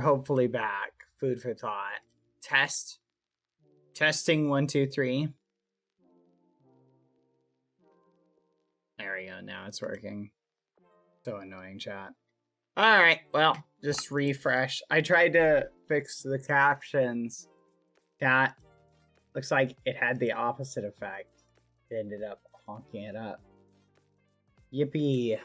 hopefully back. Food for thought. Test. Testing 1, 2, 3. There we go. Now it's working. So annoying, chat. Alright, well, just refresh. I tried to fix the captions. Chat. Looks like it had the opposite effect. It ended up honking it up. Yippee.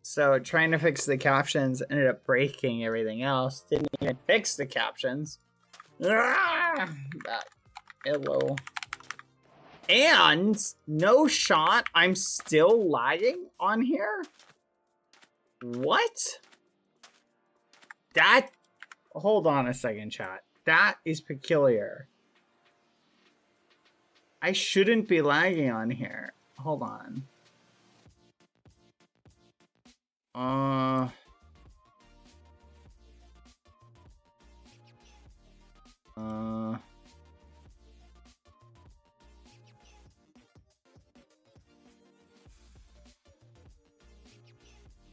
So trying to fix the captions ended up breaking everything else. Didn't even fix the captions. Ah, hello. And no shot, I'm still lagging on here? What? That, hold on a second, chat. That is peculiar. I shouldn't be lagging on here. Hold on.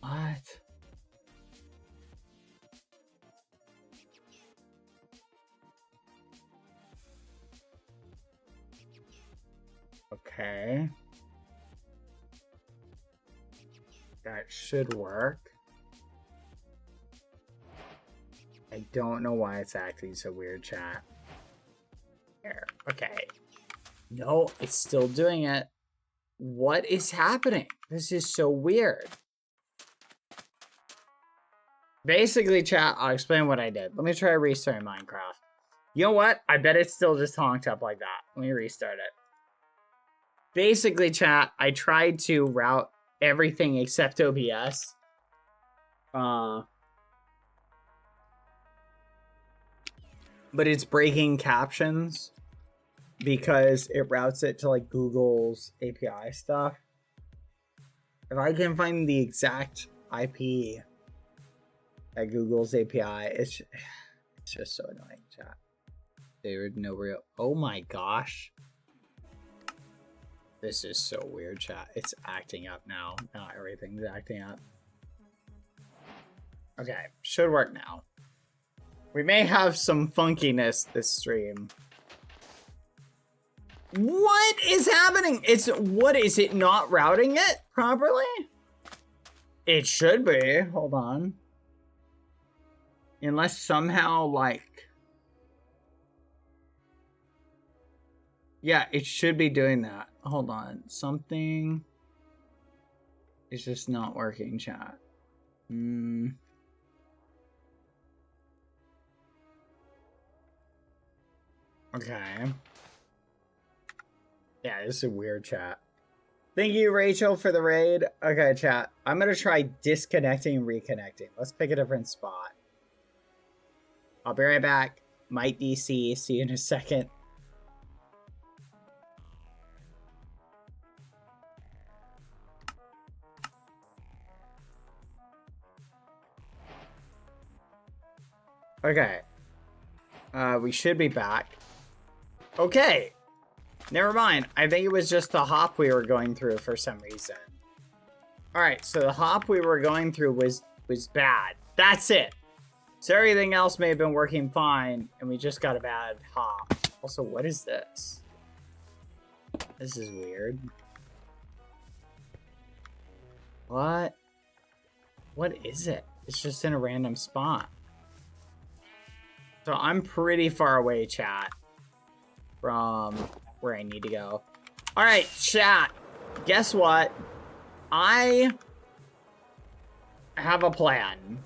What? Okay. That should work. I don't know why it's acting so weird, chat. Here. Okay. No, it's still doing it. What is happening? This is so weird. Basically, chat, I'll explain what I did. Let me try restarting Minecraft. You know what? I bet it's still just honked up like that. Let me restart it. Basically, chat, I tried to route everything except OBS. But it's breaking captions because it routes it to like Google's API stuff. If I can find the exact IP at Google's API, it's just so annoying, chat. David, no real. Oh my gosh. This is so weird, chat. It's acting up now. Now everything's acting up. Okay, should work now. We may have some funkiness this stream. What is happening? What is it not routing it properly? It should be. Hold on. Unless somehow like, yeah, it should be doing that. Hold on. Something is just not working, chat. Okay. Yeah, this is a weird chat. Thank you, Rachel, for the raid. Okay, chat. I'm going to try disconnecting and reconnecting. Let's pick a different spot. I'll be right back. Might DC. See you in a second. Okay. We should be back. Okay. Never mind. I think it was just the hop we were going through for some reason. Alright, so the hop we were going through was bad. That's it. So everything else may have been working fine, and we just got a bad hop. Also, what is this? This is weird. What? What is it? It's just in a random spot. So I'm pretty far away, chat, from where I need to go. All right, chat. Guess what? I have a plan.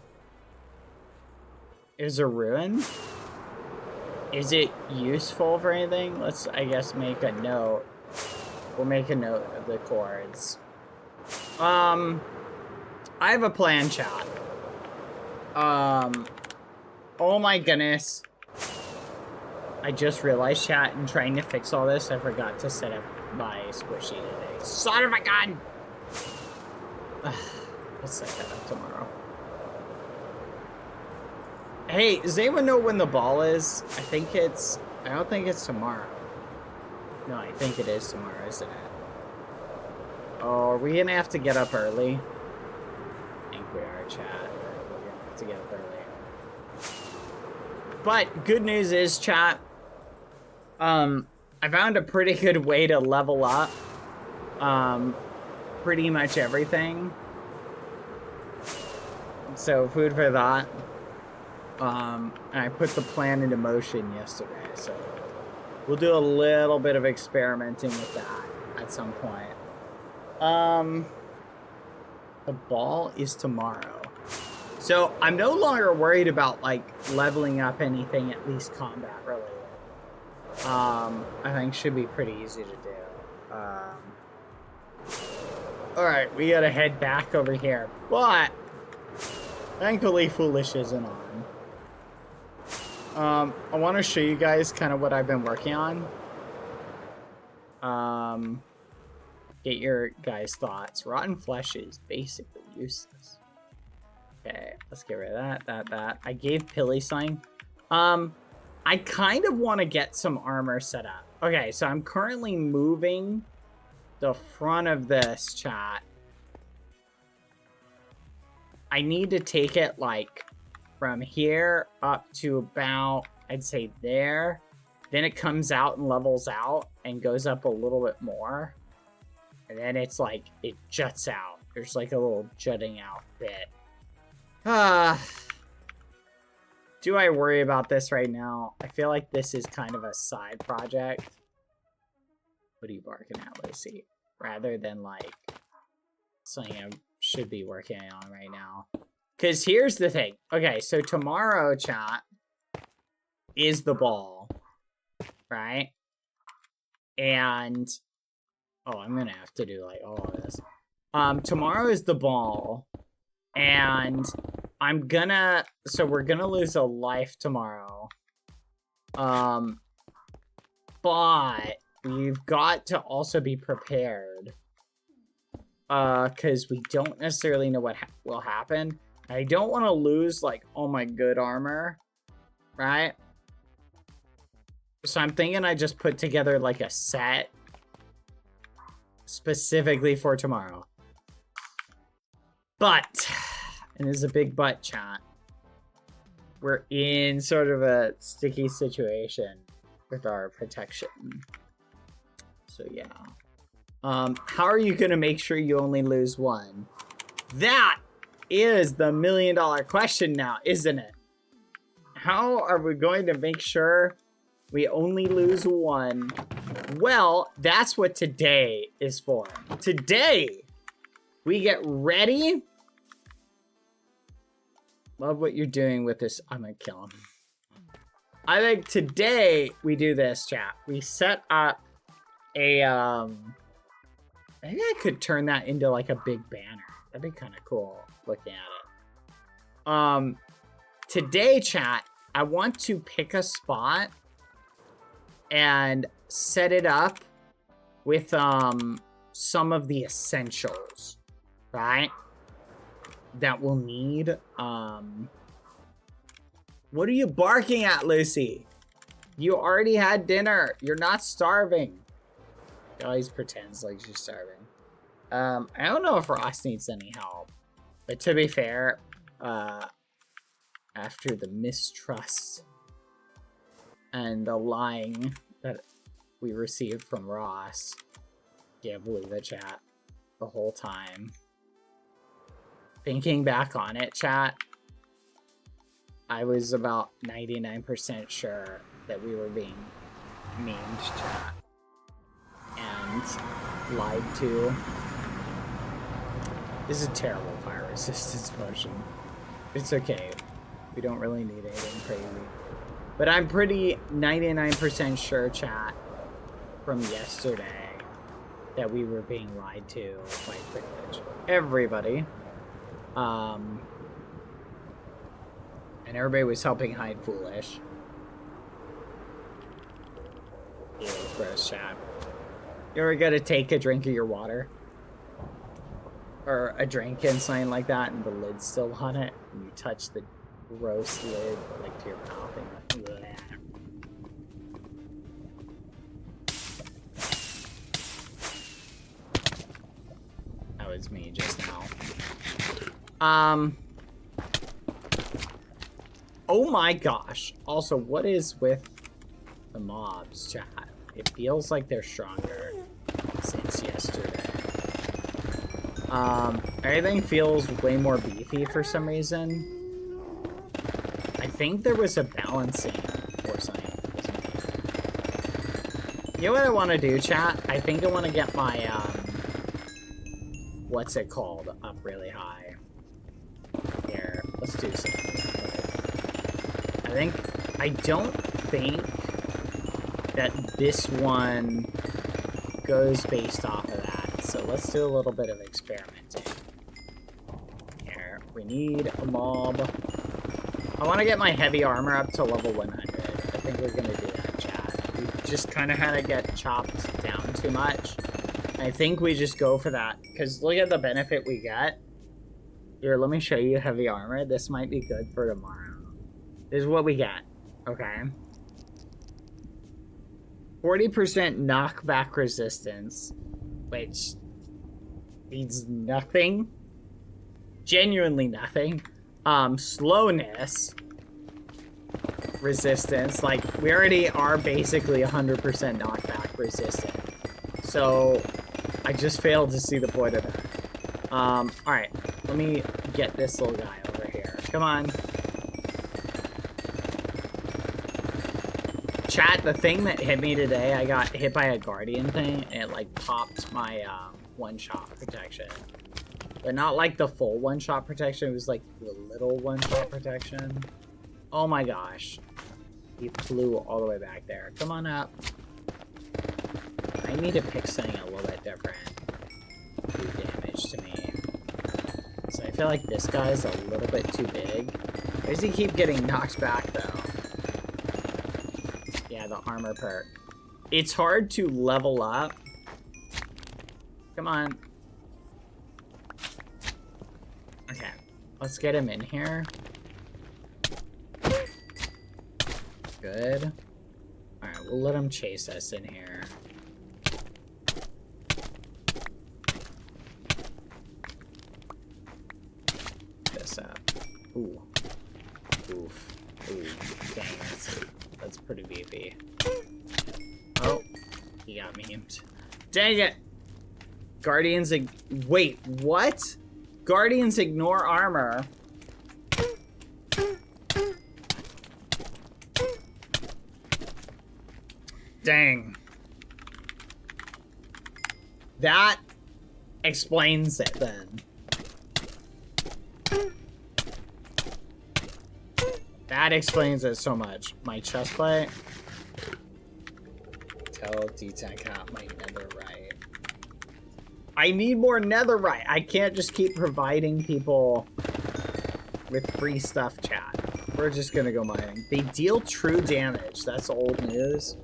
Is a ruin? Is it useful for anything? Let's, I guess, make a note. We'll make a note of the chords. I have a plan, chat. Oh my goodness. I just realized, chat, in trying to fix all this, I forgot to set up my squishy today. Son of a gun! I'll set that up tomorrow. Hey, does anyone know when the ball is? I don't think it's tomorrow. No, I think it is tomorrow, isn't it? Oh, are we gonna have to get up early? I think we are, chat. We're gonna have to get up early. But good news is, chat, I found a pretty good way to level up pretty much everything. So food for thought. And I put the plan into motion yesterday, so we'll do a little bit of experimenting with that at some point. The ball is tomorrow. So I'm no longer worried about like leveling up anything, at least combat related. I think should be pretty easy to do. All right, we gotta head back over here, but thankfully Foolish isn't on. I want to show you guys kind of what I've been working on. Get your guys' thoughts. Rotten flesh is basically useless. Okay, let's get rid of that. I gave Pilly something. I kind of want to get some armor set up. Okay, so I'm currently moving the front of this, chat. I need to take it like from here up to about, I'd say there. Then it comes out and levels out and goes up a little bit more. And then it's like, it juts out. There's like a little jutting out bit. Do I worry about this right now? I feel like this is kind of a side project. What are you barking at, Lucy? Rather than like something I should be working on right now. Because here's the thing. Okay, so tomorrow, chat, is the ball. Right? And oh, I'm gonna have to do like all of this. Tomorrow is the ball. And I'm gonna, so we're gonna lose a life tomorrow. But we've got to also be prepared. Because we don't necessarily know what will happen. I don't want to lose like all my good armor, right? So I'm thinking I just put together like a set specifically for tomorrow. But, and there's a big but, chat, we're in sort of a sticky situation with our protection. So yeah. How are you gonna make sure you only lose one? That is the $1 million question now, isn't it? How are we going to make sure we only lose one? Well, that's what today is for. Today, we get ready. Love what you're doing with this. I'm gonna kill him. I think today we do this, chat. We set up a, maybe I could turn that into like a big banner. That'd be kind of cool looking at it. Today, chat, I want to pick a spot and set it up with some of the essentials, right? That we'll need. What are you barking at, Lucy? You already had dinner. You're not starving. She always pretends like she's starving. I don't know if Ross needs any help, but to be fair, after the mistrust and the lying that we received from Ross, can't believe it, chat, the whole time. Thinking back on it, chat, I was about 99% sure that we were being memed, chat, and lied to. This is a terrible fire resistance potion. It's okay. We don't really need anything crazy. But I'm pretty 99% sure, chat, from yesterday that we were being lied to by Privilege. Everybody. And everybody was helping hide Foolish. Ew, gross, chat. You ever gotta take a drink of your water? Or a drink and something like that, and the lid's still on it, and you touch the gross lid like to your mouth, and bleh. That was me just now. Oh my gosh. Also, what is with the mobs, chat? It feels like they're stronger since yesterday. Everything feels way more beefy for some reason. I think there was a balancing or something. You know what I want to do, chat? I think I want to get my, what's it called, up really high. Here, let's do something. I don't think that this one goes based off of that. So let's do a little bit of experimenting. Here, we need a mob. I want to get my heavy armor up to level 100. I think we're going to do that, chat. We just kind of had to get chopped down too much. I think we just go for that. Because look at the benefit we get. Here, let me show you heavy armor. This might be good for tomorrow. This is what we get. Okay. 40% knockback resistance. Which means nothing. Genuinely nothing. Slowness. Resistance. Like, we already are basically 100% knockback resistant. So, I just failed to see the point of that. Alright. Let me get this little guy over here. Come on. Chat, the thing that hit me today, I got hit by a guardian thing, and it, like, popped my, one-shot protection. But not, like, the full one-shot protection. It was, like, the little one-shot protection. Oh, my gosh. He flew all the way back there. Come on up. I need to pick something a little bit different. Do damage to me. So I feel like this guy's a little bit too big. Why does he keep getting knocked back, though? Yeah, the armor perk. It's hard to level up. Come on. Okay, let's get him in here. Good. Alright, we'll let him chase us in here. This up. Ooh. Oof. Ooh. Dang, that's pretty beefy. Oh, he got memed. Dang it! Guardians wait, what? Guardians ignore armor. Dang. That explains it then. That explains it so much. My chest plate. Tell D10 Cat my netherite. I need more netherite. I can't just keep providing people with free stuff, chat. We're just gonna go mining. They deal true damage. That's old news.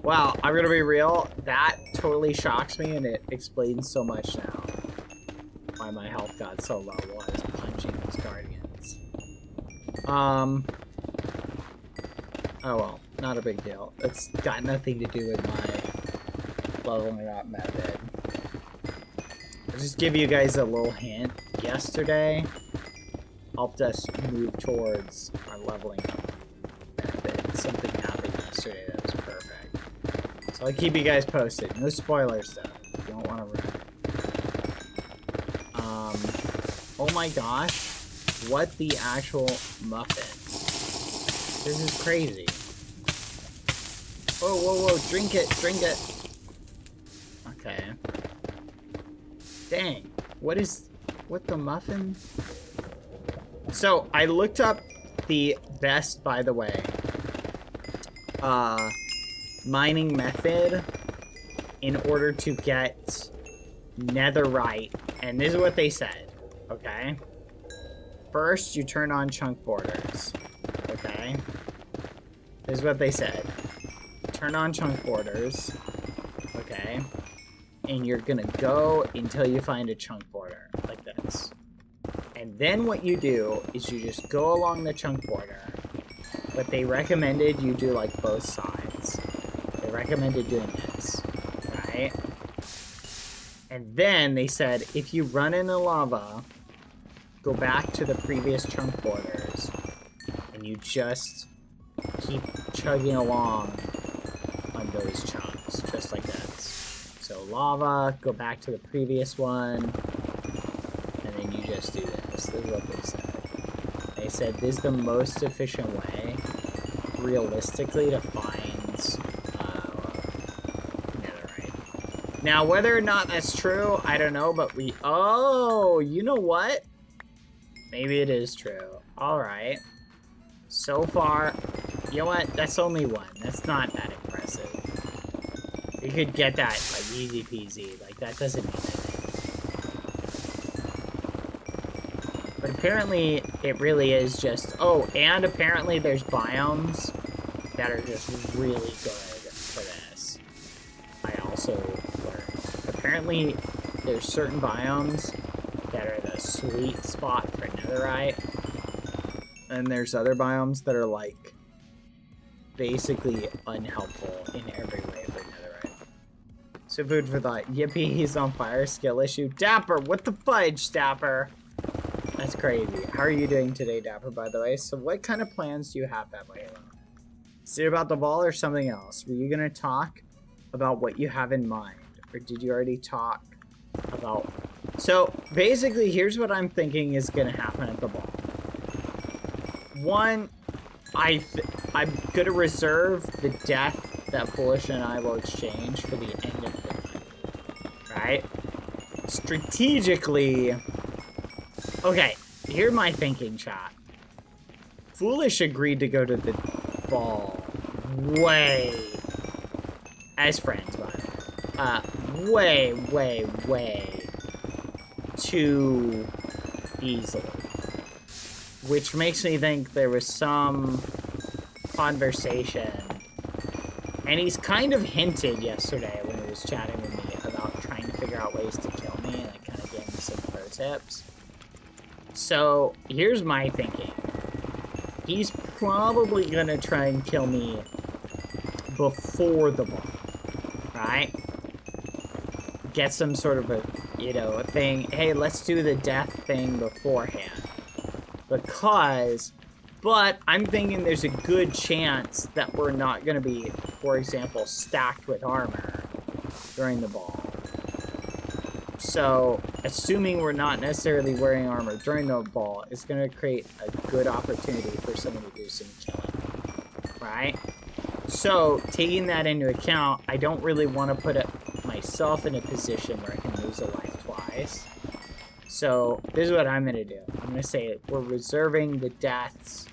Wow, I'm gonna be real. That totally shocks me, and it explains so much now. Why my health got so low while I was punching those guardians. Oh well, not a big deal. It's got nothing to do with my leveling up method. I'll just give you guys a little hint. Yesterday helped us move towards our leveling up method. Something happened yesterday that was perfect. So I'll keep you guys posted. No spoilers though. You don't want to ruin it. Oh my gosh. What the actual muffin? This is crazy. Whoa, whoa, whoa, drink it, drink it. Okay. Dang, what the muffin? So, I looked up the best, by the way, mining method in order to get netherite, and this is what they said, okay? First, you turn on chunk borders. Okay. This is what they said. Turn on chunk borders. Okay. And you're gonna go until you find a chunk border. Like this. And then what you do is you just go along the chunk border. But they recommended you do like both sides. They recommended doing this. Right? And then they said if you run into lava, go back to the previous chunk borders. and you just keep chugging along on those chunks, just like this. So lava, go back to the previous one, and then you just do this. This is what they said. They said this is the most efficient way, realistically, to find netherite. Now, whether or not that's true, I don't know, but oh, you know what? Maybe it is true. Alright. So far, you know what? That's only one. That's not that impressive. You could get that, like, easy peasy. Like, that doesn't mean anything. But apparently, it really is just... Oh, and apparently there's biomes that are just really good for this. I also learned. Apparently, there's certain biomes that are the sweet spot for netherite. And there's other biomes that are, like, basically unhelpful in every way for netherite. So food for thought. Yippee, he's on fire. Skill issue. Dapper, what the fudge, Dapper? That's crazy. How are you doing today, Dapper, by the way? So what kind of plans do you have, Badboyhalo? Is it about the ball or something else? Were you going to talk about what you have in mind? Or did you already talk about... So, basically, here's what I'm thinking is going to happen at the ball. One, I'm going to reserve the death that Foolish and I will exchange for the end of the night. Right? Strategically... Okay, here's my thinking, chat. Foolish agreed to go to the ball way... As friends, by the way. Way too easily. Which makes me think there was some conversation. And he's kind of hinted yesterday when he was chatting with me about trying to figure out ways to kill me, like kind of giving me some pro tips. So here's my thinking. He's probably gonna try and kill me before the ball, right? Get some sort of a, you know, a thing. Hey, let's do the death thing beforehand. But I'm thinking there's a good chance that we're not going to be, for example, stacked with armor during the ball. So, assuming we're not necessarily wearing armor during the ball is going to create a good opportunity for someone to do some killing, right? So, taking that into account, I don't really want to put myself in a position where I can lose a life twice. So, this is what I'm going to do. I'm going to say we're reserving the deaths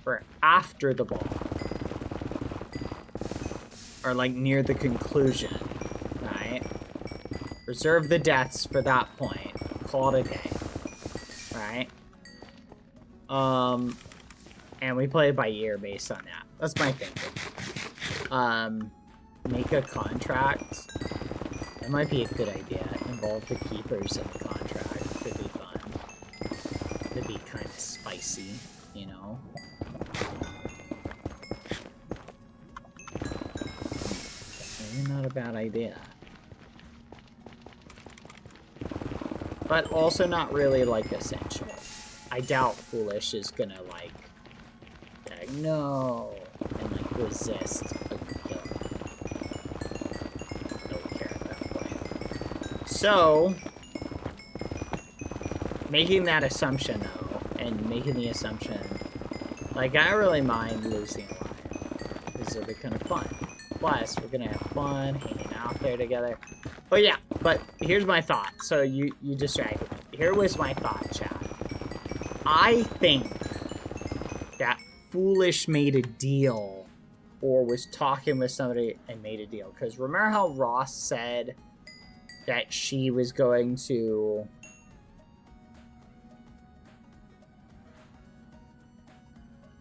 for after the ball. Or, like, near the conclusion. Right? Reserve the deaths for that point. Call it a day. Right? And we play it by ear based on that. That's my thinking. Make a contract. That might be a good idea. Involve the keepers in the contract. Could be fun. Could be kind of spicy, you know? Maybe not a bad idea. But also not really, like, essential. I doubt Foolish is gonna, like no, and, like, resist a kill. Don't care at that point. So, making that assumption, though, and making the assumption, like, I don't really mind losing a lion, because it'll be kind of fun. Plus, we're gonna have fun hanging out there together. Oh yeah, but here's my thought. So you distracted me. Here was my thought, chat. I think that Foolish made a deal, or was talking with somebody and made a deal. Because remember how Ross said that she was going to...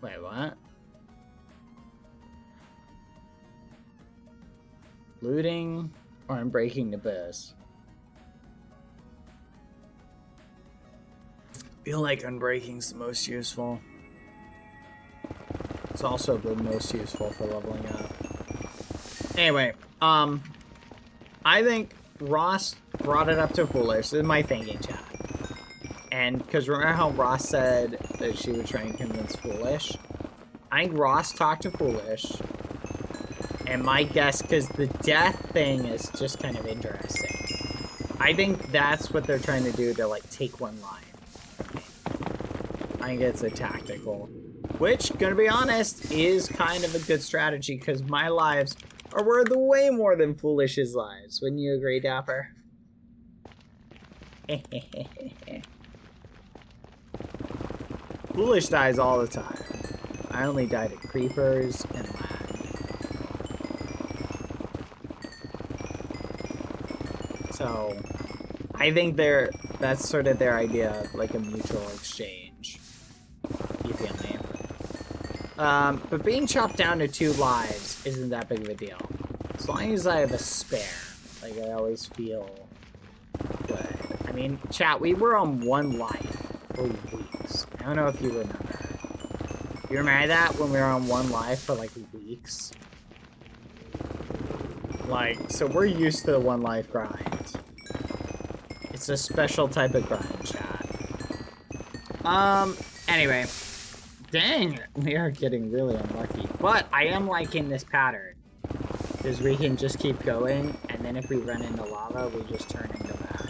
Wait, what? Looting or unbreaking the abyss? I feel like unbreaking's the most useful. It's also the most useful for leveling up. Anyway, I think Ross brought it up to Foolish. This is my thinking, chat. And because remember how Ross said that she would try and convince Foolish? I think Ross talked to Foolish. And my guess, because the death thing is just kind of interesting. I think that's what they're trying to do to, like, take one line. I think it's a tactical. Which, gonna be honest, is kind of a good strategy, because my lives are worth way more than Foolish's lives. Wouldn't you agree, Dapper? Foolish dies all the time. I only die to creepers and lag. So, I think that's sort of their idea of like a mutual exchange. You feel me? But being chopped down to 2 lives isn't that big of a deal. As long as I have a spare. Like, I always feel good. I mean, chat, we were on 1 life for weeks. I don't know if you remember. You remember that when we were on 1 life for like weeks? Like, so we're used to the 1 life grind. It's a special type of grind, chat. Anyway. Dang, we are getting really unlucky. But I am liking this pattern. Because we can just keep going, and then if we run into lava, we just turn and go back.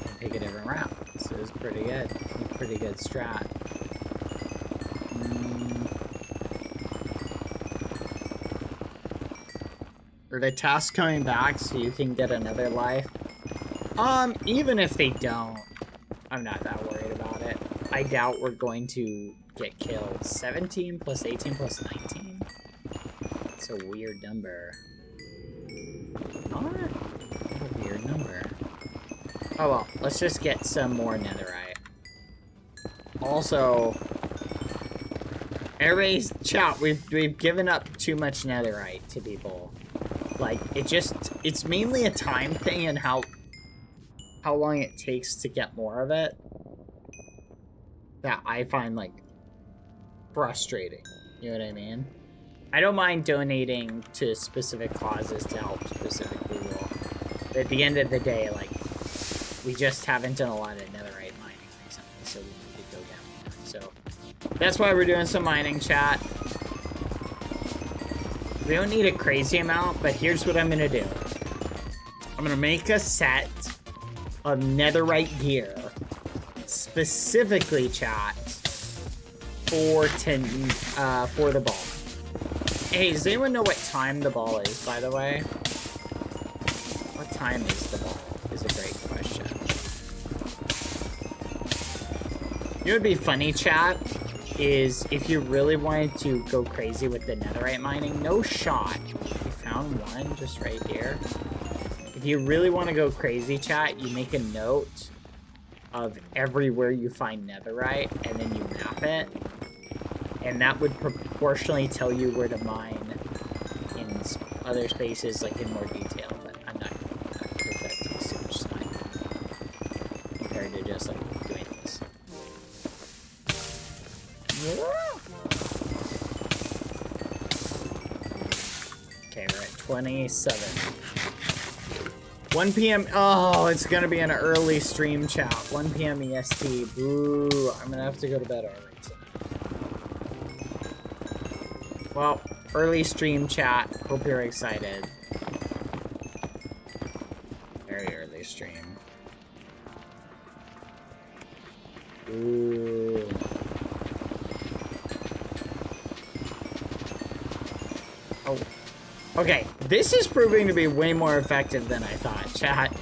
And pick a different route. So it's pretty good. Pretty good strat. Are the tasks coming back so you can get another life? Even if they don't, I'm not that worried about it. I doubt we're going to get killed. 17 plus 18 plus 19? It's a weird number. What? What a weird number. Oh well, let's just get some more netherite. Also, everybody's chat, we've given up too much netherite to people. Like, it's mainly a time thing and how long it takes to get more of it that I find, like, frustrating. You know what I mean? I don't mind donating to specific causes to help specific people. But at the end of the day, like, we just haven't done a lot of netherite mining recently, so we need to go get more. So, that's why we're doing some mining, chat. We don't need a crazy amount, but here's what I'm gonna do. I'm gonna make a set of netherite gear, specifically, chat, for the ball. Hey, does anyone know what time the ball is, by the way? What time is the ball? Is a great question. You know what would be funny, chat? Is if you really wanted to go crazy with the netherite mining, no shot. We found one just right here. If you really want to go crazy, chat, you make a note of everywhere you find netherite, and then you map it. And that would proportionally tell you where to mine in other spaces, like in more detail. But I'm not because that takes too much time compared to just like doing this. Okay, we're at 27. 1 p.m. Oh, it's gonna be an early stream, chat. 1 p.m. EST. Boo! I'm gonna have to go to bed early tonight. Well, early stream, chat. Hope you're excited. Very early stream. Ooh. Oh. Okay, this is proving to be way more effective than I thought, chat.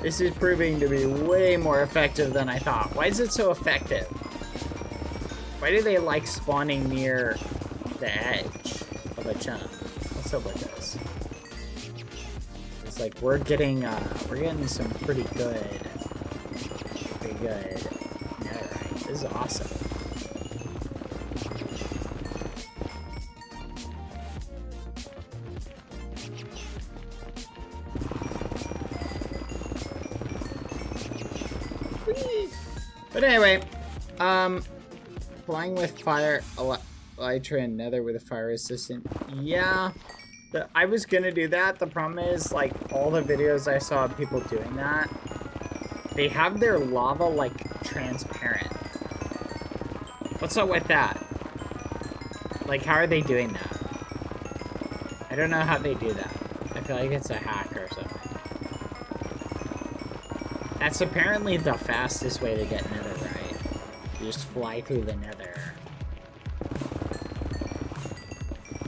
This is proving to be way more effective than I thought. Why is it so effective? Why do they like spawning near the edge of a chunk? What's up with this? It's like we're getting some pretty good netherite. This is awesome. But anyway, flying with fire, elytra and nether with a fire resistant. Yeah, I was gonna do that. The problem is, like, all the videos I saw of people doing that, they have their lava, like, transparent. What's up with that? Like, how are they doing that? I don't know how they do that. I feel like it's a hack or something. That's apparently the fastest way to get netherite. You just fly through the nether.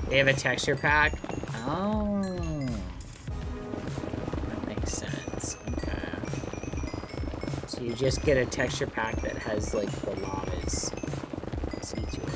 They have a texture pack? Oh. That makes sense. Okay. So you just get a texture pack that has, like, the lavas. See to it.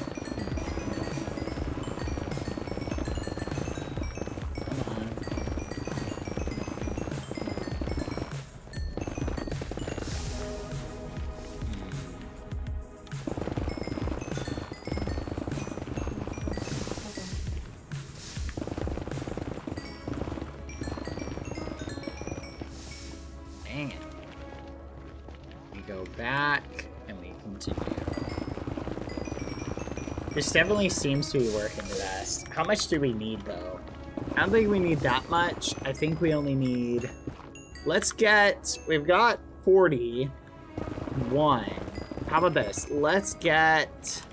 This definitely seems to be working the best. How much do we need, though? I don't think we need that much. I think we only need... Let's get... We've got 41. How about this? Let's get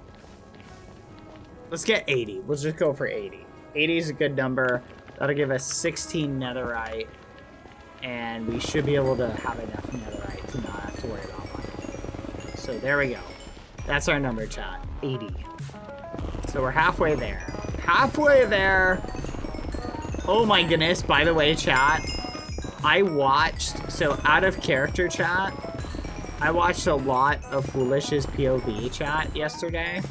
80. We'll just go for 80. 80 is a good number. That'll give us 16 netherite. And we should be able to have enough netherite to not have to worry about money. So there we go. That's our number, chat. 80. So we're halfway there. Halfway there! Oh my goodness, by the way, chat. I watched, so out of character chat, I watched a lot of Foolish's POV chat yesterday.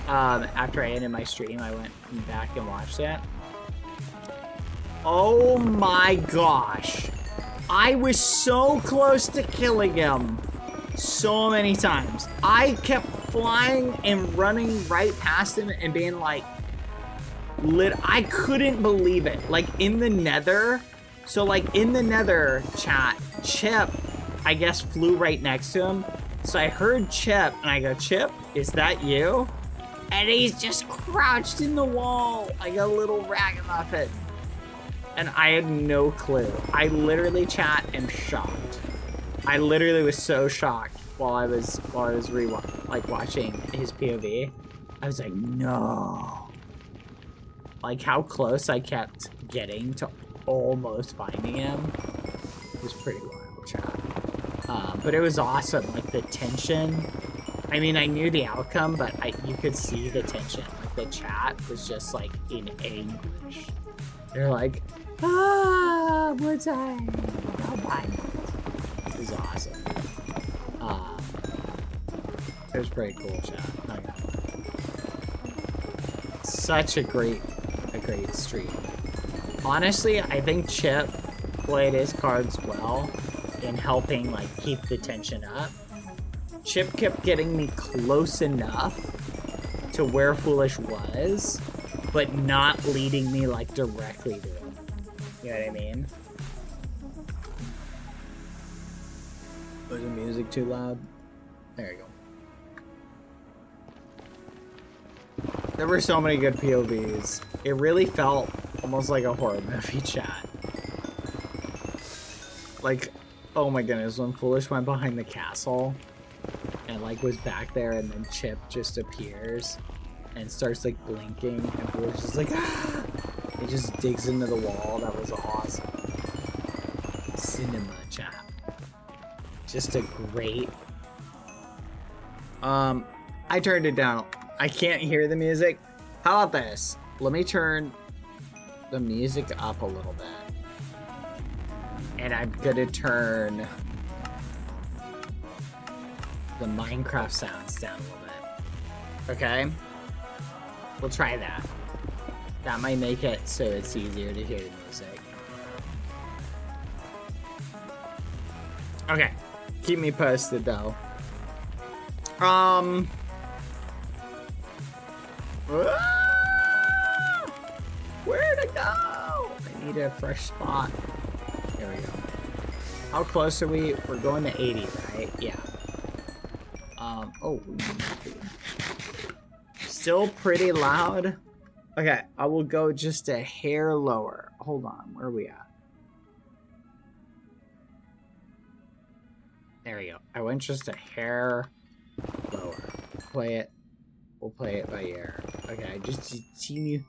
After I ended my stream, I went back and watched it. Oh my gosh. I was so close to killing him so many times. I kept flying and running right past him and being like, I couldn't believe it. Like in the nether, so like in the nether chat, Chip, I guess, flew right next to him. So I heard Chip and I go, Chip, is that you? And he's just crouched in the wall like a little ragamuffin. And I had no clue. I literally, chat, am shocked. I literally was so shocked while I was watching his POV. I was like, no. Like how close I kept getting to almost finding him. It was pretty wild, chat. But it was awesome. Like the tension. I mean, I knew the outcome, but you could see the tension. Like the chat was just like in anguish. They're like, ah, what's I? It was awesome. It was pretty cool, chat. Such a great stream. Honestly, I think Chip played his cards well in helping like keep the tension up. Chip kept getting me close enough to where Foolish was, but not leading me like directly to him. You know what I mean? Was the music too loud? There you go. There were so many good POVs. It really felt almost like a horror movie, chat. Like, oh my goodness, when Foolish went behind the castle and like was back there and then Chip just appears and starts like blinking and Foolish is like, ah! He just digs into the wall. That was awesome. Cinema, chat. Just a great... I turned it down. I can't hear the music. How about this? Let me turn the music up a little bit. And I'm gonna turn the Minecraft sounds down a little bit. Okay? We'll try that. That might make it so it's easier to hear the music. Okay. Keep me posted though. Where to go? I need a fresh spot. There we go. How close are we? We're going to 80, right? Yeah. Oh. Still pretty loud. Okay, I will go just a hair lower. Hold on, where are we at? There we go. I went just a hair lower. Play it We'll play it by ear. Okay, just teeny.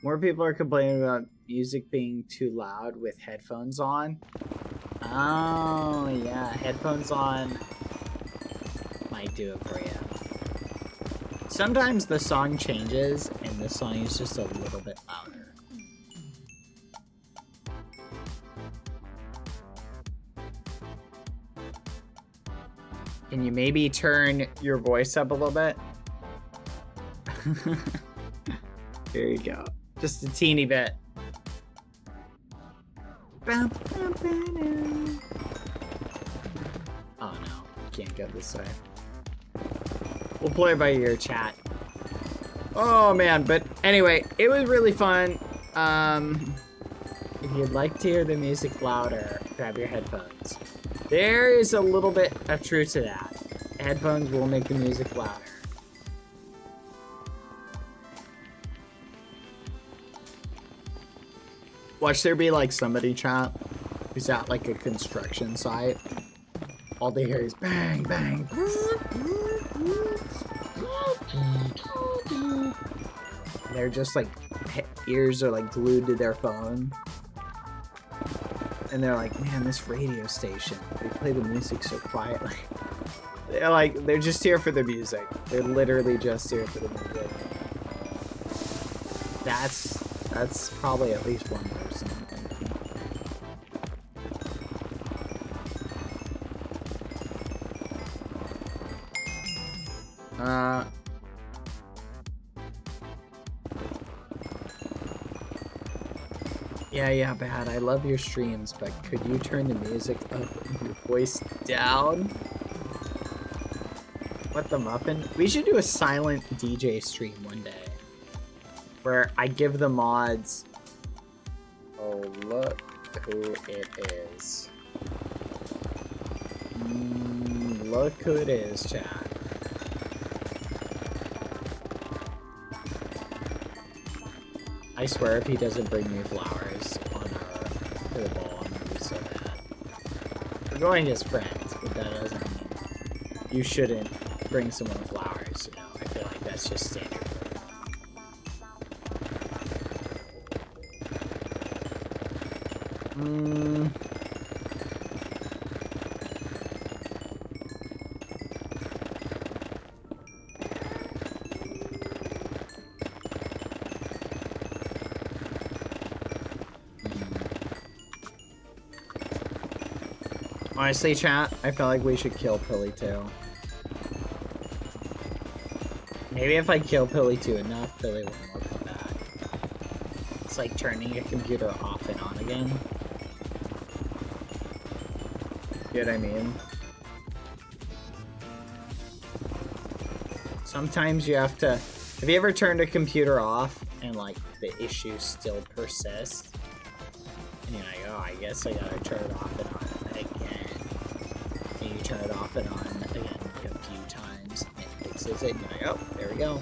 More people are complaining about music being too loud with headphones on. Oh, yeah, headphones on might do it for you. Sometimes the song changes and the song is just a little bit louder. Can you maybe turn your voice up a little bit? There you go. Just a teeny bit. Oh no, can't go this way. We'll play by ear, chat. Oh man, but anyway, it was really fun. If you'd like to hear the music louder, grab your headphones. There is a little bit of truth to that. Headphones will make the music louder. Watch there be like somebody, chat, who's at like a construction site. All they hear is bang, bang. They're just like, ears are like glued to their phone. And they're like, man, this radio station, they play the music so quietly. They're just here for the music. They're literally just here for the music. That's probably at least one person. Yeah, Bad. I love your streams, but could you turn the music up and your voice down? What the muffin? We should do a silent DJ stream one day. Where I give the mods. Oh, look who it is. Look who it is, chat. I swear if he doesn't bring me flowers on to the ball, I'm gonna be so mad. We're going as friends, but that doesn't mean you shouldn't bring someone flowers, you know? I feel like that's just standard. Honestly, chat, I feel like we should kill Pilly 2. Maybe if I kill Pilly 2 enough, Pilly 1 will come back. It's like turning a computer off and on again. You know what I mean? Sometimes you have to... Have you ever turned a computer off and like the issues still persist? And you're like, oh, I guess I gotta turn it off and on again. And you turn it off and on again like a few times and it fixes it and you're like, oh, there we go.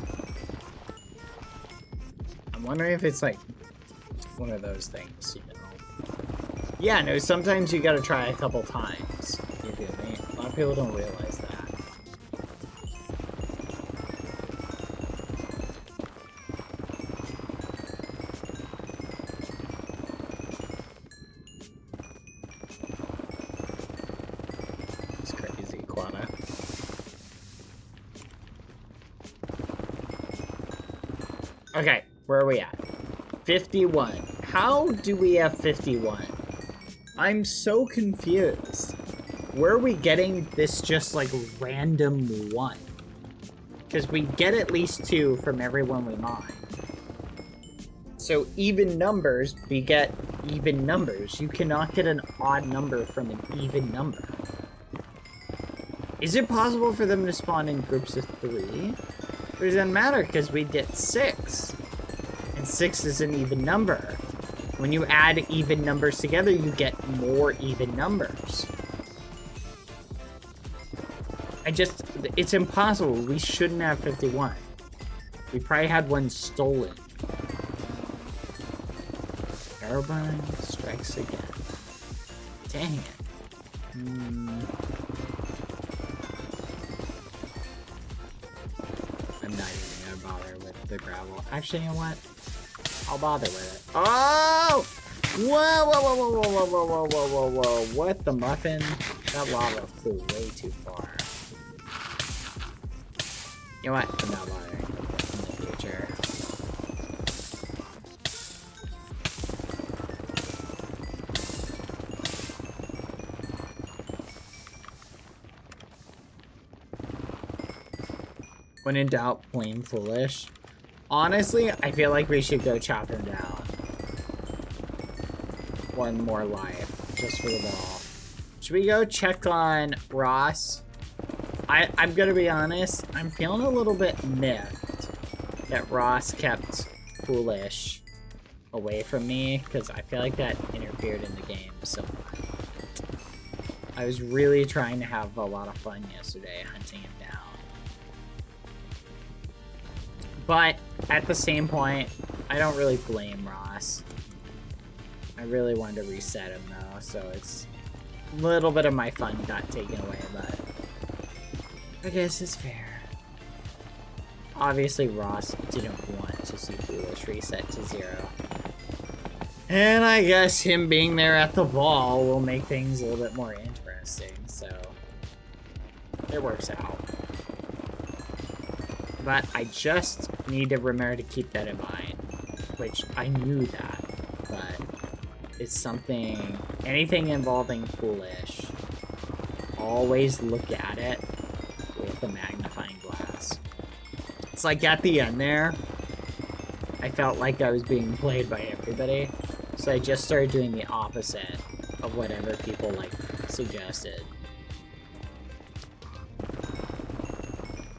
I'm wondering if it's like one of those things, you know? Yeah, no, sometimes you gotta try a couple times. You feel me? A lot of people don't realize that. It's crazy, Quana. Okay, where are we at? 51. How do we have 51? I'm so confused. Where are we getting this just like random 1? Because we get at least 2 from everyone we mine. So even numbers beget even numbers. You cannot get an odd number from an even number. Is it possible for them to spawn in groups of 3? It doesn't matter because we get 6. And 6 is an even number. When you add even numbers together, you get more even numbers. It's impossible. We shouldn't have 51. We probably had one stolen. Carbine strikes again. Dang it. I'm not even gonna bother with the gravel. Actually, you know what? I'll bother with it. Oh! Whoa, whoa, whoa, whoa, whoa, whoa, whoa, whoa, whoa, whoa. What the muffin? That lava flew way too far. You know what? I'm not bothering in the future. When in doubt, plain foolish. Honestly, I feel like we should go chop him down. One more life, just for the ball. Should we go check on Ross? I'm gonna be honest, I'm feeling a little bit miffed that Ross kept Foolish away from me, because I feel like that interfered in the game so much. I was really trying to have a lot of fun yesterday hunting him down. But at the same point, I don't really blame Ross. I really wanted to reset him though, so it's a little bit of my fun got taken away, but I guess it's fair. Obviously, Ross didn't want to see Foolish reset to 0. And I guess him being there at the ball will make things a little bit more interesting, so it works out. But I just need to remember to keep that in mind, which I knew that, but it's something, anything involving Foolish, always look at it with a magnifying glass. It's like at the end there, I felt like I was being played by everybody, so I just started doing the opposite of whatever people like suggested.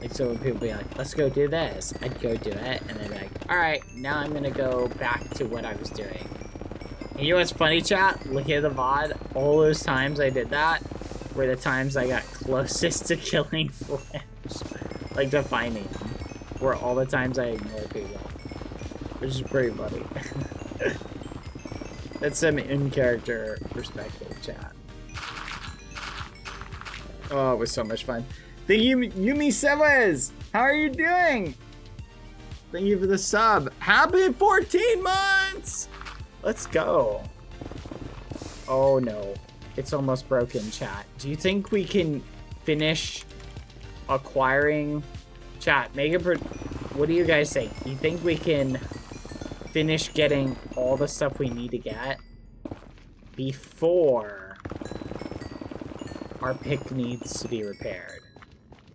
Like, so when people be like, let's go do this, I'd go do it, and then be like, alright, now I'm gonna go back to what I was doing. And you know what's funny, chat? Look at the VOD, all those times I did that were the times I got closest to killing Flash. Like, to finding him. Were all the times I ignored people. Which is pretty funny. That's some in-character perspective, chat. Oh, it was so much fun. Thank you, Yumi Sebas! How are you doing? Thank you for the sub. Happy 14 months! Let's go. Oh no. It's almost broken, chat. Do you think we can finish acquiring... Chat, what do you guys think? Do you think we can finish getting all the stuff we need to get before our pick needs to be repaired?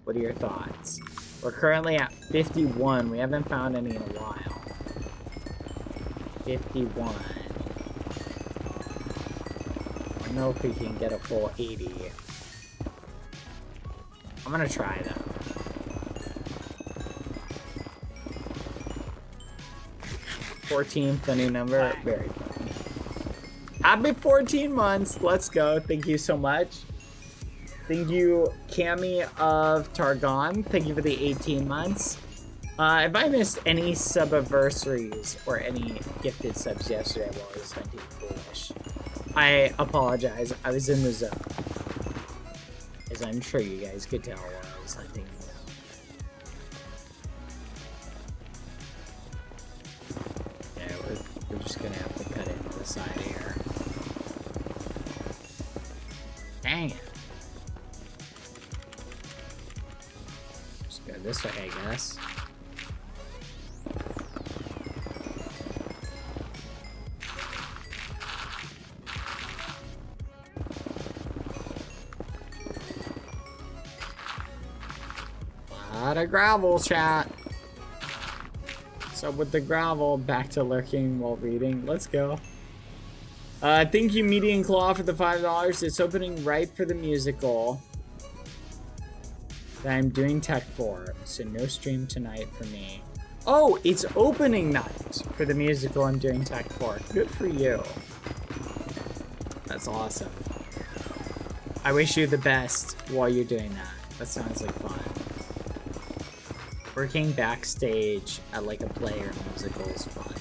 What are your thoughts? We're currently at 51. We haven't found any in a while. 51. I don't know if we can get a full 80. I'm gonna try though. 14, funny number, very funny. Happy 14 months, let's go, thank you so much. Thank you, Cami of Targon, thank you for the 18 months. If I missed any sub-anniversaries or any gifted subs yesterday while I was hunting Foolish, I apologize, I was in the zone. As I'm sure you guys could tell while I was hunting. We're just gonna have to cut it to the side here. Dang it. Just go this way, I guess. Lot of gravel, chat. So with the gravel, back to lurking while reading. Let's go. Thank you, Median Claw, for the $5. It's opening right for the musical that I'm doing tech for, so no stream tonight for me. Oh, it's opening night for the musical I'm doing tech for. Good for you. That's awesome. I wish you the best while you're doing that. That sounds like fun. Working backstage at like a play or musical is fun.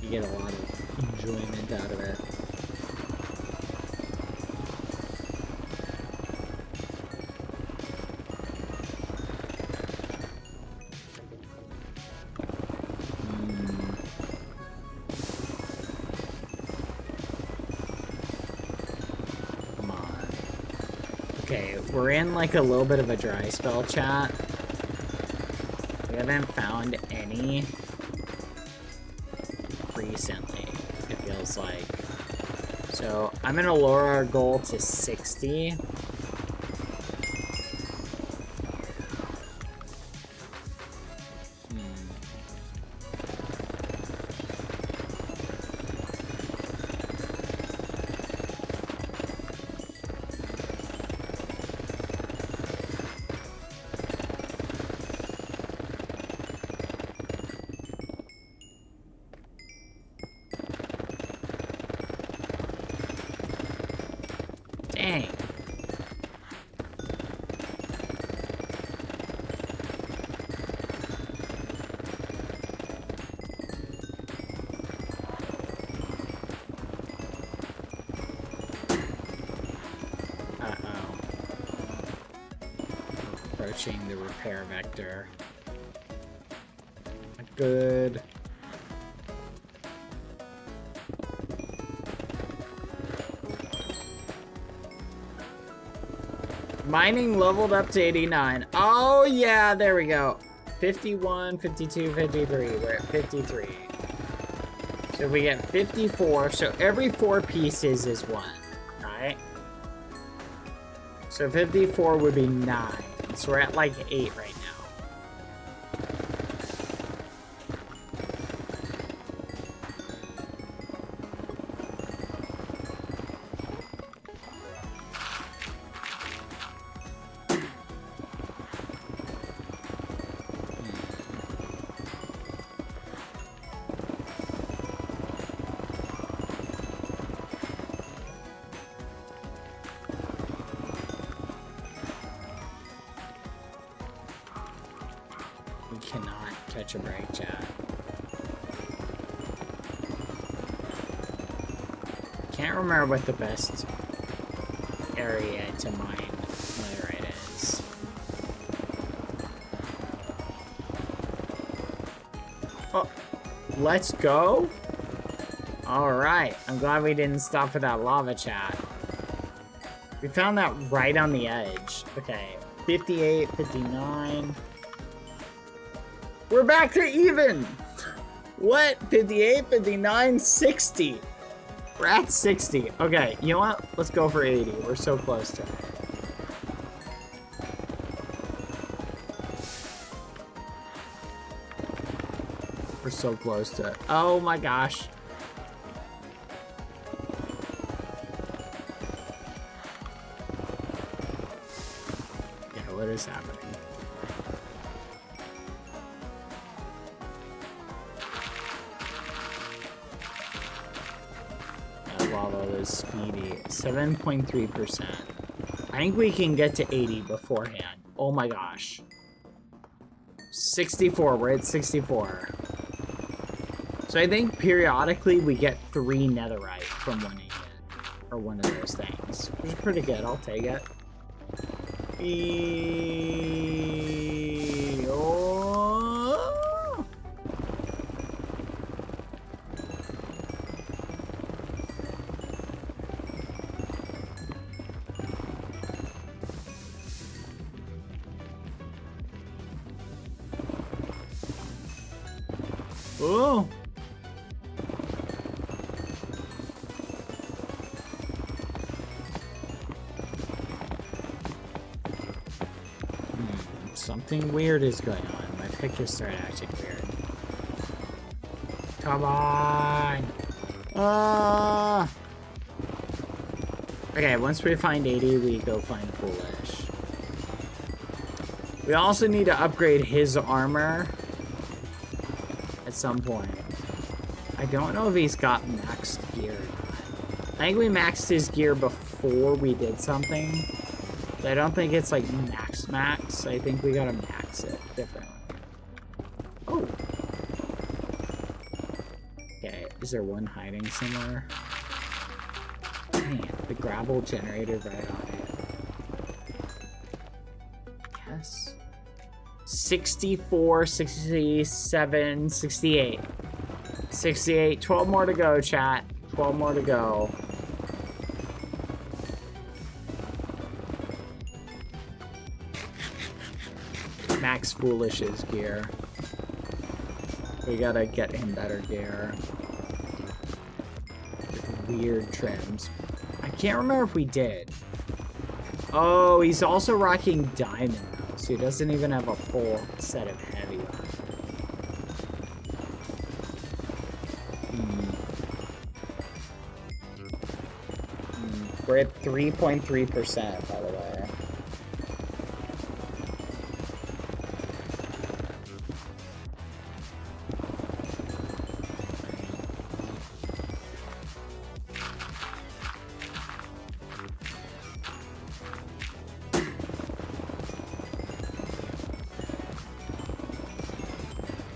You get a lot of enjoyment out of it. Okay, we're in like a little bit of a dry spell, chat. We haven't found any recently, it feels like. So I'm gonna lower our goal to 60. Dang. Uh-oh. Approaching the repair vector. Not good. Mining leveled up to 89. Oh, yeah, there we go. 51, 52, 53. We're at 53. So we get 54. So every 4 pieces is 1, right? So 54 would be 9. So we're at like 8 right now. We cannot catch a break, chat. Can't remember what the best area to mine netherite is. Oh, let's go. All right, I'm glad we didn't stop for that lava, chat. We found that right on the edge. Okay, 58, 59. We're back to even. What? 58, 59, 60. We're at 60. Okay, you know what? Let's go for 80. We're so close to it. We're so close to it. Oh my gosh. Yeah, what is happening? Lava is speedy. 7.3%. I think we can get to 80 beforehand. Oh my gosh. 64. We're at 64. So I think periodically we get 3 netherite from one agent. Or one of those things. Which is pretty good. I'll take it. Oh. Something weird is going on. My pictures started acting weird. Come on! Okay, once we find 80, we go find Foolish. We also need to upgrade his armor at some point. I don't know if he's got maxed gear or not. I think we maxed his gear before we did something. But I don't think it's like max. I think we gotta max it differently. Oh. Okay, is there one hiding somewhere? Dang, the gravel generator right on it. Yes. 64, 67, 68. 68, 12 more to go, chat. 12 more to go. fix Foolish's gear. We gotta get him better gear. Weird trims. I can't remember if we did. Oh, he's also rocking diamond now, so he doesn't even have a full set of heavy on. We're at 3.3%, by the way.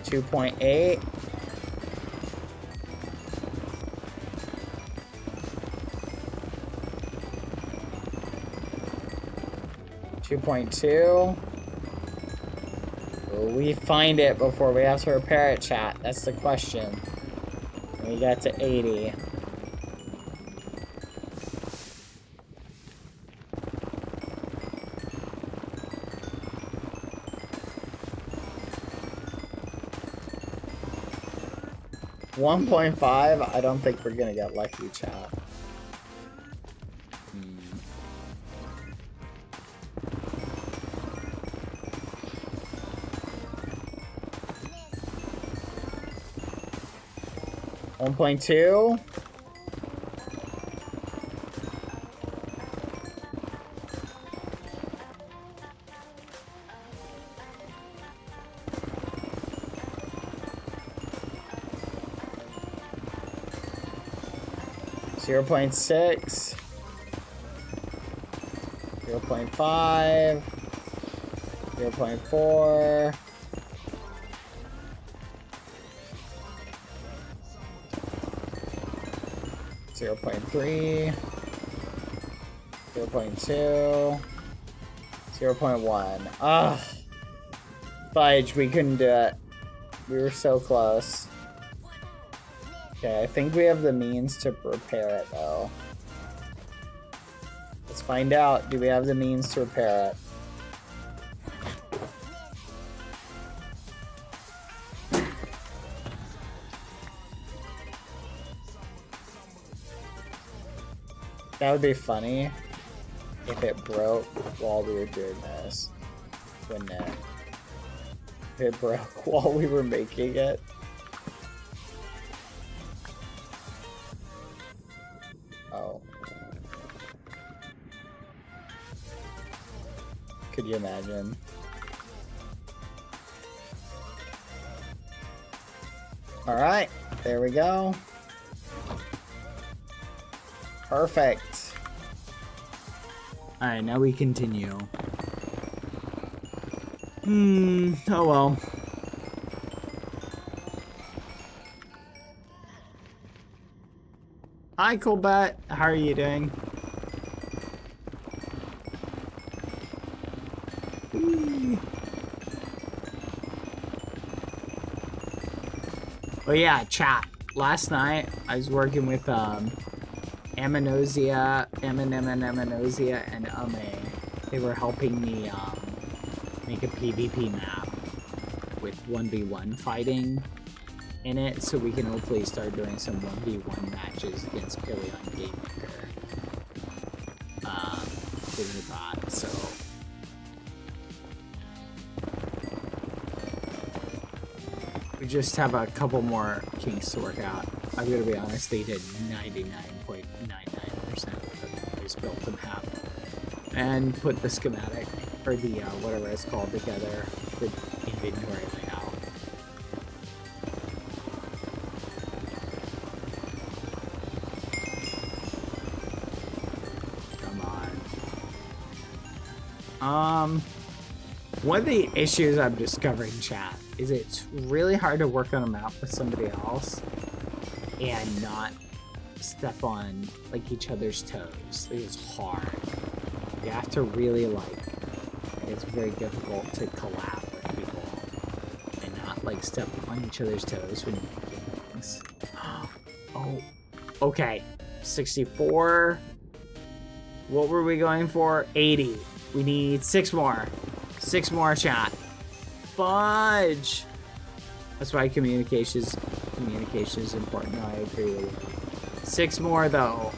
$2.8. $2.2. Will we find it before we have to repair it, chat? That's the question. And we got to 80. $1.5. I don't think we're gonna get lucky, chat. $1.2. $0.6. $0.5. $0.4. $0.3. $0.2. $0.1. Ugh. Fudge, we couldn't do it. We were so close. Okay, I think we have the means to repair it, though. Let's find out. Do we have the means to repair it? That would be funny if it broke while we were doing this, wouldn't it? If it broke while we were making it. Oh. Could you imagine? Alright, there we go. Perfect. Alright, now we continue. Oh well. Hi, Colbert. How are you doing? Oh yeah, chat. Last night I was working with Aminosia, Aminosia, and Ame. They were helping me make a PvP map with 1v1 fighting in it, so we can hopefully start doing some 1v1 matches against Pileon Game Maker. With the bot, so. We just have a couple more kinks to work out. I'm gonna be honest, they did 99.99% of the built the map and put the schematic or the whatever it's called together for inventory layout. Come on. One of the issues I'm discovering, chat, is it's really hard to work on a map with somebody else and not step on like each other's toes. Like, it's hard. You have to really it's very difficult to collab with people and not like step on each other's toes when you do things. Oh, okay. 64. What were we going for? 80. We need 6 more. 6 more, chat. Fudge. That's why communication is important. No, I agree with you. 6 more though,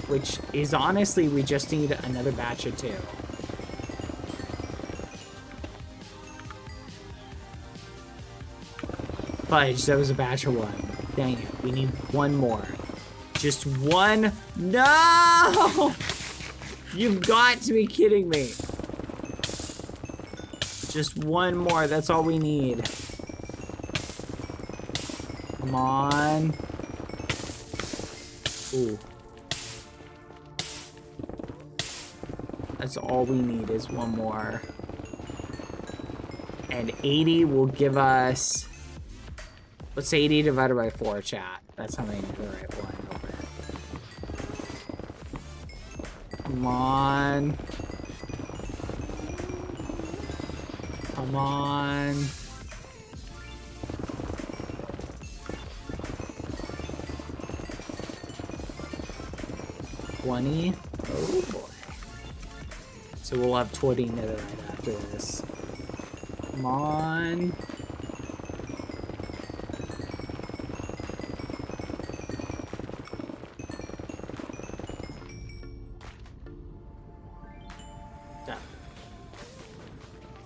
which is honestly, we just need another batch of 2. Fudge, that was a batch of 1. Dang it, we need 1 more. Just 1. No! You've got to be kidding me. Just 1 more, that's all we need. Come on. Ooh. That's all we need is 1 more. And 80 will give us... What's 80 divided by 4, chat? That's how many the right one. Come on. Come on. $20. Oh boy. So we'll have 20 netherite after this. Come on.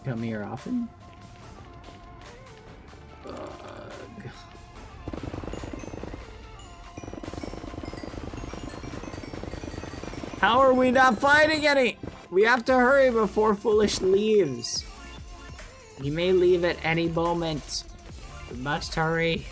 Come here often. Ugh. How are we not fighting any? We have to hurry before Foolish leaves. He may leave at any moment. We must hurry.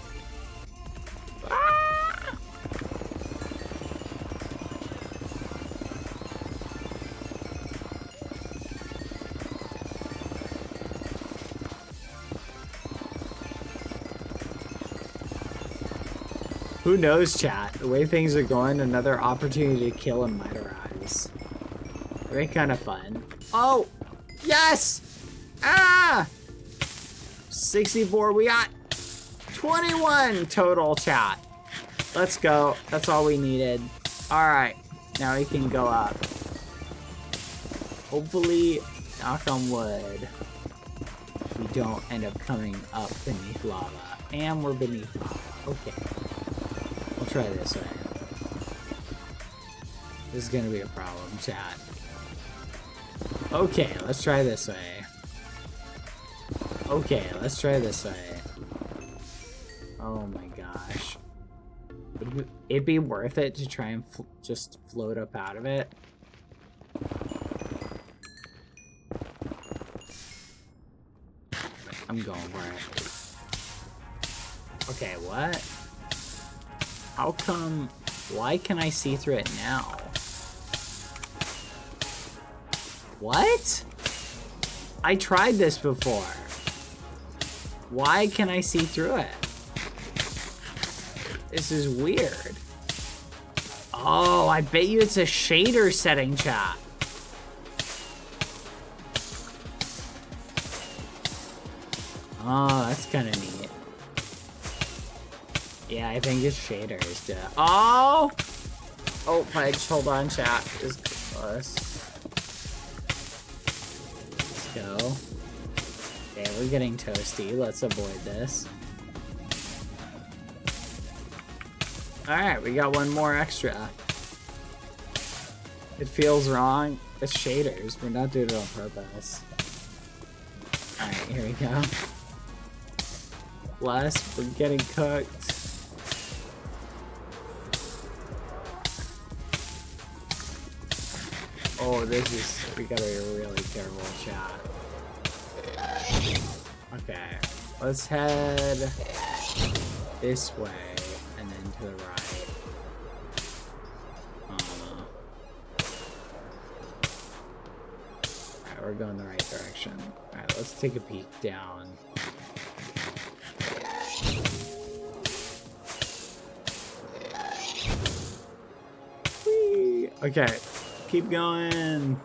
Who knows, chat? The way things are going, another opportunity to kill him might arise. Very kind of fun. Oh! Yes! Ah! 64. We got 21 total, chat. Let's go. That's all we needed. Alright. Now we can go up. Hopefully, knock on wood, we don't end up coming up beneath lava. And we're beneath lava. Okay. We'll try this way. This is gonna be a problem, chat. Okay, let's try this way. Okay, let's try this way. Oh my gosh. Would it be worth it to try and just float up out of it? I'm going for it. Okay, what? How come? Why can I see through it now? What? I tried this before. Why can I see through it? This is weird. Oh, I bet you it's a shader setting, chat. Oh, that's kind of neat. Yeah, I think it's shaders, duh. Oh! Oh, fudge, hold on, chat. This is close. Let's go. Okay, we're getting toasty. Let's avoid this. Alright, we got 1 more extra. It feels wrong. It's shaders. We're not doing it on purpose. Alright, here we go. Plus, we're getting cooked. Oh, this is... We gotta be really careful, chat. Okay. Let's head this way and then to the right. Alright, we're going the right direction. Alright, let's take a peek down. Whee! Okay, keep going.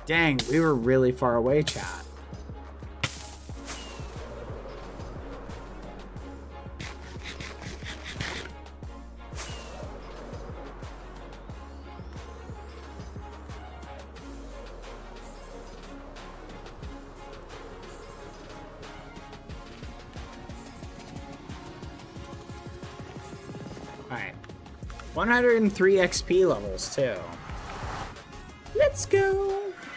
Dang, we were really far away, chat. 103 XP levels too. Let's go.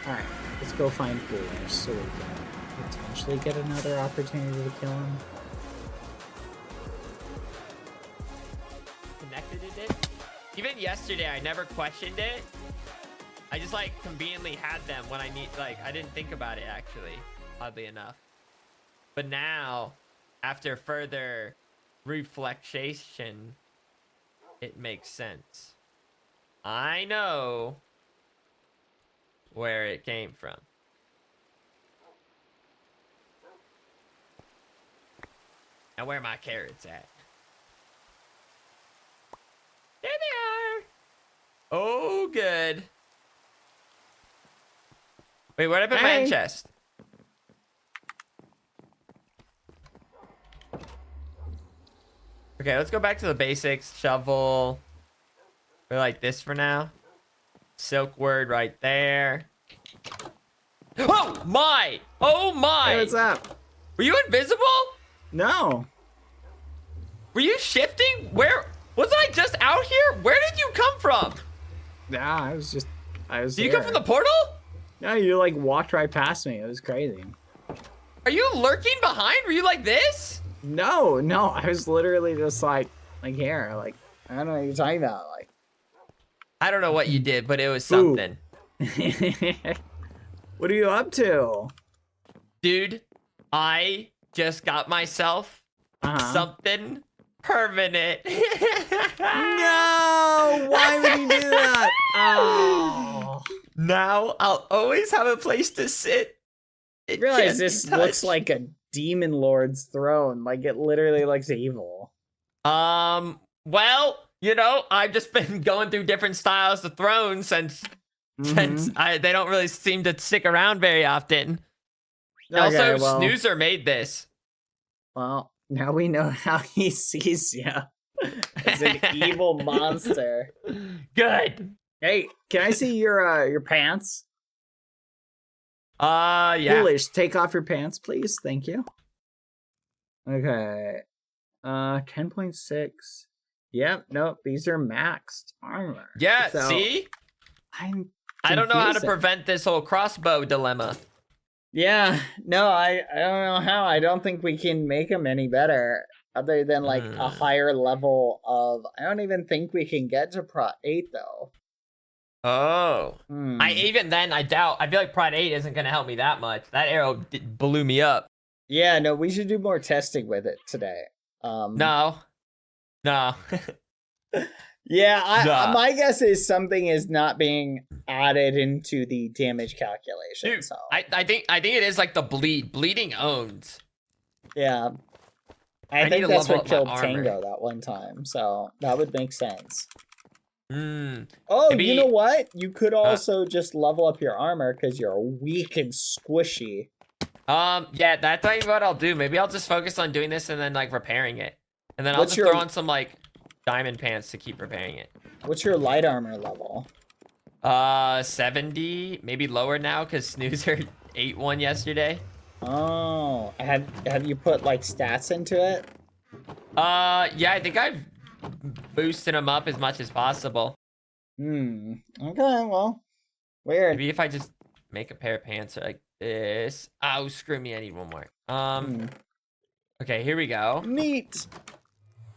All right, let's go find coolers so we can potentially get another opportunity to kill him. Connected it. Even yesterday, I never questioned it. I just like conveniently had them when I need. Like I didn't think about it actually, oddly enough. But now, after further reflection, it makes sense. I know where it came from. Now where are my carrots at? There they are. Oh, good. Wait, where'd I put my chest? Okay, let's go back to the basics. Shovel. We're like this for now. Silk word right there. Oh my! Oh my! Hey, what's up? Were you invisible? No. Were you shifting? Where? Wasn't I just out here? Where did you come from? Nah, I was Did you come from the portal? No, you like walked right past me. It was crazy. Are you lurking behind? Were you like this? No, I was literally just like here, like I don't know what you're talking about, like. I don't know what you did, but it was something. What are you up to? Dude, I just got myself something permanent. No! Why would you do that? Oh. Now I'll always have a place to sit. I realize this looks like a demon lord's throne. Like it literally looks evil. Well, you know, I've just been going through different styles of thrones since they don't really seem to stick around very often. Okay, also, well, Snoozer made this. Well, now we know how he sees you. As an evil monster. Good. Hey, can I see your pants? Yeah. Foolish, take off your pants, please. Thank you. Okay. 10.6. Yep, nope, these are maxed armor. Yeah, so see? I don't know how to prevent this whole crossbow dilemma. Yeah, no, I don't know how. I don't think we can make them any better other than like a higher level of. I don't even think we can get to Prot 8 though. Oh. Even then, I doubt. I feel like Prot 8 isn't going to help me that much. That arrow blew me up. Yeah, no, we should do more testing with it today. No. Yeah, my guess is something is not being added into the damage calculation. Dude, so I think it is like the bleeding owns. Yeah, I think that's what killed Tango that one time. So that would make sense. Oh, maybe, you know what? You could also just level up your armor because you're weak and squishy. Yeah, that's what I'll do. Maybe I'll just focus on doing this and then like repairing it, and then I'll just throw on some like diamond pants to keep repairing it. What's your light armor level? 70, maybe lower now because Snoozer ate one yesterday. Oh, have you put like stats into it? Yeah, I think I've boosted them up as much as possible. Okay, well, weird. Maybe if I just make a pair of pants like this. Oh, screw me, I need one more. Okay, here we go. Neat.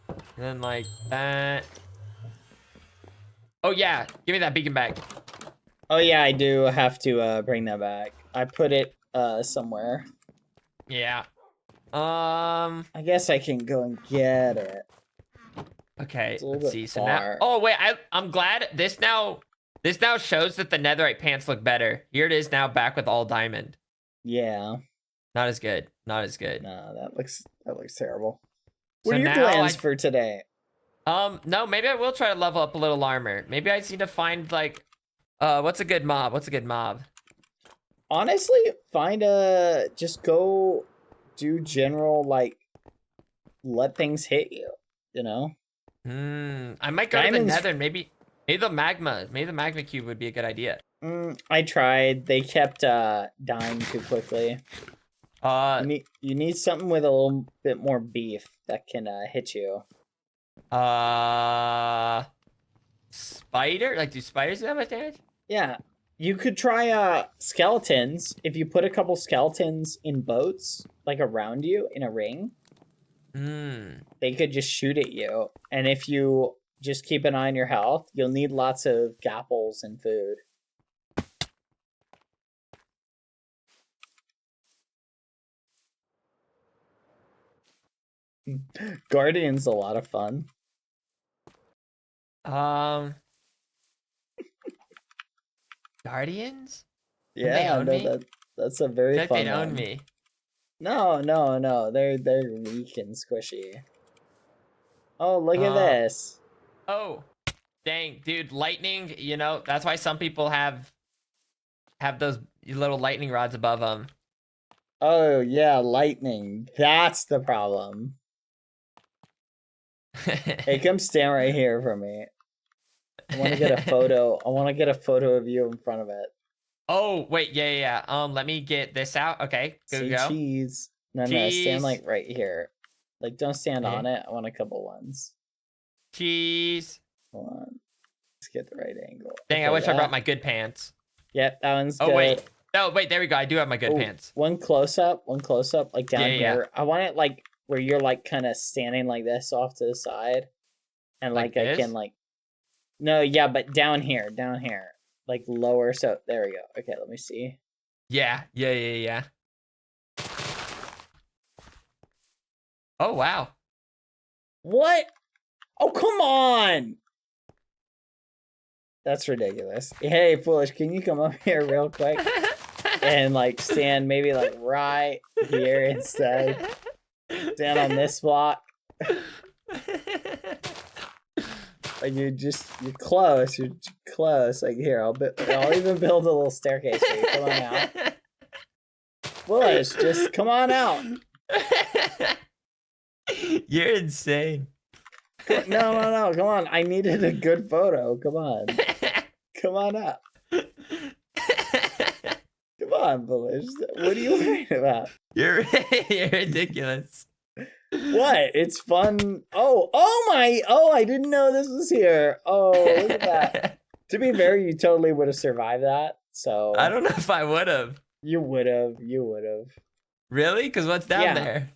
And then like that. Oh yeah, give me that beacon bag. Oh yeah, I do have to bring that back. I put it somewhere. Yeah. I guess I can go and get it. Okay, let's see. So now, oh wait, I'm glad this now shows that the netherite pants look better. Here it is now, back with all diamond. Yeah. Not as good. Not as good. No, that looks terrible. What are your plans for today? No, maybe I will try to level up a little armor. Maybe I just need to find like, what's a good mob? What's a good mob? Honestly, just go do general, like, let things hit you, you know? I might go to the nether. Maybe the magma cube would be a good idea. I tried. They kept dying too quickly. You need something with a little bit more beef that can hit you. spider? Like, do spiders do that much damage? Yeah. You could try skeletons. If you put a couple skeletons in boats, like around you in a ring, they could just shoot at you. And if you just keep an eye on your health, you'll need lots of gapples and food. Guardian's a lot of fun. Guardians? Yeah, no, that's a very fun they one. own me. No, they're weak and squishy. Oh, look at this. Oh, dang, dude, lightning. You know that's why some people have those little lightning rods above them. Oh yeah, lightning. That's the problem. Hey, come stand right here for me. I want to get a photo. I want to get a photo of you in front of it. Oh wait, yeah. Let me get this out. Okay, Say go. cheese. No, stand like right here. Like, don't stand on it. I want a couple ones. Cheese. Hold on. Let's get the right angle. Dang, I wish I brought my good pants. Yep, that one's good. Oh wait. Oh wait, there we go. I do have my good pants. One close up, like down here. I want it like where you're like kind of standing like this off to the side, and like I can like. No, yeah, but down here, like lower. So there we go. Okay, let me see. Yeah. Oh wow. What? Oh come on! That's ridiculous. Hey, Foolish, can you come up here real quick and like stand maybe like right here instead? Stand on this block. Like you're close. You're close. Like here, I'll even build a little staircase for you. Come on out. Foolish, just come on out. You're insane. No. Come on. I needed a good photo. Come on. Come on up. Come on, Foolish. What are you worried about? You're ridiculous. What? It's fun. Oh, I didn't know this was here. Oh, look at that. To be fair, you totally would have survived that. So I don't know if I would have. You would have. Really? Because what's down there?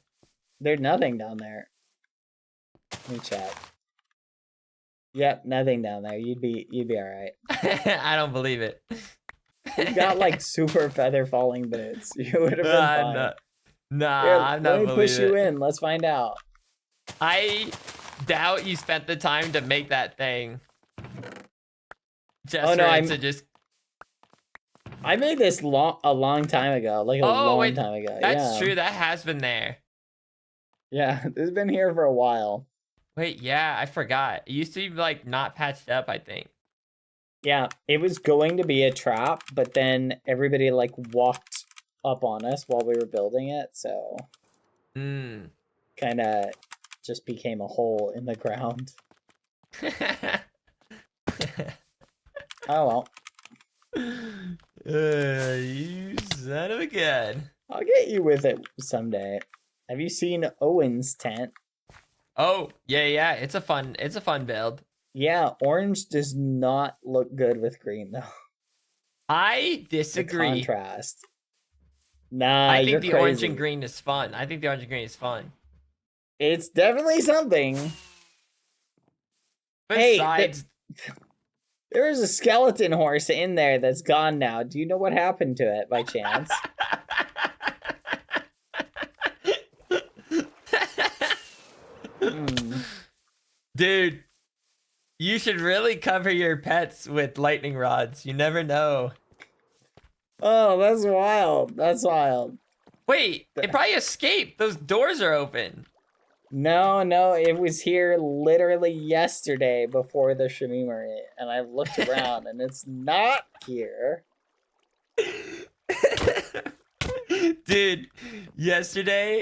There's nothing down there. Let me check. Yep, nothing down there. You'd be all right. I don't believe it. You got like super feather falling boots. You would have been fine. Nah, Here, I'm not. Let me push you in. Let's find out. I doubt you spent the time to make that thing. Just to just. I made this a long time ago, like a long time ago. That's true. That has been there. Yeah, it's been here for a while. Wait, yeah, I forgot. It used to be like not patched up, I think. Yeah, it was going to be a trap, but then everybody like walked up on us while we were building it, so kind of just became a hole in the ground. Oh well. You son of a gun. I'll get you with it someday. Have you seen Owen's tent? Oh, yeah, it's a fun build. Yeah, orange does not look good with green though. I disagree. The contrast. Nah, I think the crazy. orange and green is fun. It's definitely something. Besides, there is a skeleton horse in there that's gone now. Do you know what happened to it by chance? Dude, you should really cover your pets with lightning rods. You never know. Oh, that's wild. That's wild. Wait, it probably escaped. Those doors are open. No, it was here literally yesterday before the Shamimari, and I've looked around and it's not here. Dude, yesterday,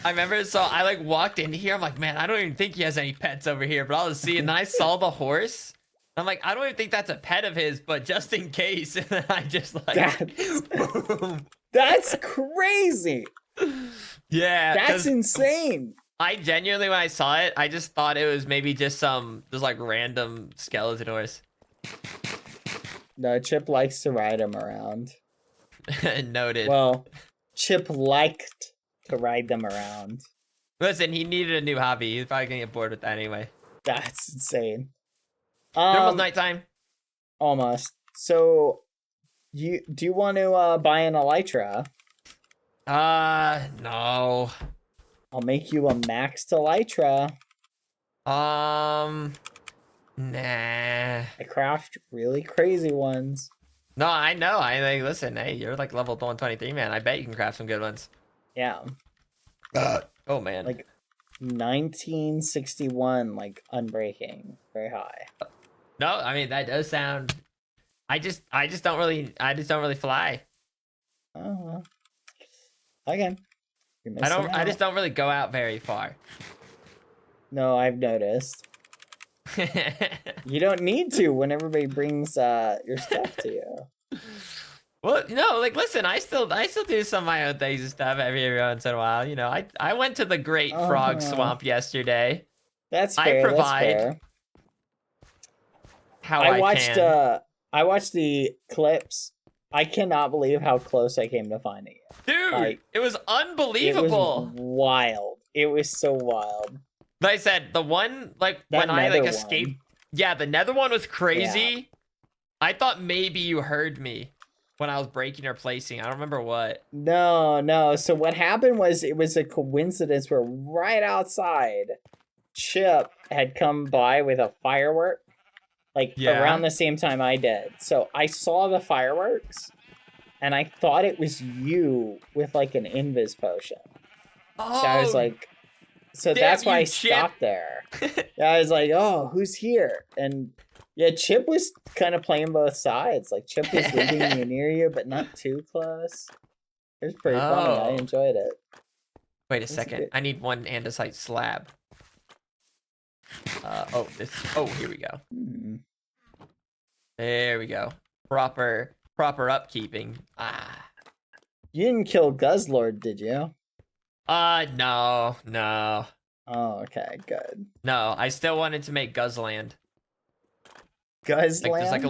I remember, so I like walked in here. I'm like, man, I don't even think he has any pets over here, but I'll just see. And then I saw the horse. I'm like, I don't even think that's a pet of his, but just in case. And then I just like, boom. That's crazy. Yeah. That's insane. I genuinely, when I saw it, I just thought it was maybe just like random skeleton horse. No, Chip likes to ride them around. Noted. Well, Chip liked to ride them around. Listen, he needed a new hobby. He's probably gonna get bored with that anyway. That's insane. It's almost nighttime. Almost. So, do you want to buy an elytra? No. I'll make you a max elytra. Nah. I craft really crazy ones. No, I know. I like. Listen, hey, you're like level 123, man. I bet you can craft some good ones. Yeah. Oh man. Like 1961, like unbreaking, very high. No, I mean that does sound. I just don't really fly. Oh, okay. I just don't really go out very far. No, I've noticed. You don't need to when everybody brings your stuff to you. Well, no, like listen, I still do some of my own things and stuff every once in a while. You know, I went to the Great Frog Swamp yesterday. That's fair. I provide that's fair. how I watched the clips. I cannot believe how close I came to finding it. Dude, like, it was unbelievable. It was wild. It was so wild. Like I said, the one like That when I nether escaped. one. Yeah, the nether one was crazy. Yeah. I thought maybe you heard me when I was breaking or placing. I don't remember what. No. So what happened was it was a coincidence where right outside, Chip had come by with a firework, like around the same time I did. So I saw the fireworks, and I thought it was you with like an invis potion. Oh, so I was like, that's why I stopped there. I was like, oh, who's here? And yeah, Chip was kind of playing both sides. Like Chip was leaving you near you, but not too close. It was pretty funny. I enjoyed it. Wait a second. I need one andesite slab. Here we go. Hmm. There we go. Proper upkeeping. You didn't kill Guzzlord, did you? No. Oh, okay, good. No, I still wanted to make Guzzland. Guzzland? Like just like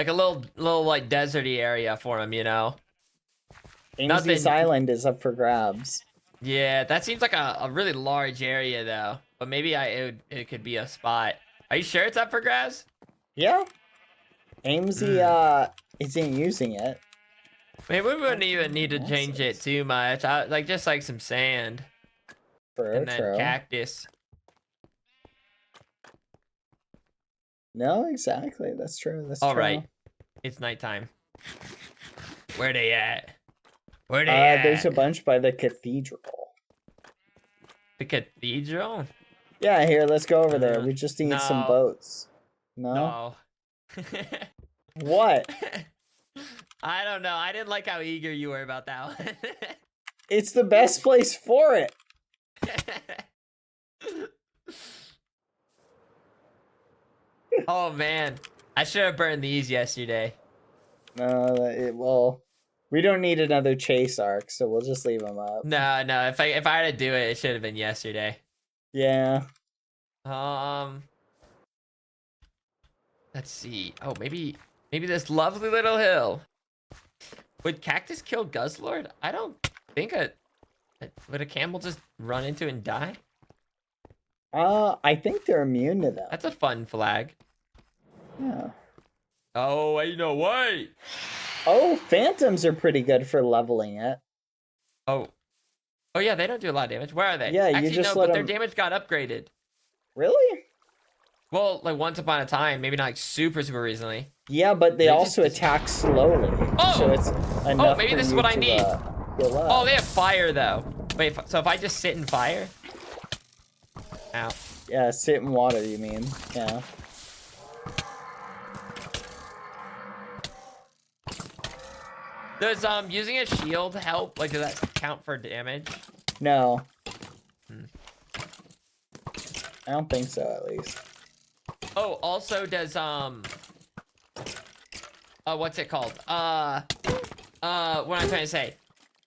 a little like deserty area for him, you know. Ames's Island is up for grabs. Yeah, that seems like a really large area though. But maybe it could be a spot. Are you sure it's up for grabs? Yeah. Amesy isn't using it. Maybe we wouldn't even need to change it too much. Just like some sand. And then cactus. No, exactly. That's true. That's all true. Right. It's nighttime. Where they at? Where they at? There's a bunch by the cathedral. The cathedral? Yeah, here, let's go over there. We just need some boats. No. What? I don't know. I didn't like how eager you were about that one. It's the best place for it. Oh man, I should have burned these yesterday. Well, we don't need another chase arc, so we'll just leave them up. No. If I had to do it, it should have been yesterday. Yeah. Let's see. Oh, maybe this lovely little hill. Would cactus kill Guzzlord? I don't think would a camel just run into and die? I think they're immune to them. That's a fun flag. Yeah. Oh, ain't no way. Oh, phantoms are pretty good for leveling it. Oh yeah, they don't do a lot of damage. Where are they? Yeah, actually, you just but their damage got upgraded. Really? Well, like once upon a time, maybe not like super recently. Yeah, but they also attack slowly. Oh! So it's enough maybe for this is you what I to, need. heal up. Oh, they have fire though. Wait, so if I just sit in fire? Ow. Yeah, sit in water, you mean. Yeah. Does using a shield help? Like, does that count for damage? No. I don't think so, at least. Oh, also does what's it called? What am I trying to say?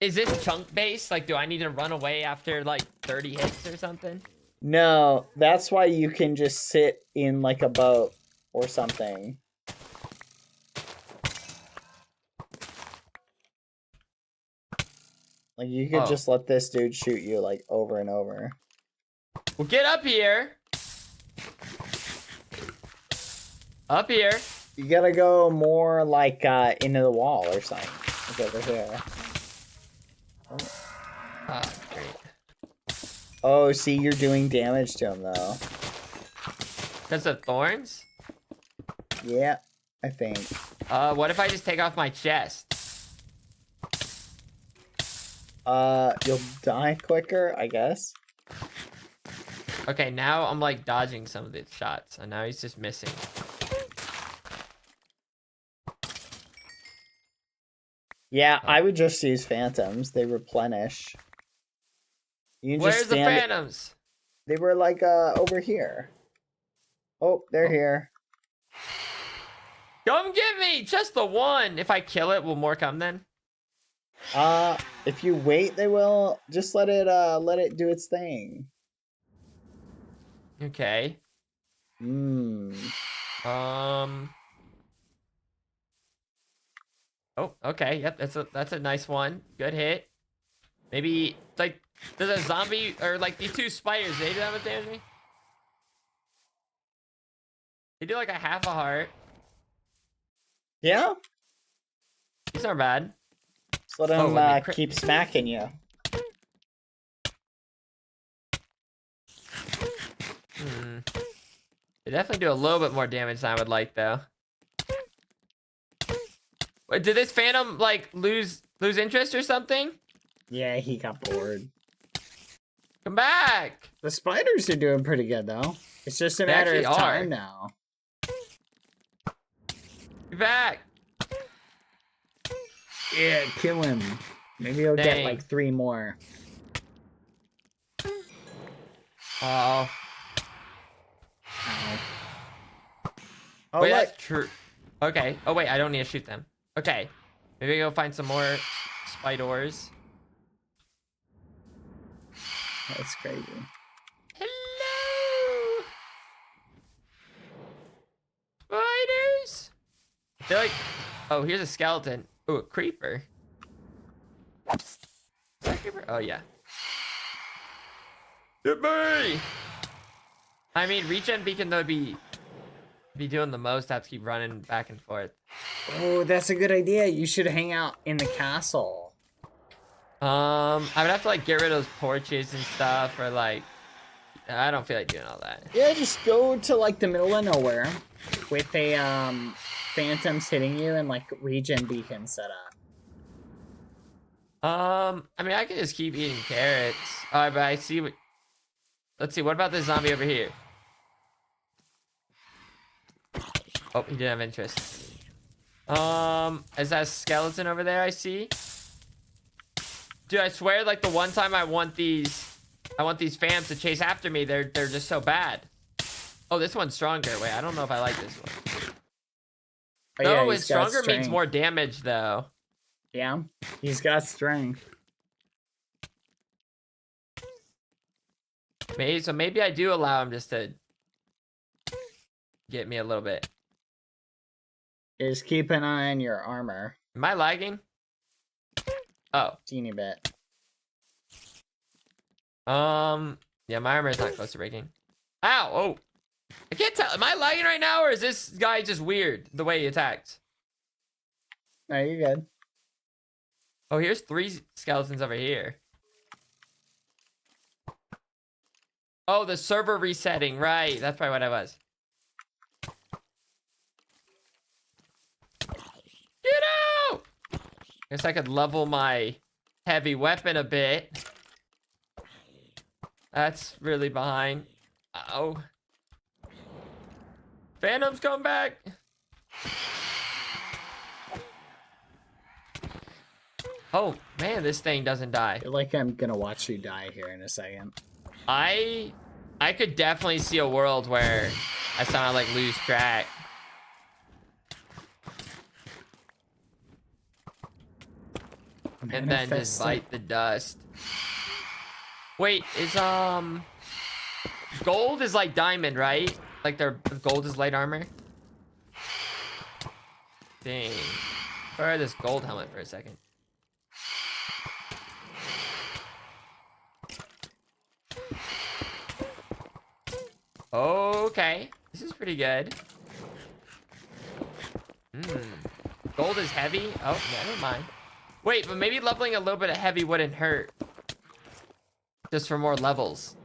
Is this chunk based? Like, do I need to run away after like 30 hits or something? No, that's why you can just sit in like a boat or something. Like you could just let this dude shoot you like over and over. Well, get up here. Up here. You gotta go more like into the wall or something. Like over here. Oh, great. Oh, see, you're doing damage to him though. Because of thorns? Yeah, I think. What if I just take off my chest? You'll die quicker, I guess. Okay, now I'm like dodging some of the shots, and now he's just missing. Yeah, I would just use phantoms. They replenish. You can Where's just the phantoms? They were like over here. Oh, they're here. Come get me! Just the one! If I kill it, will more come then? If you wait, they will. Just let it do its thing. Okay. Oh, okay. Yep, that's a nice one. Good hit. Maybe like there's a zombie or like these two spiders. They do that much damage to me. They do like a half a heart. Yeah. These aren't bad. Just let them keep smacking you. They definitely do a little bit more damage than I would like, though. Wait, did this phantom like lose interest or something? Yeah, he got bored. Come back. The spiders are doing pretty good though. It's just a matter of time now. Be back. Yeah, kill him. Maybe he'll get like 3 more. Oh. Ow. Oh, wait, that's true. Okay. Oh, wait, I don't need to shoot them. Okay. Maybe go find some more spiders. That's crazy. Hello. Spiders. I feel like... Oh, here's a skeleton. Oh, a creeper. Is that a creeper? Oh, yeah. Hit me! I mean, regen beacon though would be doing the most. I have to keep running back and forth. Oh, that's a good idea. You should hang out in the castle. I would have to like get rid of those porches and stuff, or like, I don't feel like doing all that. Yeah, just go to like the middle of nowhere with a phantoms hitting you and like regen beacon set up. I mean, I could just keep eating carrots. But I see what. Let's see. What about this zombie over here? Oh, he didn't have interest. Is that a skeleton over there? I see. Dude, I swear, like the one time I want these fams to chase after me, they're just so bad. Oh, this one's stronger. Wait, I don't know if I like this one. Oh, no, yeah, it's stronger means more damage though. Yeah, he's got strength. Maybe I do allow him just to get me a little bit. Just keep an eye on your armor. Am I lagging? Oh. Teeny bit. Yeah, my armor is not close to breaking. Ow! Oh. I can't tell. Am I lagging right now, or is this guy just weird the way he attacks? No, you're good. Oh, here's 3 skeletons over here. Oh, the server resetting. Right. That's probably what I was. Get out! Guess I could level my heavy weapon a bit. That's really behind. Uh-oh. Phantoms, come back! Oh, man, this thing doesn't die. I feel like I'm gonna watch you die here in a second. I could definitely see a world where I somehow like lose track. and then just bite the dust. Wait, is gold is like diamond, right? Like their gold is light armor. Dang. Wear this gold helmet for a second. Okay, this is pretty good. Gold is heavy. Oh, never mind. Wait, but maybe leveling a little bit of heavy wouldn't hurt. Just for more levels.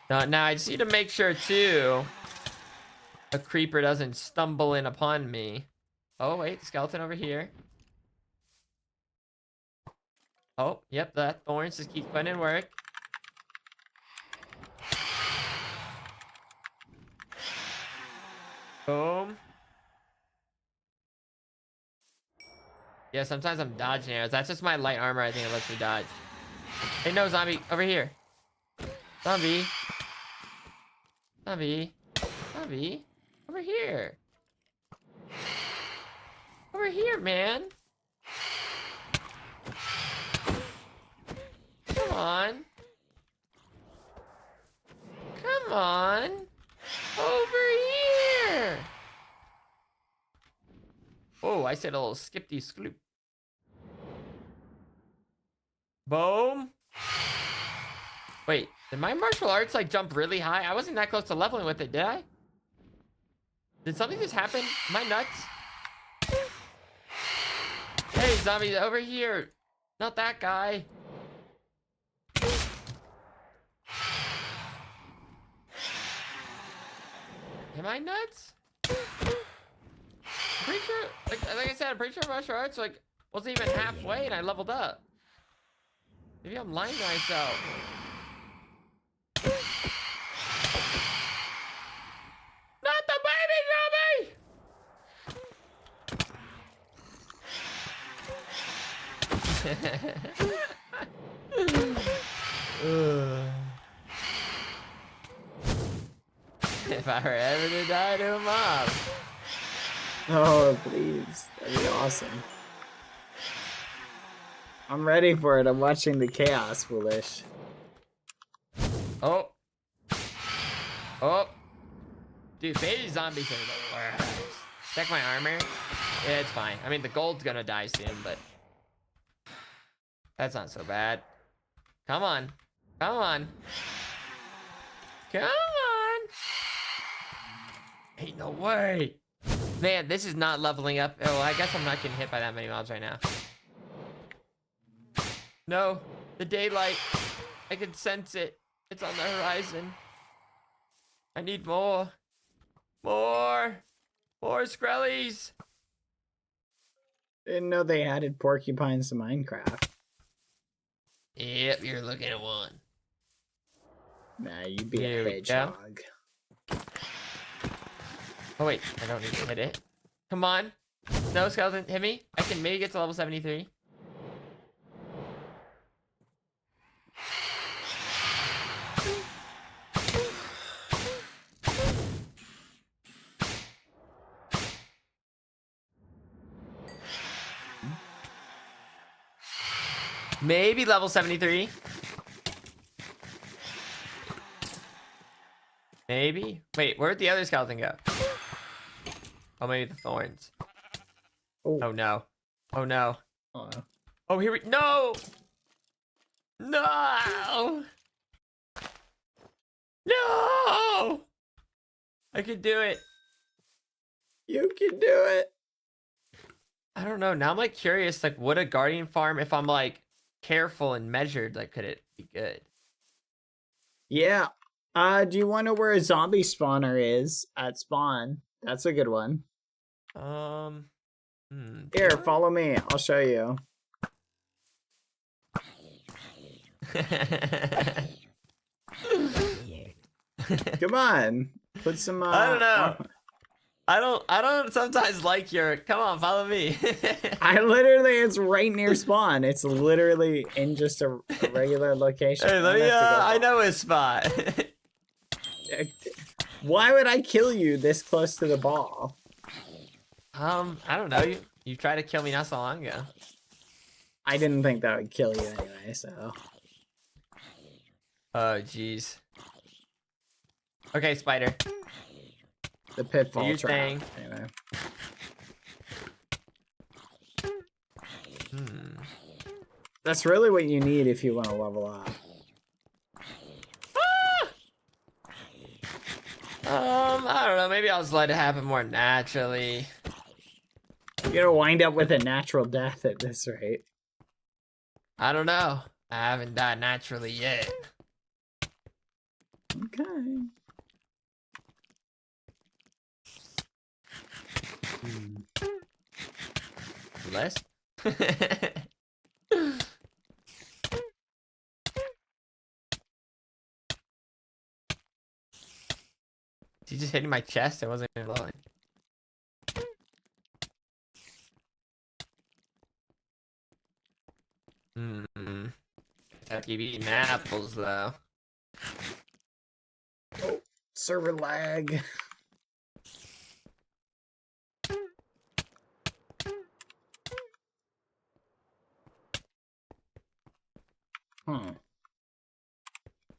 Now I just need to make sure too a creeper doesn't stumble in upon me. Oh wait, skeleton over here. Oh, yep, that thorns just keep putting in work. Boom. Yeah, sometimes I'm dodging arrows. That's just my light armor. I think it lets me dodge. Hey, no, zombie. Over here. Zombie. Zombie. Zombie. Over here. Over here, man. Come on. Come on. Over here. Oh, I said a little skipty skloop. Boom. Wait, did my martial arts like jump really high? I wasn't that close to leveling with it, did I? Did something just happen? Am I nuts? Hey, zombie, over here. Not that guy. Am I nuts? I'm pretty sure, like I said, I'm pretty sure martial arts like wasn't even halfway and I leveled up. Maybe I'm lying to myself. Not the baby zombie! If I were ever to die to a mob. Oh, please. That'd be awesome. I'm ready for it. I'm watching the chaos, foolish. Oh. Oh. Dude, baby zombies are the worst. Check my armor. Yeah, it's fine. I mean, the gold's gonna die soon, but that's not so bad. Come on. Come on. Come on. Ain't no way. Man, this is not leveling up. Oh, I guess I'm not getting hit by that many mobs right now. No, the daylight. I can sense it. It's on the horizon. I need more. More. More Skrellies. Didn't know they added porcupines to Minecraft. Yep, you're looking at one. Nah, you be Here a we go. hedgehog. Oh wait, I don't need to hit it. Come on. No, skeleton, hit me. I can maybe get to level 73. Maybe level 73. Maybe. Wait, where'd the other skeleton go? Oh, maybe the thorns. Oh, Oh no. Oh no. oh. Oh, here we. No! No! No! I could do it. You can do it. I don't know. Now I'm like curious, like, would a guardian farm, if I'm like careful and measured, like, could it be good? Yeah. Do you want to know where a zombie spawner is at spawn? That's a good one. Here, follow me. I'll show you. Come on. Put some I don't know. I don't sometimes like your, come on, follow me. I literally, it's right near spawn. It's literally in just a regular location. Hey, let me, I know his spot. Why would I kill you this close to the ball? I don't know. You tried to kill me not so long ago. I didn't think that would kill you anyway, so. Oh, jeez. Okay, spider. The Do pitfall your trap. thing. Anyway. That's really what you need if you want to level up. I don't know. Maybe I'll just let it happen more naturally. You're gonna wind up with a natural death at this rate. I don't know. I haven't died naturally yet. Okay. Less? She just hitting my chest. It wasn't even blowing. I keep eating apples though. Oh, server lag.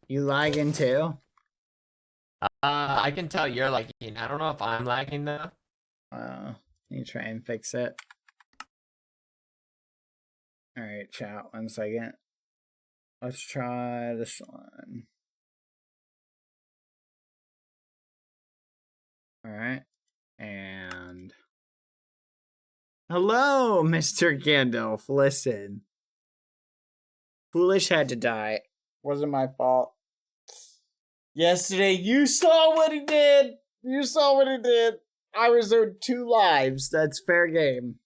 You lagging too? I can tell you're lagging. I don't know if I'm lagging though. You try and fix it. Alright, chat, 1 second. Let's try this one. Alright. And hello, Mr. Gandalf. Listen. Foolish had to die. Wasn't my fault. Yesterday, you saw what he did. You saw what he did. I reserved 2 lives. That's fair game.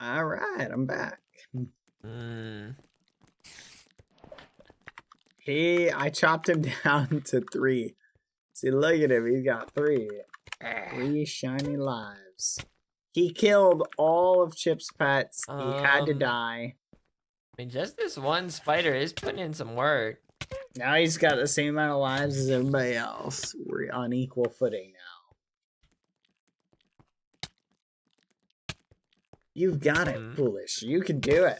Alright, I'm back. I chopped him down to 3. See, look at him. He's got 3. 3 shiny lives. He killed all of Chip's pets. He had to die. I mean, just this one spider is putting in some work. Now he's got the same amount of lives as everybody else. We're on equal footing now. You've got it, Foolish. You can do it.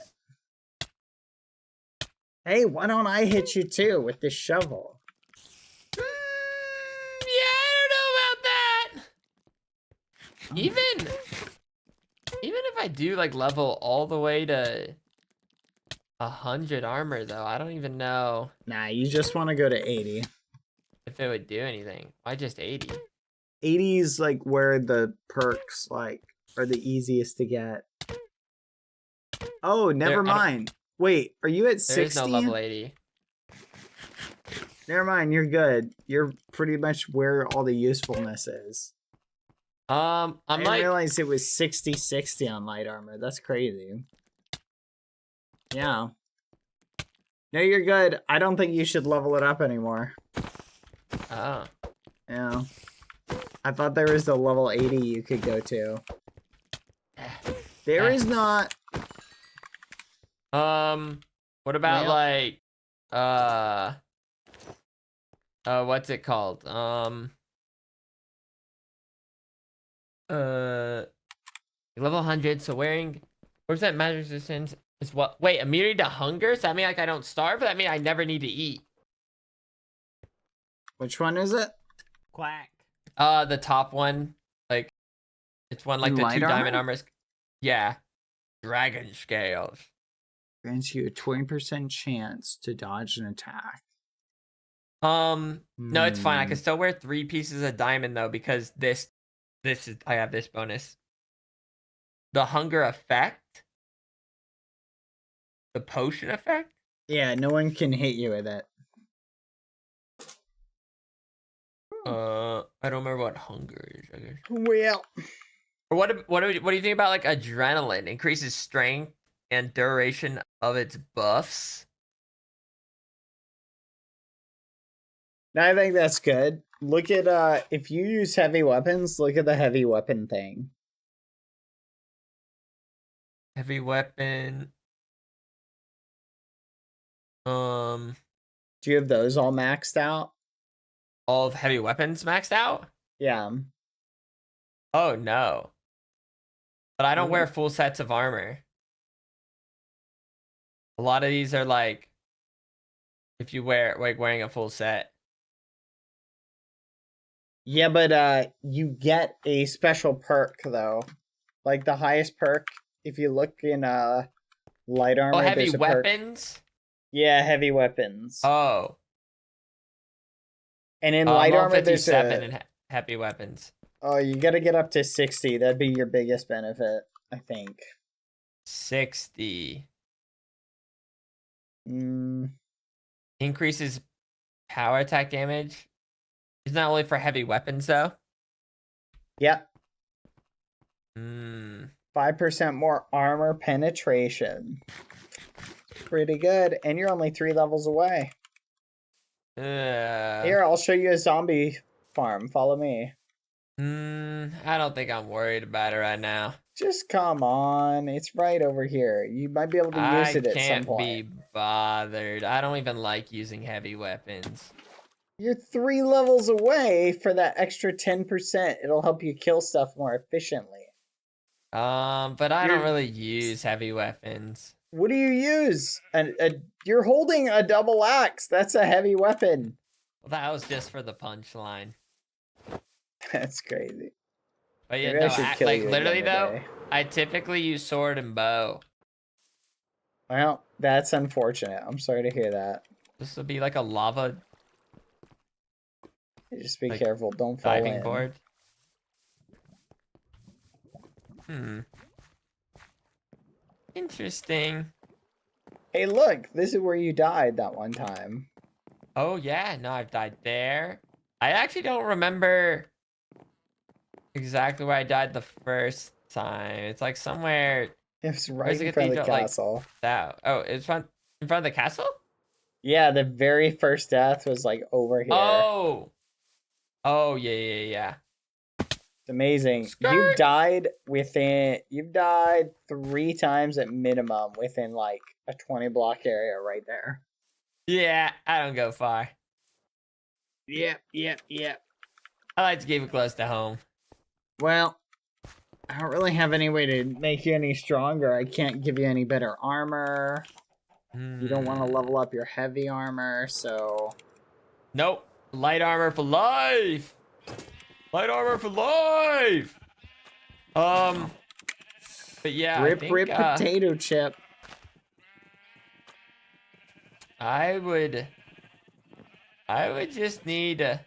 Hey, why don't I hit you too with this shovel? Yeah, I don't know about that. Even if I do like level all the way to 100 armor though, I don't even know. Nah, you just want to go to 80. If it would do anything. Why just 80? 80 is like where the perks like are the easiest to get. Oh, never mind. Wait, are you at 60? There is no level 80. Never mind, you're good. You're pretty much where all the usefulness is. I didn't realize it was 60-60 on light armor. That's crazy. Yeah. No, you're good. I don't think you should level it up anymore. Oh. Yeah. I thought there was a level 80 you could go to. There is not. What about like what's it called? Level 100, so wearing where's that magic resistance is what? Wait, immunity to hunger? Does that mean like I don't starve? Or that mean I never need to eat? Which one is it? Quack. The top one. Like it's one like In the light 2 diamond armor? armors. Yeah. Dragon scales. Grants you a 20% chance to dodge an attack. No, it's fine. I can still wear 3 pieces of diamond though, because this is I have this bonus. The hunger effect. The potion effect? Yeah, no one can hit you with it. I don't remember what hunger is, I guess. Well. Or what do you think about like adrenaline? Increases strength and duration of its buffs. I think that's good. Look at if you use heavy weapons, look at the heavy weapon thing. Heavy weapon. Do you have those all maxed out? All of heavy weapons maxed out? Yeah. Oh no. But I don't wear full sets of armor. A lot of these are like if you wear like wearing a full set. Yeah, but you get a special perk though. Like the highest perk, if you look in light armor, Oh, heavy there's a perk. weapons? Yeah, heavy weapons. Oh. And in I'm light on armor, there's 57 a. in heavy weapons. Oh, you gotta get up to 60. That'd be your biggest benefit, I think. 60. Mm, Increases power attack damage. Isn't that only for heavy weapons though? yep. Hmm. 5% more armor penetration. Pretty good. And you're only 3 levels away. Here, I'll show you a zombie farm. Follow me. I don't think I'm worried about it right now. Just come on. It's right over here. You might be able to use it at some can't point. be bothered. I don't even like using heavy weapons. You're 3 levels away for that extra 10%. It'll help you kill stuff more efficiently. But I don't really use heavy weapons. What do you use? You're holding a double axe. That's a heavy weapon. Well, that was just for the punchline. That's crazy. But yeah, Maybe I no, should kill like you literally again though, today. I typically use sword and bow. Well, that's unfortunate. I'm sorry to hear that. This will be like a lava Just be like, careful. Don't fall diving in. board. Interesting. Hey, look. This is where you died that one time. Oh yeah, no, I've died there. I actually don't remember exactly where I died the first time. It's like somewhere It was right Where's in the front of the cathedral, like- castle. that. Oh, it's in front of the castle? Yeah, the very first death was like over here. Oh. Oh yeah. It's amazing. Skirt. You've died 3 times at minimum within like a 20 block area right there. Yeah, I don't go far. Yep. I like to keep it close to home. Well, I don't really have any way to make you any stronger. I can't give you any better armor. You don't want to level up your heavy armor, so... Nope. Light armor for life. Light armor for life. But yeah, Rip, I think, rip, potato chip. I would just need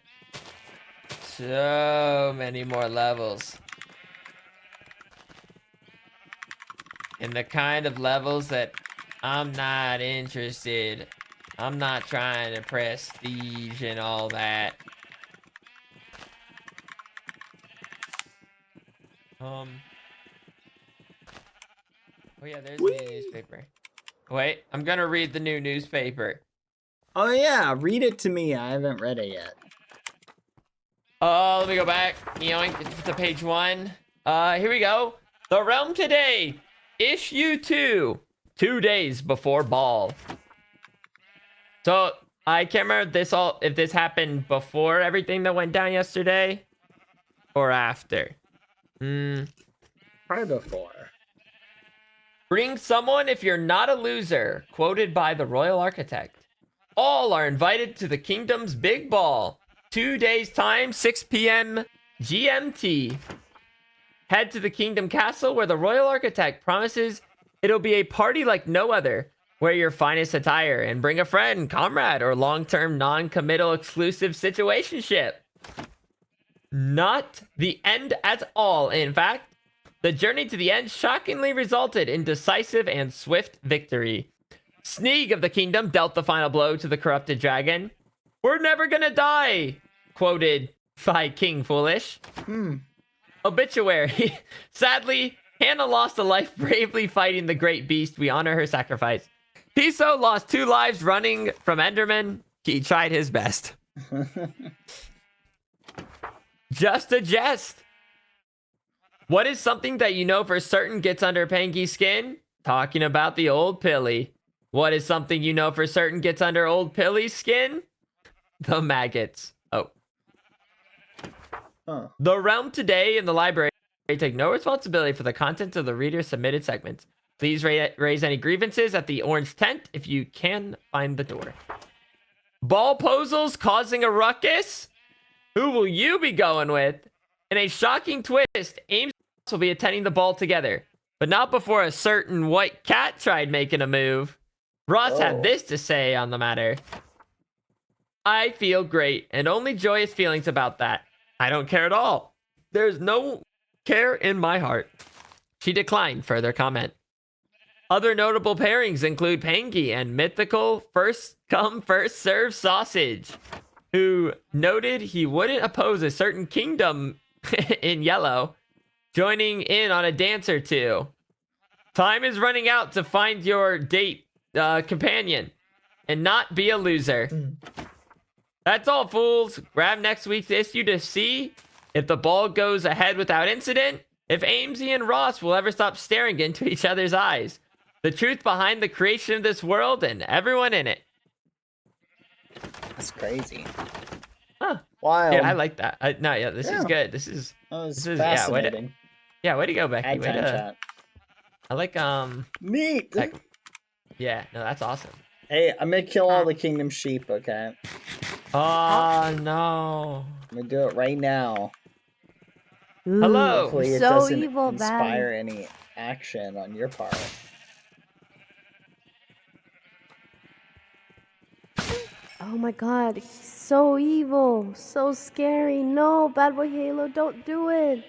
so many more levels. And the kind of levels that I'm not interested. I'm not trying to prestige and all that. Oh yeah, there's the new newspaper. Wait, I'm gonna read the new newspaper. Oh yeah, read it to me. I haven't read it yet. Let me go back. Yoink to page 1. Here we go. The Realm today. Issue 2. 2 days before ball. So I can't remember if this happened before everything that went down yesterday or after. Probably before. Bring someone if you're not a loser. Quoted by the Royal Architect. All are invited to the kingdom's big ball. 2 days time, 6 p.m. GMT. Head to the Kingdom Castle where the Royal Architect promises it'll be a party like no other. Wear your finest attire and bring a friend, comrade, or long-term non-committal exclusive situationship. Not the end at all. In fact, the journey to the end shockingly resulted in decisive and swift victory. Sneeg of the kingdom dealt the final blow to the corrupted dragon. We're never gonna die, quoted by King Foolish. Obituary. Sadly, Hannah lost a life bravely fighting the great beast. We honor her sacrifice. Piso lost 2 lives running from Enderman. He tried his best. Just a jest. What is something that you know for certain gets under Pangy's skin? Talking about the old Pilly. What is something you know for certain gets under old Pilly's skin? The maggots. Oh. Huh. The Realm today in the library take no responsibility for the content of the reader submitted segments. Please raise any grievances at the orange tent if you can find the door. Ball posals causing a ruckus? Who will you be going with? In a shocking twist, Ames will be attending the ball together, but not before a certain white cat tried making a move. Ross had this to say on the matter. I feel great and only joyous feelings about that. I don't care at all. There's no care in my heart. She declined further comment. Other notable pairings include Pangy and mythical first come first serve sausage, who noted he wouldn't oppose a certain kingdom in yellow, joining in on a dance or two. Time is running out to find your date companion and not be a loser. That's all, fools. Grab next week's issue to see if the ball goes ahead without incident, if Amesy and Ross will ever stop staring into each other's eyes. The truth behind the creation of this world and everyone in it. That's crazy. Huh. Wild. Yeah, I like that. This is good. This is fascinating. Way to go, Becky. Way to, chat. I like Neat. Yeah, no, that's awesome. Hey, I'm gonna kill all the kingdom sheep, okay? Oh no. I'm gonna do it right now. Ooh, Hello. Hopefully it so doesn't evil, inspire any action on your part. Oh my god, he's so evil, so scary. No, Badboyhalo, don't do it.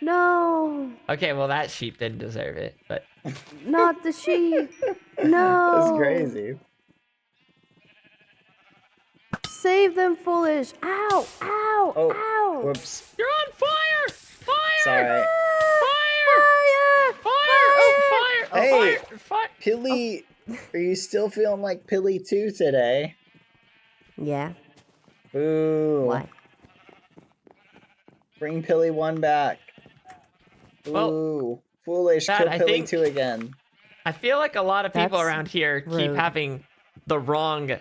No, Okay, well that sheep didn't deserve it, but not the sheep. No. That's crazy. Save them, foolish. Ow, ow, Oh, ow. whoops. you're on fire! Fire! Sorry. Fire! Fire! Fire! Oh, fire! Hey! Oh, fire! Fire! Pilly, are you still feeling like Pilly 2 today? Yeah, Ooh. why? Bring Pilly 1 back. Ooh. Well, Foolish, Dad, kill I Pilly think- 2 again. I feel like a lot of people That's around here keep rude. having the wrong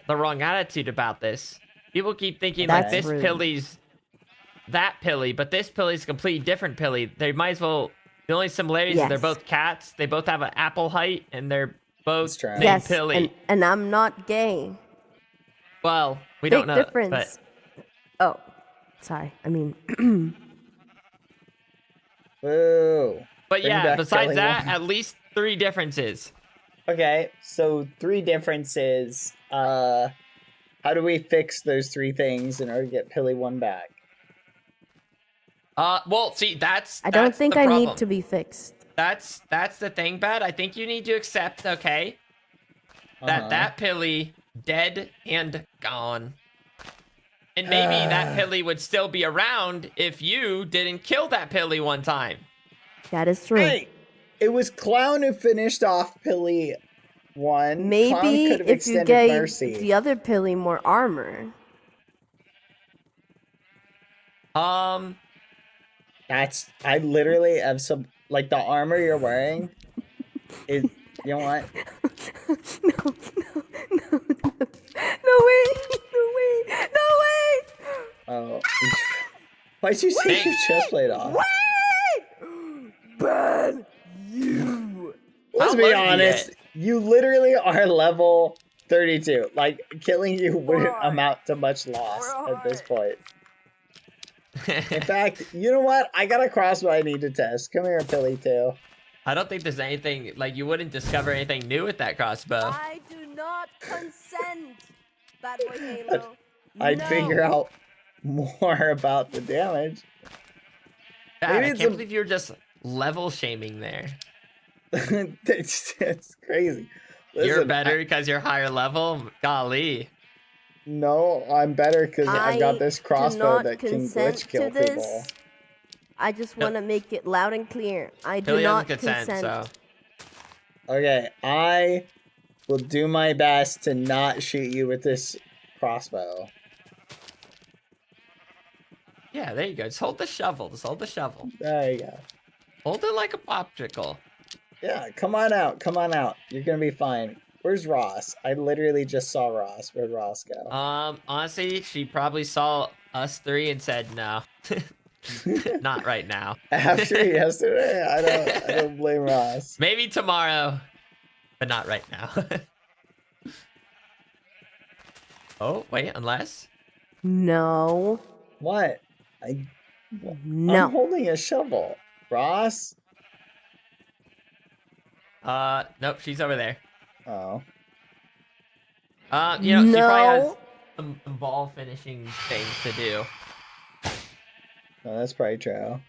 attitude about this. People keep thinking That's like this rude. Pilly's that Pilly, but this Pilly's a completely different Pilly. They might as well. The only similarities is they're Yes. both cats. They both have an apple height, and they're both That's true. named Yes, Pilly. and I'm not gay. Well, we Big don't know. difference. Oh, sorry. I mean, Ooh. But Bring yeah, back besides Pilly that, 1. at least 3 differences. Okay, so 3 differences. How do we fix those 3 things in order to get Pilly 1 back? Well, see, that's I don't that's think the I problem. need to be fixed. That's the thing, Bad. I think you need to accept, okay, that that Pilly dead and gone. And maybe that Pilly would still be around if you didn't kill that Pilly one time. That is true. Hey, it was Clown who finished off Pilly 1. Clown Maybe could have if you extended gave mercy. the other Pilly more armor. I literally have some, like, the armor you're wearing is, you know what? No way! Oh. Why'd you take your chest plate off? Bad you! Let's How be low did you honest. get? You literally are level 32. Like, killing you wouldn't amount to much loss at this point. In fact, you know what? I got a crossbow I need to test. Come here, Pilly 2. I don't think there's anything, like, you wouldn't discover anything new with that crossbow. I do not consent, Badboyhalo. I'd No. figure out more about the damage. Dad, Maybe I it's can't a- believe you're just level shaming there. it's crazy. You're Listen, better because you're higher level? Golly. No, I'm better because I got this do crossbow not that can consent glitch kill to this. people. I just want to make it loud and clear. I do Billy not doesn't consent, consent. so. Okay, I will do my best to not shoot you with this crossbow. Yeah, there you go. Just hold the shovel. Just hold the shovel. There you go. Hold it like a popsicle. Yeah, come on out. Come on out. You're gonna be fine. Where's Ross? I literally just saw Ross. Where'd Ross go? Honestly, she probably saw us 3 and said no. Not right now. After yesterday, I don't blame Ross. Maybe tomorrow, but not right now. Oh, wait, unless? No. What? No. I'm holding a shovel. Ross? Nope, she's over there. Oh. You know, she probably has No. some ball finishing things to do. No, that's probably true.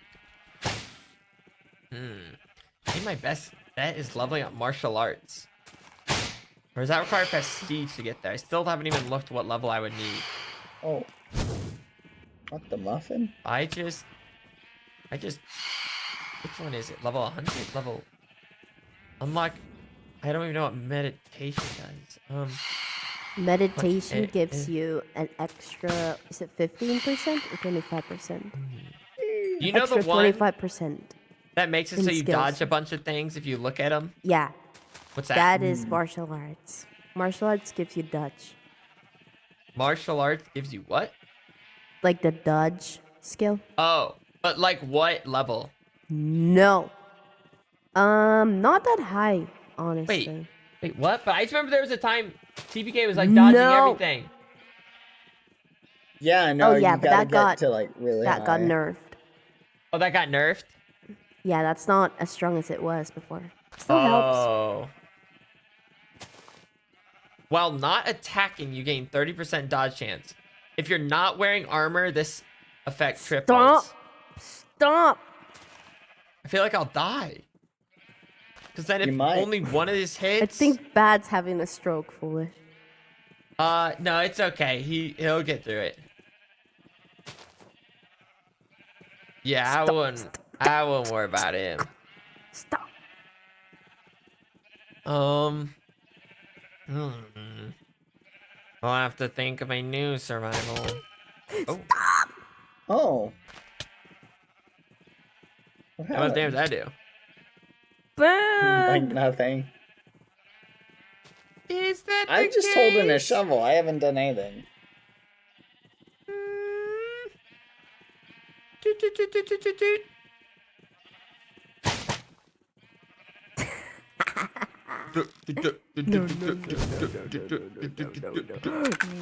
I think my best bet is leveling up martial arts. Or does that require prestige to get there? I still haven't even looked what level I would need. Oh. What, the muffin? I just... Which one is it? Level 100? Level... Unlock... I don't even know what meditation does. Meditation What- gives you an extra, is it 15% or 25%? You know Extra the one 25%. that makes it in so you skills. dodge a bunch of things if you look at them? Yeah, What's that? that is martial arts. Martial arts gives you dodge. Martial arts gives you what? Like the dodge skill? Oh, but like what level? No. Not that high, honestly. Wait, what? But I just remember there was a time TPK was like dodging No. everything. Yeah, no, Oh, yeah, you but gotta that got- get to like really That got high. nerfed. Oh, that got nerfed? Yeah, that's not as strong as it was before. Still helps. Oh. While not attacking, you gain 30% dodge chance. If you're not wearing armor, this effect triples. Stop! I feel like I'll die. Because then You if might. only one of these hits... I think Bad's having a stroke, foolish. No, it's okay. He'll get through it. Yeah, I wouldn't worry about him. Stop. I'll have to think of a new survival. Oh, Oh. What how much damage happened? did I do? Like Bad! nothing. Is that I'm just holding a shovel. I haven't done anything.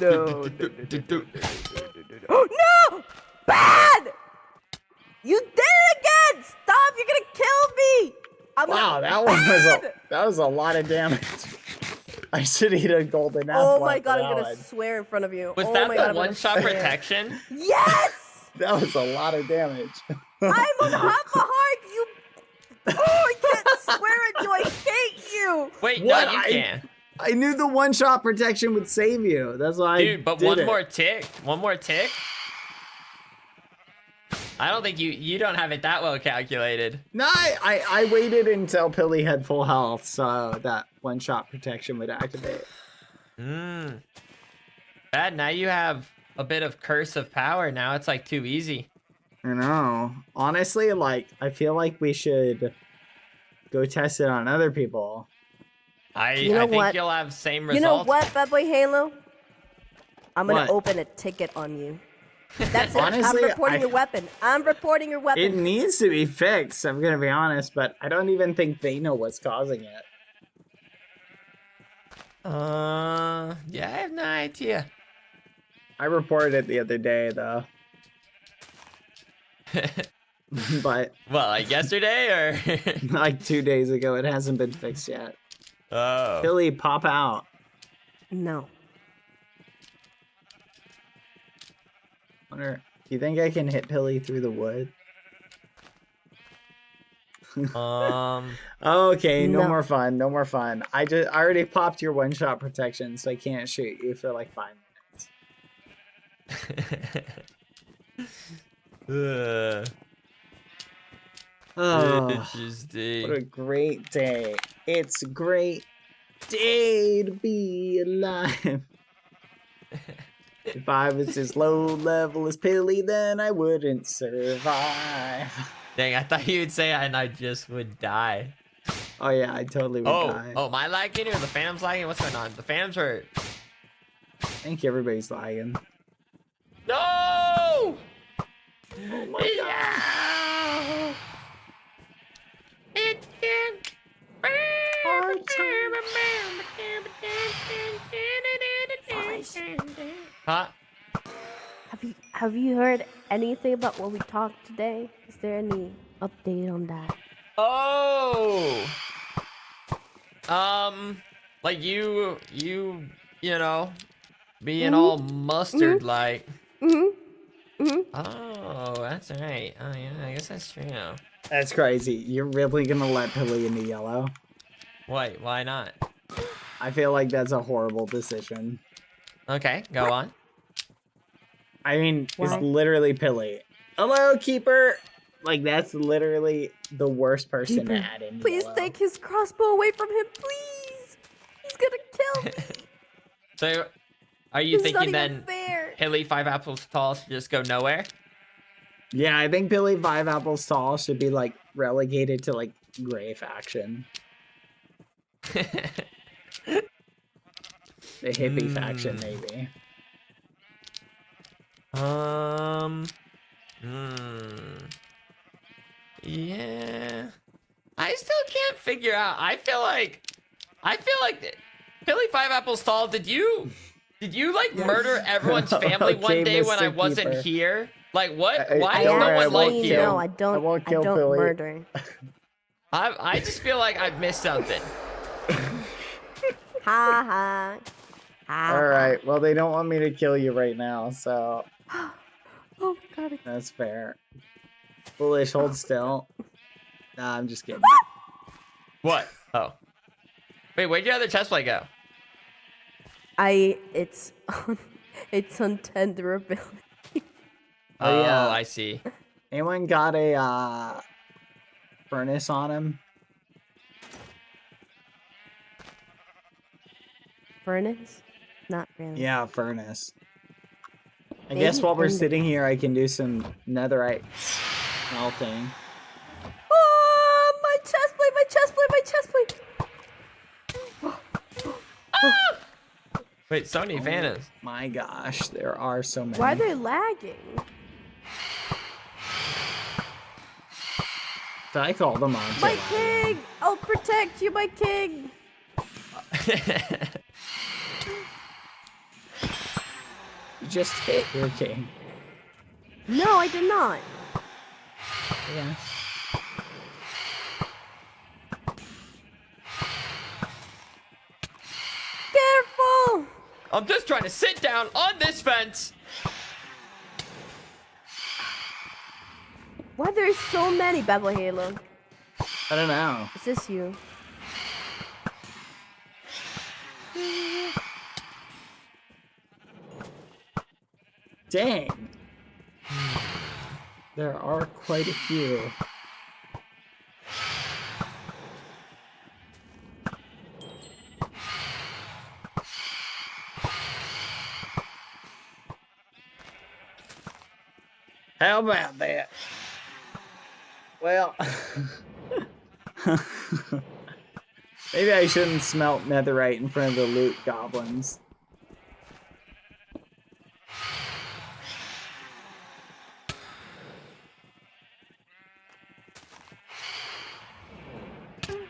No. No! Bad! You did it again! Stop! You're gonna kill me! Wow, that was a lot of damage. I should eat a golden apple. Oh my after god, that I'm gonna one. swear in front of you. Was Oh that my the God, I'm gonna one-shot swear. protection? Yes! That was a lot of damage. I'm on half a heart, you... Oh, I can't swear at you, I hate you! Wait, What? no, you can. I knew the one-shot protection would save you. That's why Dude, but did one it. more tick. One more tick. I don't think you don't have it that well calculated. No, I waited until Pilly had full health so that one-shot protection would activate. Bad, now you have a bit of curse of power. Now it's like too easy. I know. Honestly, like, I feel like we should go test it on other people. You know I think what? you'll have same You know results. what, Badboyhalo? I'm gonna What? open a ticket on you. That's it. Honestly, I'm reporting your weapon. I'm reporting your weapon. It needs to be fixed, I'm gonna be honest, but I don't even think they know what's causing it. Yeah, I have no idea. I reported it the other day, though. But Well, like yesterday or? like 2 days ago, it hasn't been fixed yet. Oh. Billy, pop out. No. Wonder, you think I can hit Pilly through the wood? Okay, no No. more fun, no more fun. I already popped your one-shot protection, so I can't shoot you for like 5 minutes. Oh, Interesting. what a great day. It's a great day to be alive. If I was as low level as Pilly, then I wouldn't survive. Dang, I thought you would say and I just would die. Oh yeah, I totally would die. Oh, am I lagging or the Phantom's lagging? What's going on? The Phantoms are... I think everybody's lagging. No! Oh my god. Huh? Have you heard anything about what we talked today? Is there any update on that? Oh. Like you know, being all mustard like. Oh, that's right. Oh yeah, I guess that's true. That's crazy. You're really gonna let Pilly into yellow? Wait, why not? I feel like that's a horrible decision. Okay, go on. I mean, Why? it's literally Pilly. Hello, Keeper! Like, that's literally the worst person to Keeper, add in please yellow. take his crossbow away from him, please. He's gonna kill me. So, are you This is not thinking even then fair. Hilly 5 apples tall should just go nowhere? Yeah, I think Pilly 5 Apples Tall should be, like, relegated to, like, gray faction. The hippie faction, maybe. Yeah. I still can't figure out. I feel like Hilly 5 apples tall, did you like murder everyone's family one Okay, day when I Mr. wasn't Keeper. here? Like what? I- Why I- does don't no worry, I one like won't you? kill. No, I don't. won't I kill don't Billy. murder. I just feel like I've missed something. Ha ha. Ha. Alright, well, they don't want me to kill you right now, so Oh my god. that's fair. Foolish, hold still. Nah, I'm just kidding. What? Oh. Wait, where'd your other chest plate go? It's on tender ability. Oh, yeah. I see. Anyone got a furnace on him? Furnace? Not really. Yeah, furnace. I Maybe guess while we're in the- sitting here, I can do some netherite smelting. Oh, my chest plate, my chest plate, my chest plate. Wait, so many Vannas. My gosh, there are so many. Why are they lagging? Did I call them on? My king! I'll protect you, my king! You just hit your king. No, I did not. Yeah. Careful! I'm just trying to sit down on this fence. Why there's so many Badboyhalo? I don't know. Is this you? Dang. There are quite a few. How about that? Well, maybe I shouldn't smelt netherite in front of the loot goblins.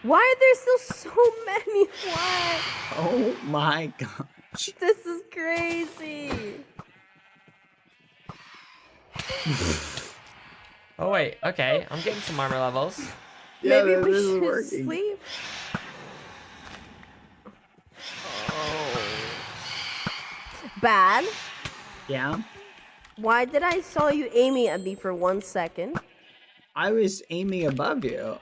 Why are there still so many? Why? Oh my gosh. This is crazy. Oh wait, okay. I'm getting some armor levels. Yeah, Maybe we this is should working. sleep. Oh. Bad. Yeah? Why did I saw you aiming at me for 1 second? I was aiming above you.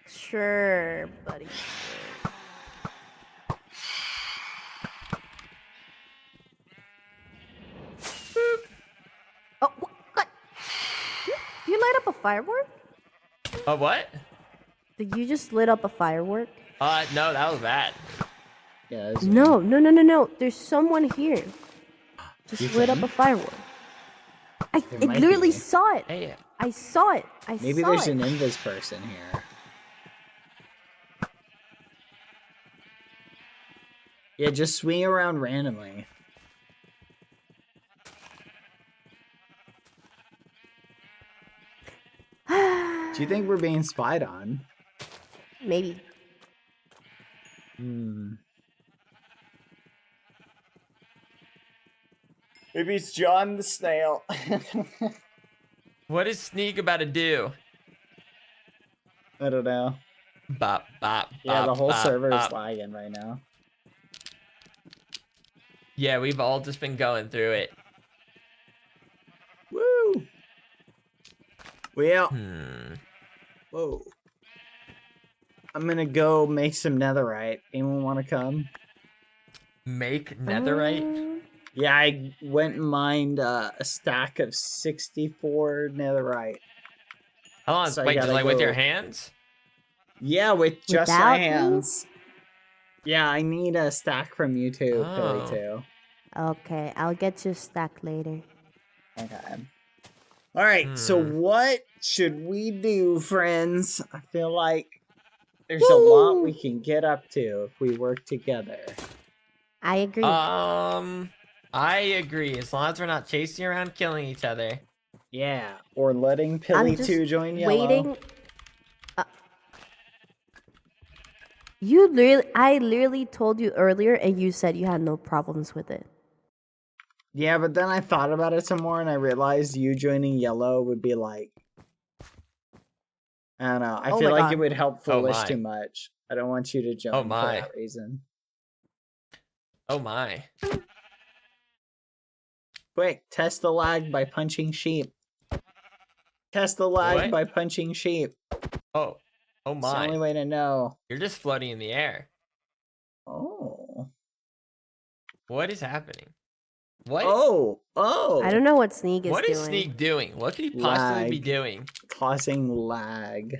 Sure, buddy. Oh, what? Did you light up a firework? Oh, what? Did you just lit up a firework? No, that was bad. Yeah, this No. There's someone here. Just You lit up think? a firework. I might literally be. saw it. Hey, I saw it. I Maybe saw there's it. an invis person here. Yeah, just swing around randomly. Do you think we're being spied on? Maybe. Hmm. Maybe it's John the Snail. What is Sneak about to do? I don't know. Bop, bop, Yeah, the bop, whole bop, server is bop. lagging right now. Yeah, we've all just been going through it. Woo! Well, Hmm. whoa. I'm gonna go make some netherite. Anyone want to come? Make netherite? Yeah, I went and mined a stack of 64 netherite. Hold on, So I wait, just gotta like with your go- hands? Yeah, with just my Without me? hands. Yeah, I need a stack from you too, Billy Oh. too. Okay, I'll get you a stack later. Okay. All right, so what should we do, friends? I feel like there's a lot we can get up to if we work together. I agree. I agree. As long as we're not chasing around killing each other. Yeah, or letting I'm Pilly just 2 join Yellow. waiting. I literally told you earlier, and you said you had no problems with it. Yeah, but then I thought about it some more and I realized you joining Yellow would be like, I don't know. I Oh feel my like God. it would help Foolish my. too much. I don't want you to join Oh for my. that reason. Oh my. Quick, test the lag by punching sheep. Test the lag What? by punching sheep. Oh. Oh It's the only my. way to know. You're just floating in the air. Oh. What is happening? What? Oh. I don't know what Sneak is What doing. is Sneak doing? What could he possibly be Lag. doing? Causing lag.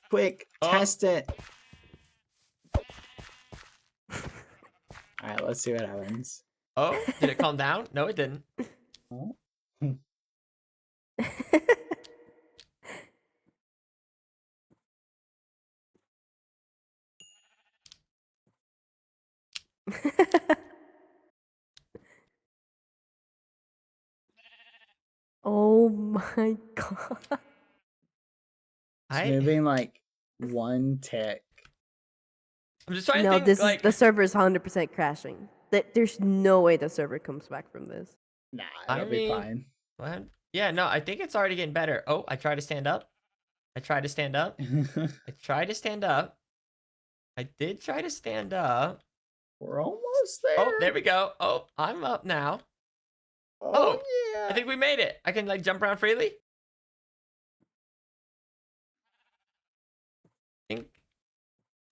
Quick, Oh. test it. Alright, let's see what happens. Oh, did it calm down? No, it didn't. Oh. Oh my God. It's moving like one tick. I'm just trying No, to think, this like, is the server is 100% crashing. There's no way the server comes back from this. Nah, I it'll be mean- fine. what? Yeah, no, I think it's already getting better. Oh, I tried to stand up. I tried to stand up. I tried to stand up. I did try to stand up. We're almost there. Oh, there we go. Oh, I'm up now. Oh, I yeah. think we made it. I can, like, jump around freely. Think.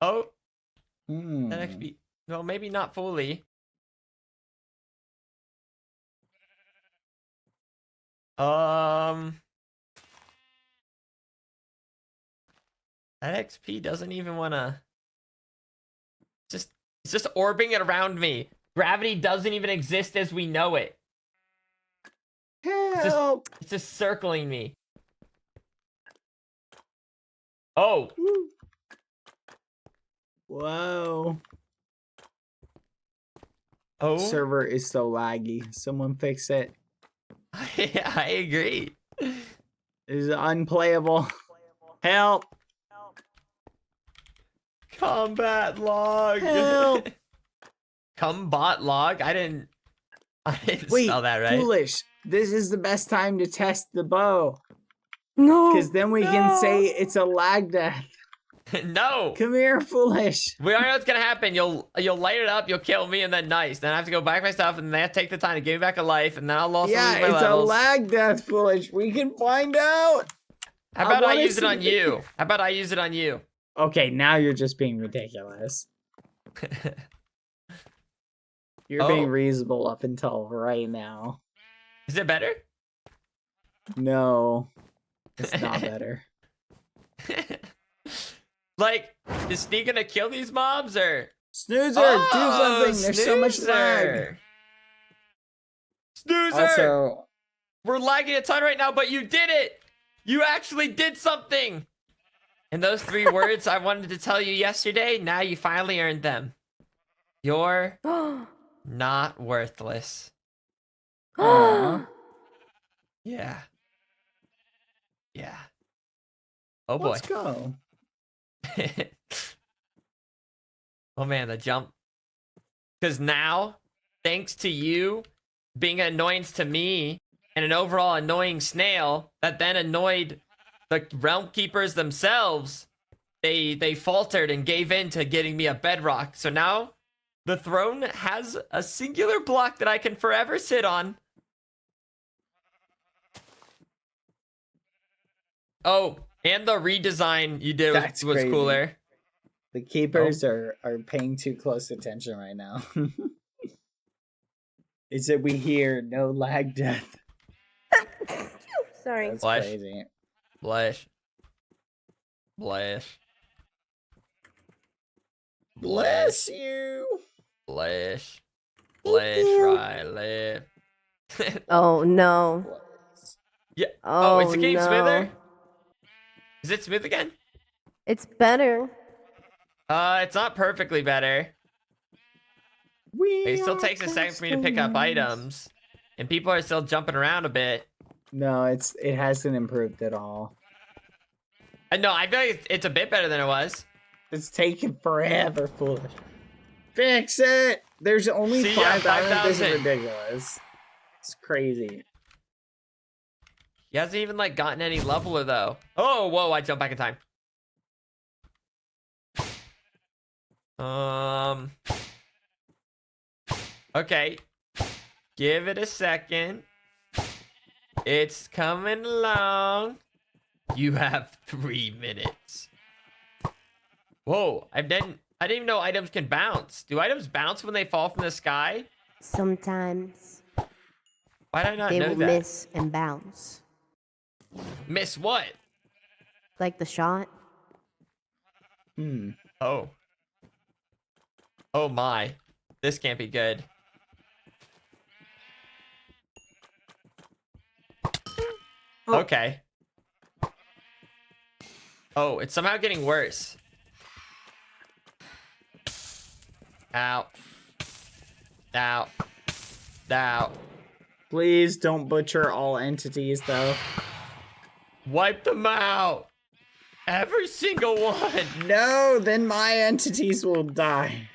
Oh, that actually. No, maybe not fully. That XP doesn't even wanna. It's just orbiting it around me. Gravity doesn't even exist as we know it. Help! It's just circling me. Oh. Whoa. Oh. Server is so laggy. Someone fix it. I agree. It is unplayable. Help! Combat log. Help! Combat log? I didn't Wait, spell that right. Foolish. This is the best time to test the bow. No. Because then we can say it's a lag death. No. Come here, Foolish. We already know what's gonna happen. You'll light it up, you'll kill me, and then nice. Then I have to go back my stuff, and then they have to take the time to give me back a life, and then I'll also Yeah, lose my it's levels. a lag death, Foolish. We can find out. How about I wanna use it see on you? How about I use it on you? Okay, now you're just being ridiculous. You're being Oh. reasonable up until right now. Is it better? No, it's not better. Like, is Sneak gonna kill these mobs or? Snoozer, do something. There's so much lag. Snoozer! Also, We're lagging a ton right now, but you did it! You actually did something! And those 3 words I wanted to tell you yesterday, now you finally earned them. You're not worthless. Aw. Yeah. Yeah. Oh boy. Let's go. Oh man, the jump. Because now, thanks to you being an annoyance to me and an overall annoying snail that then annoyed the realm keepers themselves, they faltered and gave in to getting me a bedrock. So now the throne has a singular block that I can forever sit on. Oh, and the redesign you did That's was crazy. cooler. The keepers are paying too close attention right now. Is it we hear no lag death? Sorry. That's Flash. crazy. Blash. Blash. Bless you. Blash. Thank Blash, you. Riley. Oh no. Bless. Yeah. Oh, is the game no. smoother? Is it smooth again? It's better. It's not perfectly better. It still takes a second for me to pick up items, and people are still jumping around a bit. No, it hasn't improved at all. No, I feel like it's a bit better than it was. It's taking forever, foolish. Fix it! There's only See, yeah, 5,000. This is 5,000. ridiculous. It's crazy. He hasn't even like gotten any leveler though. Oh, whoa! I jumped back in time. Okay. Give it a second. It's coming along. You have 3 minutes. Whoa! I didn't even know items can bounce. Do items bounce when they fall from the sky? Sometimes Why did I not they know will that? miss and bounce. Miss what? Like the shot. Oh. Oh my. This can't be good. Oh. Okay. Oh, it's somehow getting worse. Ow. Ow. Ow. Please don't butcher all entities, though. Wipe them out. Every single one. No, then my entities will die.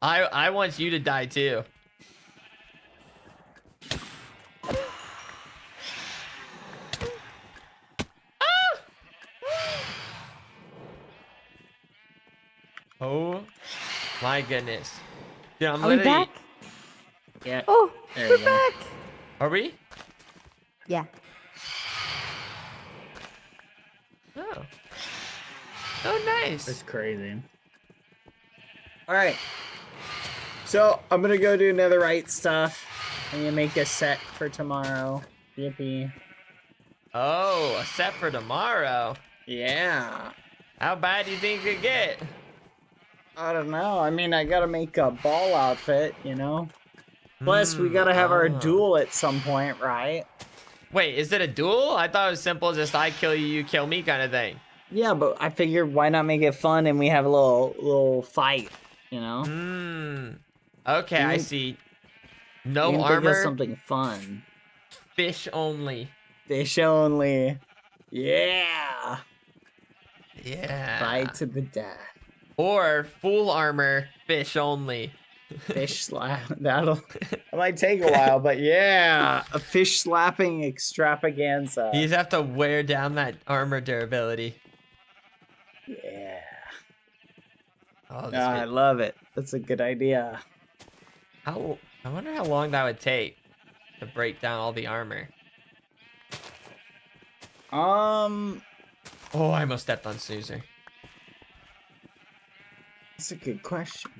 I want you to die too. Oh my goodness. Dude, I'm Are we literally... back? Yeah. Oh, There we're we go. back. Are we? Yeah. Oh. Oh, nice. That's crazy. Alright. So, I'm gonna go do netherite stuff. I'm gonna make a set for tomorrow. Yippee. Oh, a set for tomorrow. Yeah. How bad do you think it could get? I don't know. I mean, I gotta make a ball outfit, you know? Plus, we gotta have our duel at some point, right? Wait, is it a duel? I thought it was simple, just I kill you, you kill me kind of thing. Yeah, but I figured why not make it fun and we have a little fight, you know? Okay, I Even- see. We No can think of armor, something fun. fish only. Fish only. Yeah. Yeah. Fight to the death. Or full armor, fish only. Fish slap. It might take a while, but yeah. A fish slapping extravaganza. You just have to wear down that armor durability. Yeah. Oh, I love it. That's a good idea. I wonder how long that would take to break down all the armor. Oh, I almost stepped on Snoozer. That's a good question.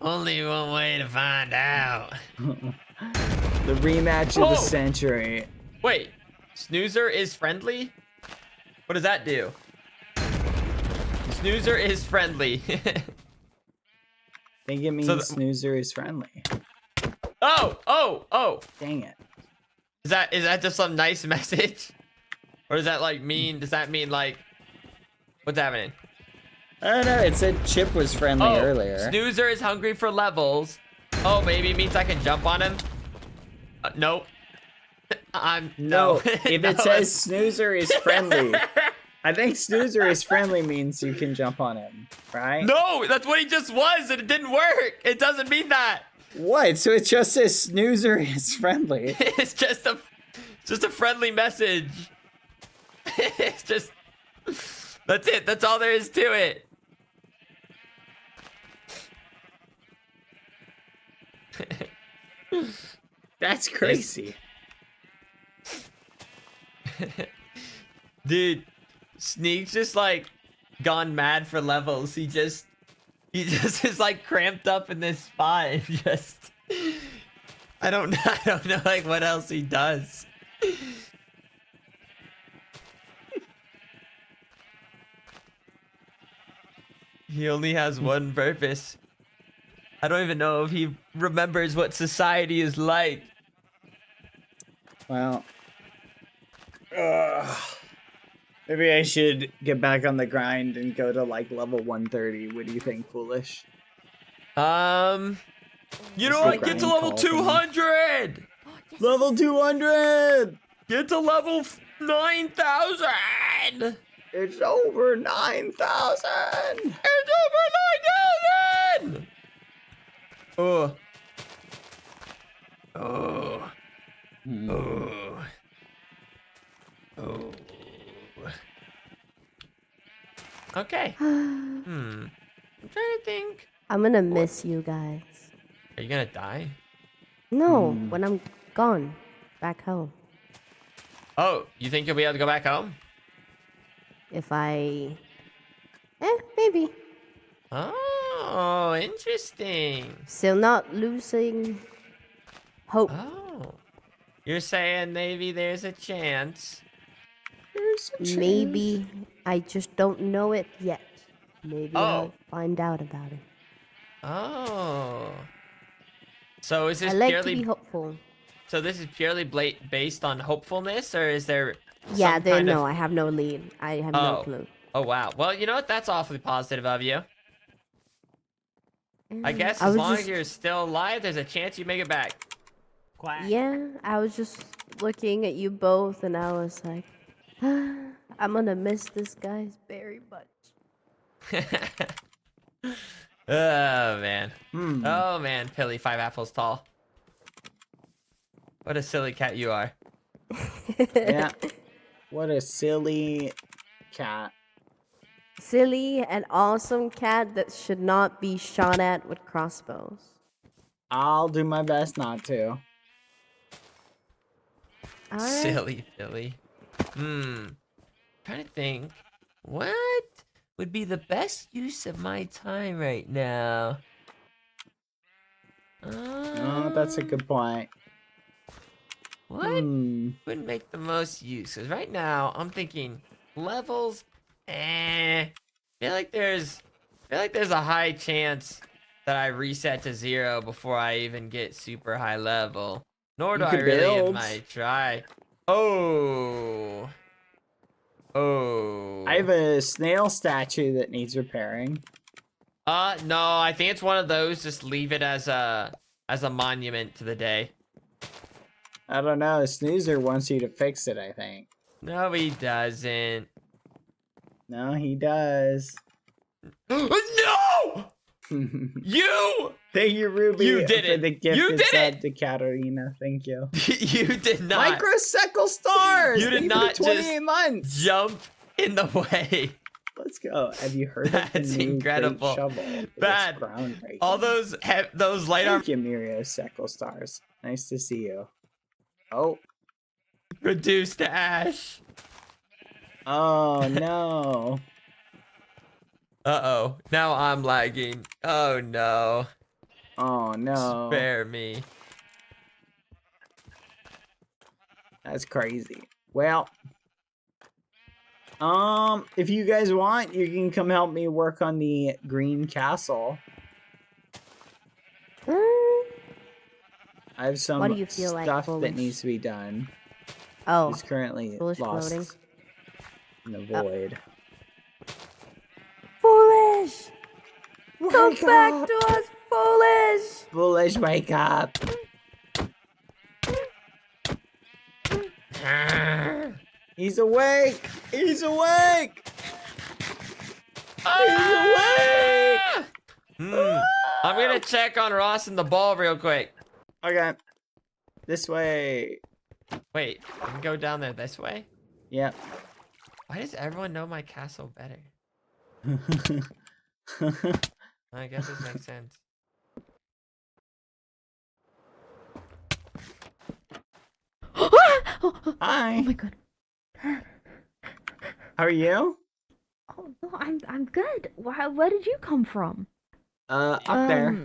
Only one way to find out. The rematch of the century. Wait, Snoozer is friendly? What does that do? Snoozer is friendly. I think it means Snoozer is friendly. Oh! Dang it. Is that just some nice message? Or does that does that mean like, what's happening? I don't know, it said Chip was friendly earlier. Snoozer is hungry for levels. Oh, maybe it means I can jump on him. Nope. I'm No, no. if No, it says snoozer is friendly, I think snoozer is friendly means you can jump on him, right? no, that's what he just was, and it didn't work. It doesn't mean that. What? So it just says snoozer is friendly. It's just a friendly message. It's just that's it. That's all there is to it. That's crazy. Dude, Sneak's just like gone mad for levels. He just is like cramped up in this spot and just I don't know like what else he does. He only has one purpose. I don't even know if he remembers what society is like. Well, maybe I should get back on the grind and go to like level 130. What do you think, Foolish? You know what? Get to level 200. Level 200! Get to level 9,000. It's over 9,000! It's over 9,000. Oh. Oh. Oh. Oh. Okay. I'm trying to think. I'm gonna miss you guys. Are you gonna die? No, when I'm gone, back home. Oh, you think you'll be able to go back home? If I... maybe. Oh, interesting. Still not losing hope. Oh. You're saying maybe there's a chance. Maybe I just don't know it yet. Maybe I'll Oh. find out about it. Oh. So is this I like to purely be hopeful. so this is purely based on hopefulness, or is there Yeah, some there. kind No, of... I have no lead. I have no Oh. clue. Oh wow. Well, you know what? That's awfully positive of you. I guess I as was long as just- you're still alive, there's a chance you make it back. Quack. Yeah, I was just looking at you both, and I was like, I'm gonna miss this guy's very much. Oh man. Oh man, Pilly 5 apples tall. What a silly cat you are. Yeah. What a silly cat. Silly and awesome cat that should not be shot at with crossbows. I'll do my best not to. All right. Silly Philly. Trying to think. What would be the best use of my time right now? Oh, that's a good point. What would make the most use? 'Cause right now I'm thinking levels. Feel like there's a high chance that I reset to 0 before I even get super high level. Nor do You I could really in build. my try. Oh. Oh. I have a snail statue that needs repairing. No, I think it's one of those. Just leave it as a monument to the day. I don't know. Snoozer wants you to fix it, I think. No, he doesn't. No, he does. No! You! Thank you, Ruby, You did for it. the gift You and did sub it. to Katarina. Thank you. You did not Microseckle stars! You did Thank not for 28 months! jump in the way. Let's go. Have you heard of the That's new incredible. great shovel? It is Bad. groundbreaking. All those light arm Thank you, Mirio Seckle Stars. Nice to see you. Oh. reduced to ash. Oh, no. Uh-oh. Now I'm lagging. Oh, no. Oh, no. Spare me. That's crazy. Well, if you guys want, you can come help me work on the green castle. I have some What do you feel like, stuff Foolish? that needs to be done. Oh, It's currently Foolish lost floating. in the void. Foolish! Wake Come back up, to us, Foolish! Foolish! Foolish, wake up. He's awake. He's awake. He's awake. I'm gonna check on Ross and the ball real quick. Okay. This way. Wait, I can go down there this way? Yep. Why does everyone know my castle better? I guess this makes sense. Hi. Oh my god. How are you? Oh no, I'm good. Where did you come from? Up there.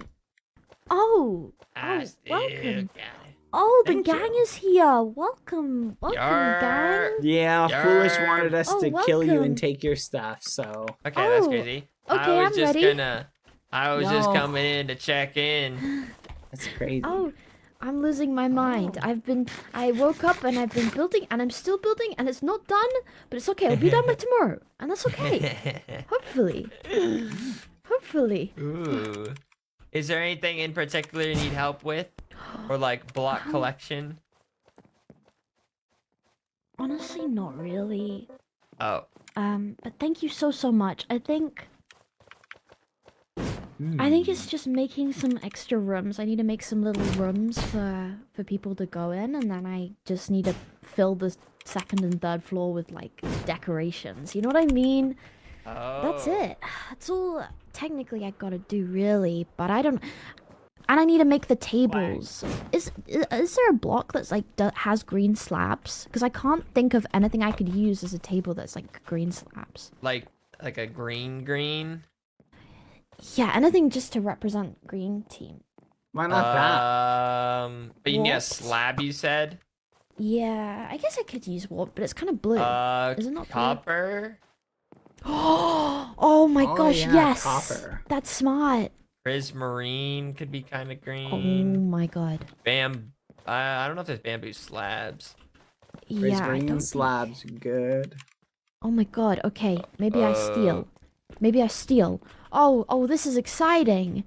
Oh, I oh, still welcome. got it. Oh, the Thank gang you. is here. Welcome, welcome, gang. Yeah, Foolish Yarp. wanted us Oh, to kill you welcome. and take your stuff, so. Okay, that's Oh, crazy. okay, I was I'm just ready. I was just No. coming in to check in. That's crazy. Oh, I'm losing my mind. Oh. I woke up and I've been building and I'm still building and it's not done, but it's okay. It'll be done by tomorrow, and that's okay. Hopefully. Hopefully. Ooh. Is there anything in particular you need help with? Or like block collection? Honestly, not really. Oh. But thank you so much. I think it's just making some extra rooms. I need to make some little rooms for people to go in, and then I just need to fill the second and third floor with like decorations. You know what I mean? Oh. That's it. That's all technically I gotta do, really. But I don't. And I need to make the tables. Is there a block that's like has green slabs? Because I can't think of anything I could use as a table that's like green slabs. Like a green? Yeah, anything just to represent green team. Why not that? But you need a What? slab, you said? Yeah, I guess I could use wood, but it's kind of blue. Is it not blue? Copper? Oh my Oh, gosh, yeah, yes. copper. That's smart. Prismarine could be kind of Oh green. my god. I don't know if there's bamboo slabs. Yeah, I green don't slabs, good. Oh my god, okay. Maybe I steal. Maybe I steal. Oh, this is exciting.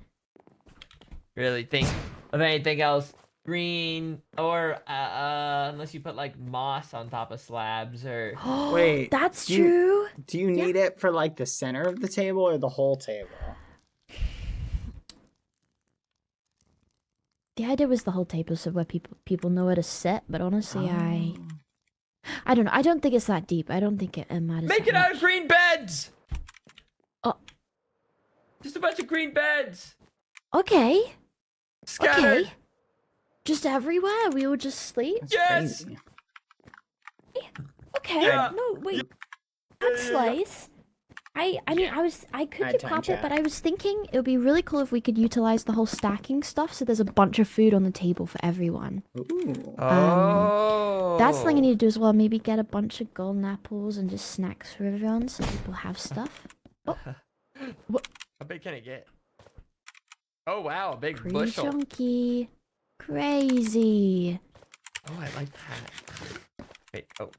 Really think of anything else green or unless you put like moss on top of slabs or Wait, That's do you- true. Do you need it for like the center of the table or the whole table? The idea was the whole table so where people know where to sit, but honestly I don't know. I don't think it's that deep. I don't think it matters. make that it out much. of green beds. Oh. Just a bunch of green beds Okay. scattered. Okay. Just everywhere. We all just sleep. That's Yes! crazy. Okay. Yeah. No, wait. That's nice. I mean, I could Nighttime do carpet, chat. but I was thinking it would be really cool if we could utilize the whole stacking stuff so there's a bunch of food on the table for everyone. Ooh. Oh. That's the thing I need to do as well. Maybe get a bunch of golden apples and just snacks for everyone so people have stuff. Oh, How big can it get? Oh wow, a big pretty bushel. chunky. Crazy. Oh, I like that. Wait, oh.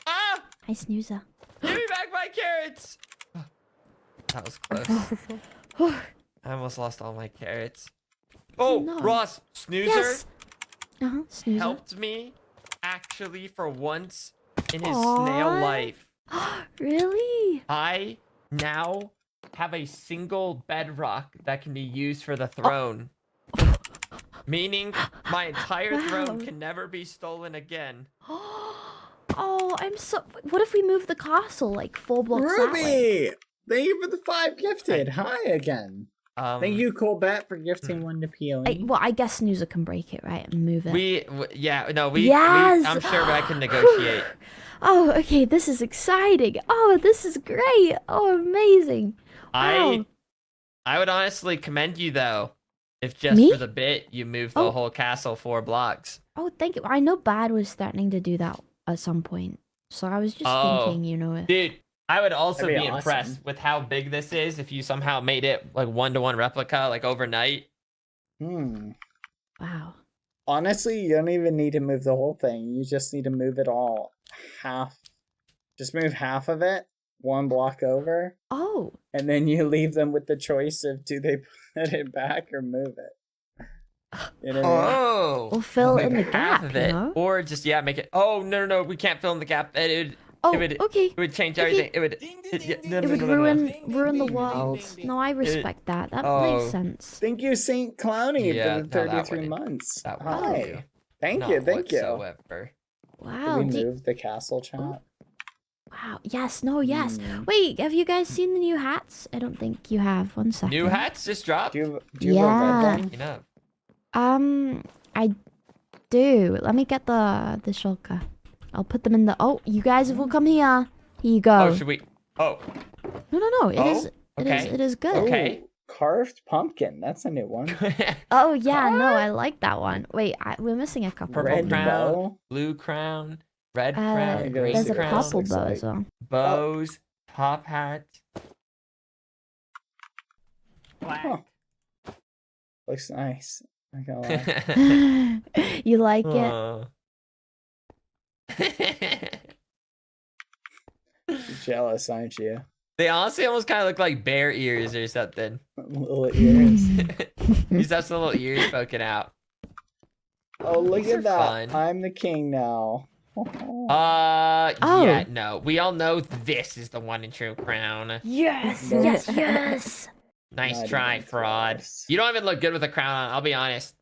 Ah! Hi, Snoozer. Give me back my carrots! That was close. I almost lost all my carrots. Oh, no. Ross, Snoozer Yes. Snoozer. helped me actually for once in his Aw. snail life. Really? I now have a single bedrock that can be used for the throne. Meaning my entire throne Wow. can never be stolen again. Oh, I'm so. What if we move the castle like 4 blocks that way? Ruby! Thank you for the 5 gifted. Hi again. Thank you, Colbert, for gifting one to POE. Well, I guess Snoozer can break it, right, and move it. Yes! I'm sure I can negotiate. Oh, okay. This is exciting. Oh, this is great. Oh, amazing. Wow. I would honestly commend you though, if just Me? for the bit you moved the Oh. whole castle 4 blocks. Oh, thank you. I know Bad was threatening to do that at some point, so I was just thinking, if. Dude, I would also That'd be be impressed awesome. with how big this is if you somehow made it like 1-to-1 replica like overnight. Wow. Honestly, you don't even need to move the whole thing. You just need to move it all half. Just move half of it, 1 block over, Oh. and then you leave them with the choice of do they put it back or move it. You know what I mean? Oh. Or fill in the Half gap, of you it, know? or just make it. Oh no, we can't fill in the gap. It Oh, would, okay. It would change Okay. everything. It would. It would ruin the world. No, I respect that. That makes Oh. sense. Thank you, Saint Clowny, Yeah, for no, the that 33 wouldn't- months. That wouldn't do. Hi. Thank Not you, thank you. whatsoever. Did Wow. we move the castle chat? Wow. Yes. No. Yes. Hmm. Wait. Have you guys seen the new hats? I don't think you have. One second. New hats just dropped. Do you have a red Yeah. one? You know. I do. Let me get the shulker. I'll put them in the. Oh, you guys will come here. Here you go. Oh, should we? Oh. No. It Oh, is. okay. It is good. Okay. Ooh, carved pumpkin. That's a new one. Oh yeah. No, I like that one. Wait, we're missing a couple. Purple Red crown, bow. blue crown, red crown, green There's a crown. purple Looks bow like- as well. bows, top hat. Huh. Looks nice. Not gonna lie. You like it? Aw. You're jealous, aren't you? They honestly almost kind of look like bear ears or something. Little ears. These have some little ears poking out. Oh, look These are at that. fun. I'm the king now. Oh. Yeah, no. We all know this is the one and true crown. Yes. No. Yes. Nice Not try, even fraud. close. You don't even look good with a crown on, I'll be honest.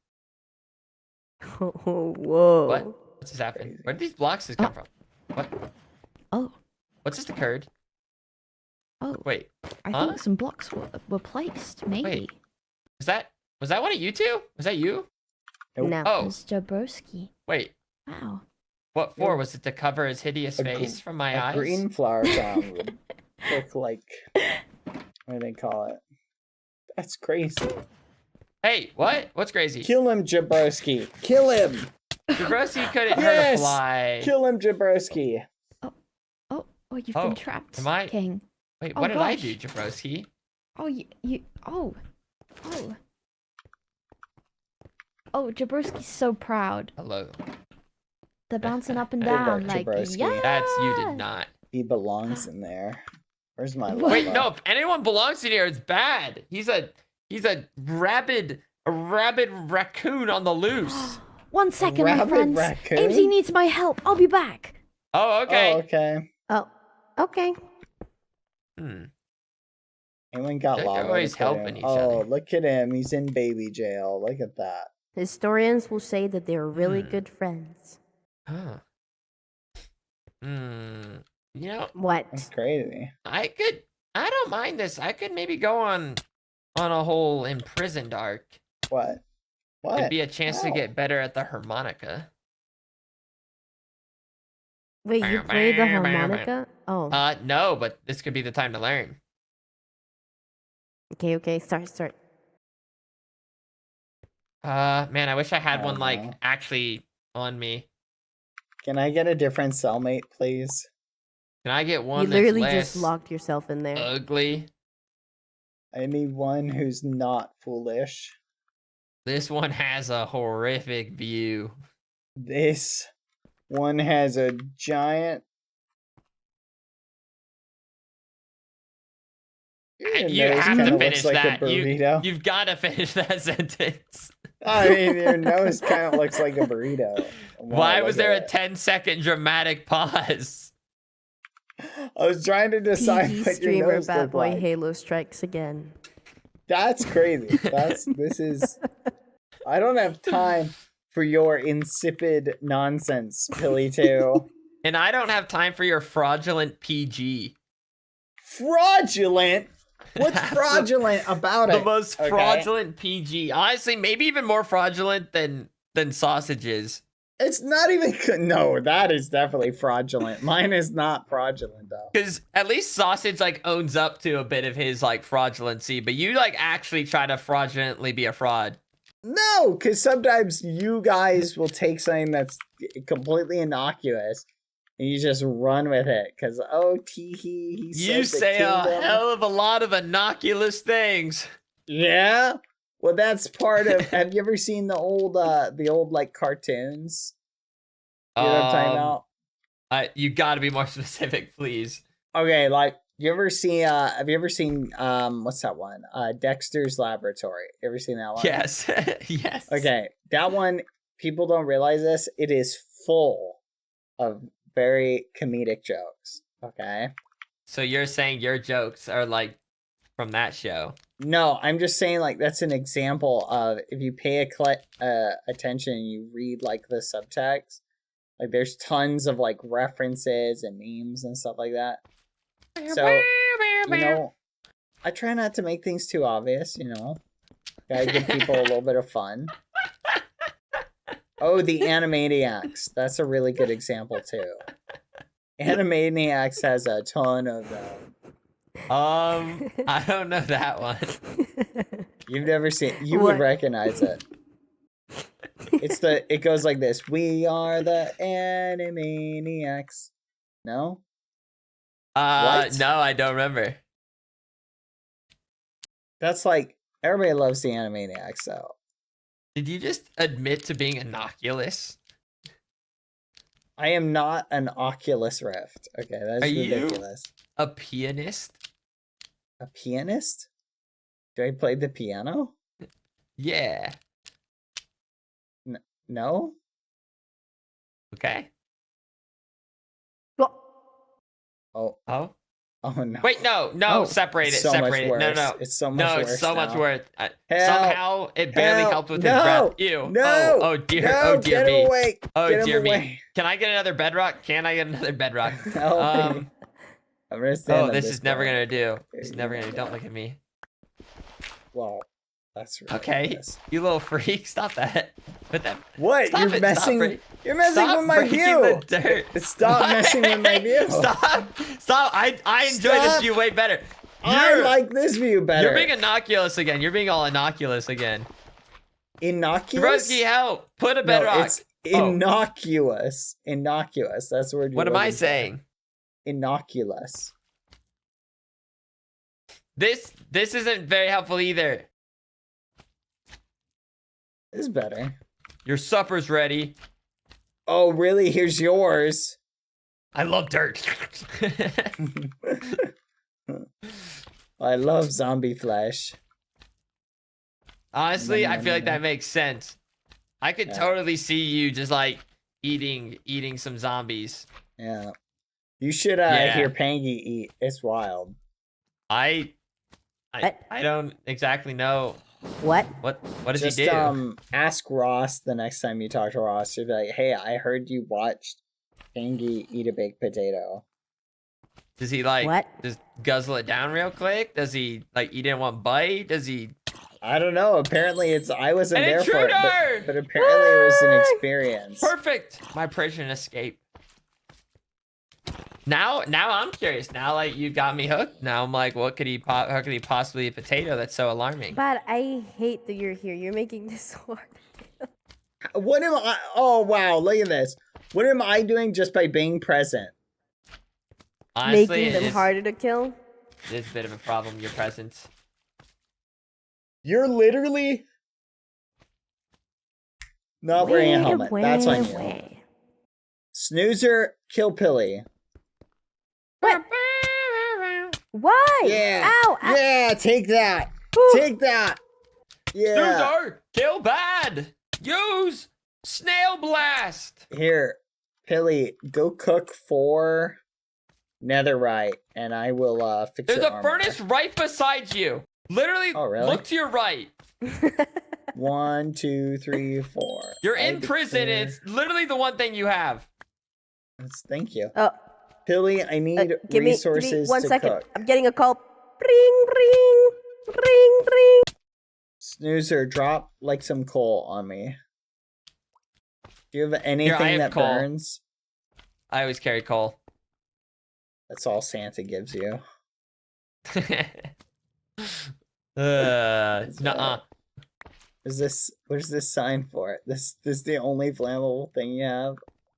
Oh, whoa. What? What's this happening? Crazy. Where did these blocks come from? What? Oh. What's this occurred? Oh. Wait, I Huh? think some blocks were placed. Maybe. Wait. was that one of you two? Was that you? Nope. No. Oh, It's Jabrowski. wait. Wow. What for? Yeah. Was it to cover his hideous A gr- face from my A eyes? green flower crown would look like, what do they call it? That's crazy. Hey, what? What's crazy? Kill him, Jabrowski. Kill him. Jabrowski couldn't hurt a Yes! fly. Kill him, Jabrowski. Oh, you've Oh, been trapped, am I- King. Wait, Oh, what did I gosh. do, Jabrowski? Oh, Oh, Jabrowski's so proud. Hello. They're bouncing up and Good work, down like, Jabrowski. yeah. That's you did not. He belongs in there. Where's my Wait, lava? no. If anyone belongs in here, it's bad. He's a rabid raccoon on the loose. 1 second, my Rabid friends. raccoon? Amesy needs my help. I'll be back. Oh, okay. Oh, okay. Oh, okay. Hmm. Anyone got They're lava? always to put helping in? each Oh, other. look at him. He's in baby jail. Look at that. Historians will say that they were really Hmm. good friends. Huh. Hmm. You know, What? That's crazy. I don't mind this. I could maybe go on a whole imprisoned arc. What? What? It'd be a chance to How? get better at the harmonica. Wait, you played the harmonica? Oh, No, but this could be the time to learn. okay. Start. Man, I wish I had I one don't like know. actually on me. Can I get a different cellmate, please? Can I get one You literally that's just less locked yourself in there. ugly? I need one who's not foolish. This one has a horrific view. This one has a giant. Your You nose have to kinda finish looks like that. A burrito. You've got to finish that sentence. I mean, your nose kind of looks like a burrito. Why was there a it? 10-second dramatic pause? I was trying to decide PG what your streamer nose Bad looked Boy like. Halo strikes again. That's crazy. This is. I don't have time for your insipid nonsense, Pilly 2. And I don't have time for your fraudulent PG. Fraudulent? What's That's the- fraudulent about The it? most Okay. fraudulent PG. Honestly, maybe even more fraudulent than sausages. It's not even. No, that is definitely fraudulent. Mine is not fraudulent though. Because at least sausage like owns up to a bit of his like fraudulency, but you like actually try to fraudulently be a fraud. No, because sometimes you guys will take something that's completely innocuous and you just run with it. Because oh, teehee, he You said the say a kingdom. hell of a lot of innocuous things. Yeah. Well, that's part of. Have you ever seen the old like cartoons? You know what I'm talking about? You got to be more specific, please. Okay, like You ever see? Have you ever seen? What's that one? Dexter's Laboratory. You ever seen that one? Yes. Yes. Okay, that one. People don't realize this. It is full of very comedic jokes. Okay. So you're saying your jokes are like from that show? No, I'm just saying like that's an example of if you pay attention and you read like the subtext, like there's tons of like references and memes and stuff like that. So, you know, I try not to make things too obvious, you know. Gotta give people a little bit of fun. Oh, the Animaniacs. That's a really good example too. Animaniacs has a ton of them. I don't know that one. You've never seen. You would recognize it. It goes like this. We are the Animaniacs. No? What? No, I don't remember. That's like everybody loves the Animaniacs though. Did you just admit to being innocuous? I am not an Oculus Rift. Okay, that's ridiculous. A pianist? A pianist? Do I play the piano? Yeah. No? Okay. Oh. Oh? Oh no. Wait, no, separate it, so separate much it. No, worse. No, It's so much worse. it's so much now. worse. Help. Somehow it barely Help. helped with No. his breath. Ew. No. Oh dear. No, Oh dear get me. him away. Oh Get him dear me. away. Can I get another bedrock? Can I get another bedrock? Help me. I'm gonna stand Oh, on this is never point. gonna do. There It's you never go. gonna do. Don't look at me. Well, that's Okay, ridiculous. you little freak. Stop that. Put that. What? Stop You're it, messing. stop You're messing Stop with my breaking view. the dirt. Stop messing with my view. Stop. I enjoy this Stop. view way better. I like this view better. You're being innocuous again. You're being all innocuous again. Innocuous? Broski, help. Put a No, bedrock. it's innocuous. Innocuous. That's the word. What am I saying? Innocuous. This isn't very helpful either. This is better. Your supper's ready. Oh, really? Here's yours. I love dirt. I love zombie flesh. Honestly, I feel like that makes sense. I could Yeah. totally see you just like eating some zombies. Yeah. You should hear Pangy eat. It's wild. I don't exactly know What? what does Just he do? ask Ross the next time you talk to Ross. You'd be like, hey, I heard you watched Pangy eat a baked potato. Does he like What? just guzzle it down real quick? Does he like eat it in one bite? Does he? I don't know. Apparently I wasn't An there for it, intruder! but apparently it was an experience. Perfect. My prison escape. Now I'm curious. Now like you got me hooked. Now I'm like, how could he possibly eat a potato? That's so alarming. But I hate that you're here. You're making this so hard. What am I? Oh, wow. Look at this. What am I doing just by being present? Honestly, Making them harder to kill. It's a bit of a problem. Your presence. You're literally not wearing a helmet. That's on you. Snoozer, kill Pilly. What? Why? Yeah. Ow! Ow. Yeah, take that. Whew. Take that. Yeah. Snoozer, kill bad. Use snail blast. Here, Pilly, go cook 4 netherite, and I will fix There's your a armor. furnace right beside you. Literally, Oh, really? look to your right. 1, 2, 3, 4. You're I in prison. declare- It's literally the one thing you have. Thank you. Oh, Pilly, I need give me resources 1 to second. cook. I'm getting a call. Ring, ring, ring, ring. Snoozer, drop like some coal on me. Do you have anything have that coal. burns? I always carry coal. That's all Santa gives you. Nuh-uh. Where's this sign for it? This is the only flammable thing you have?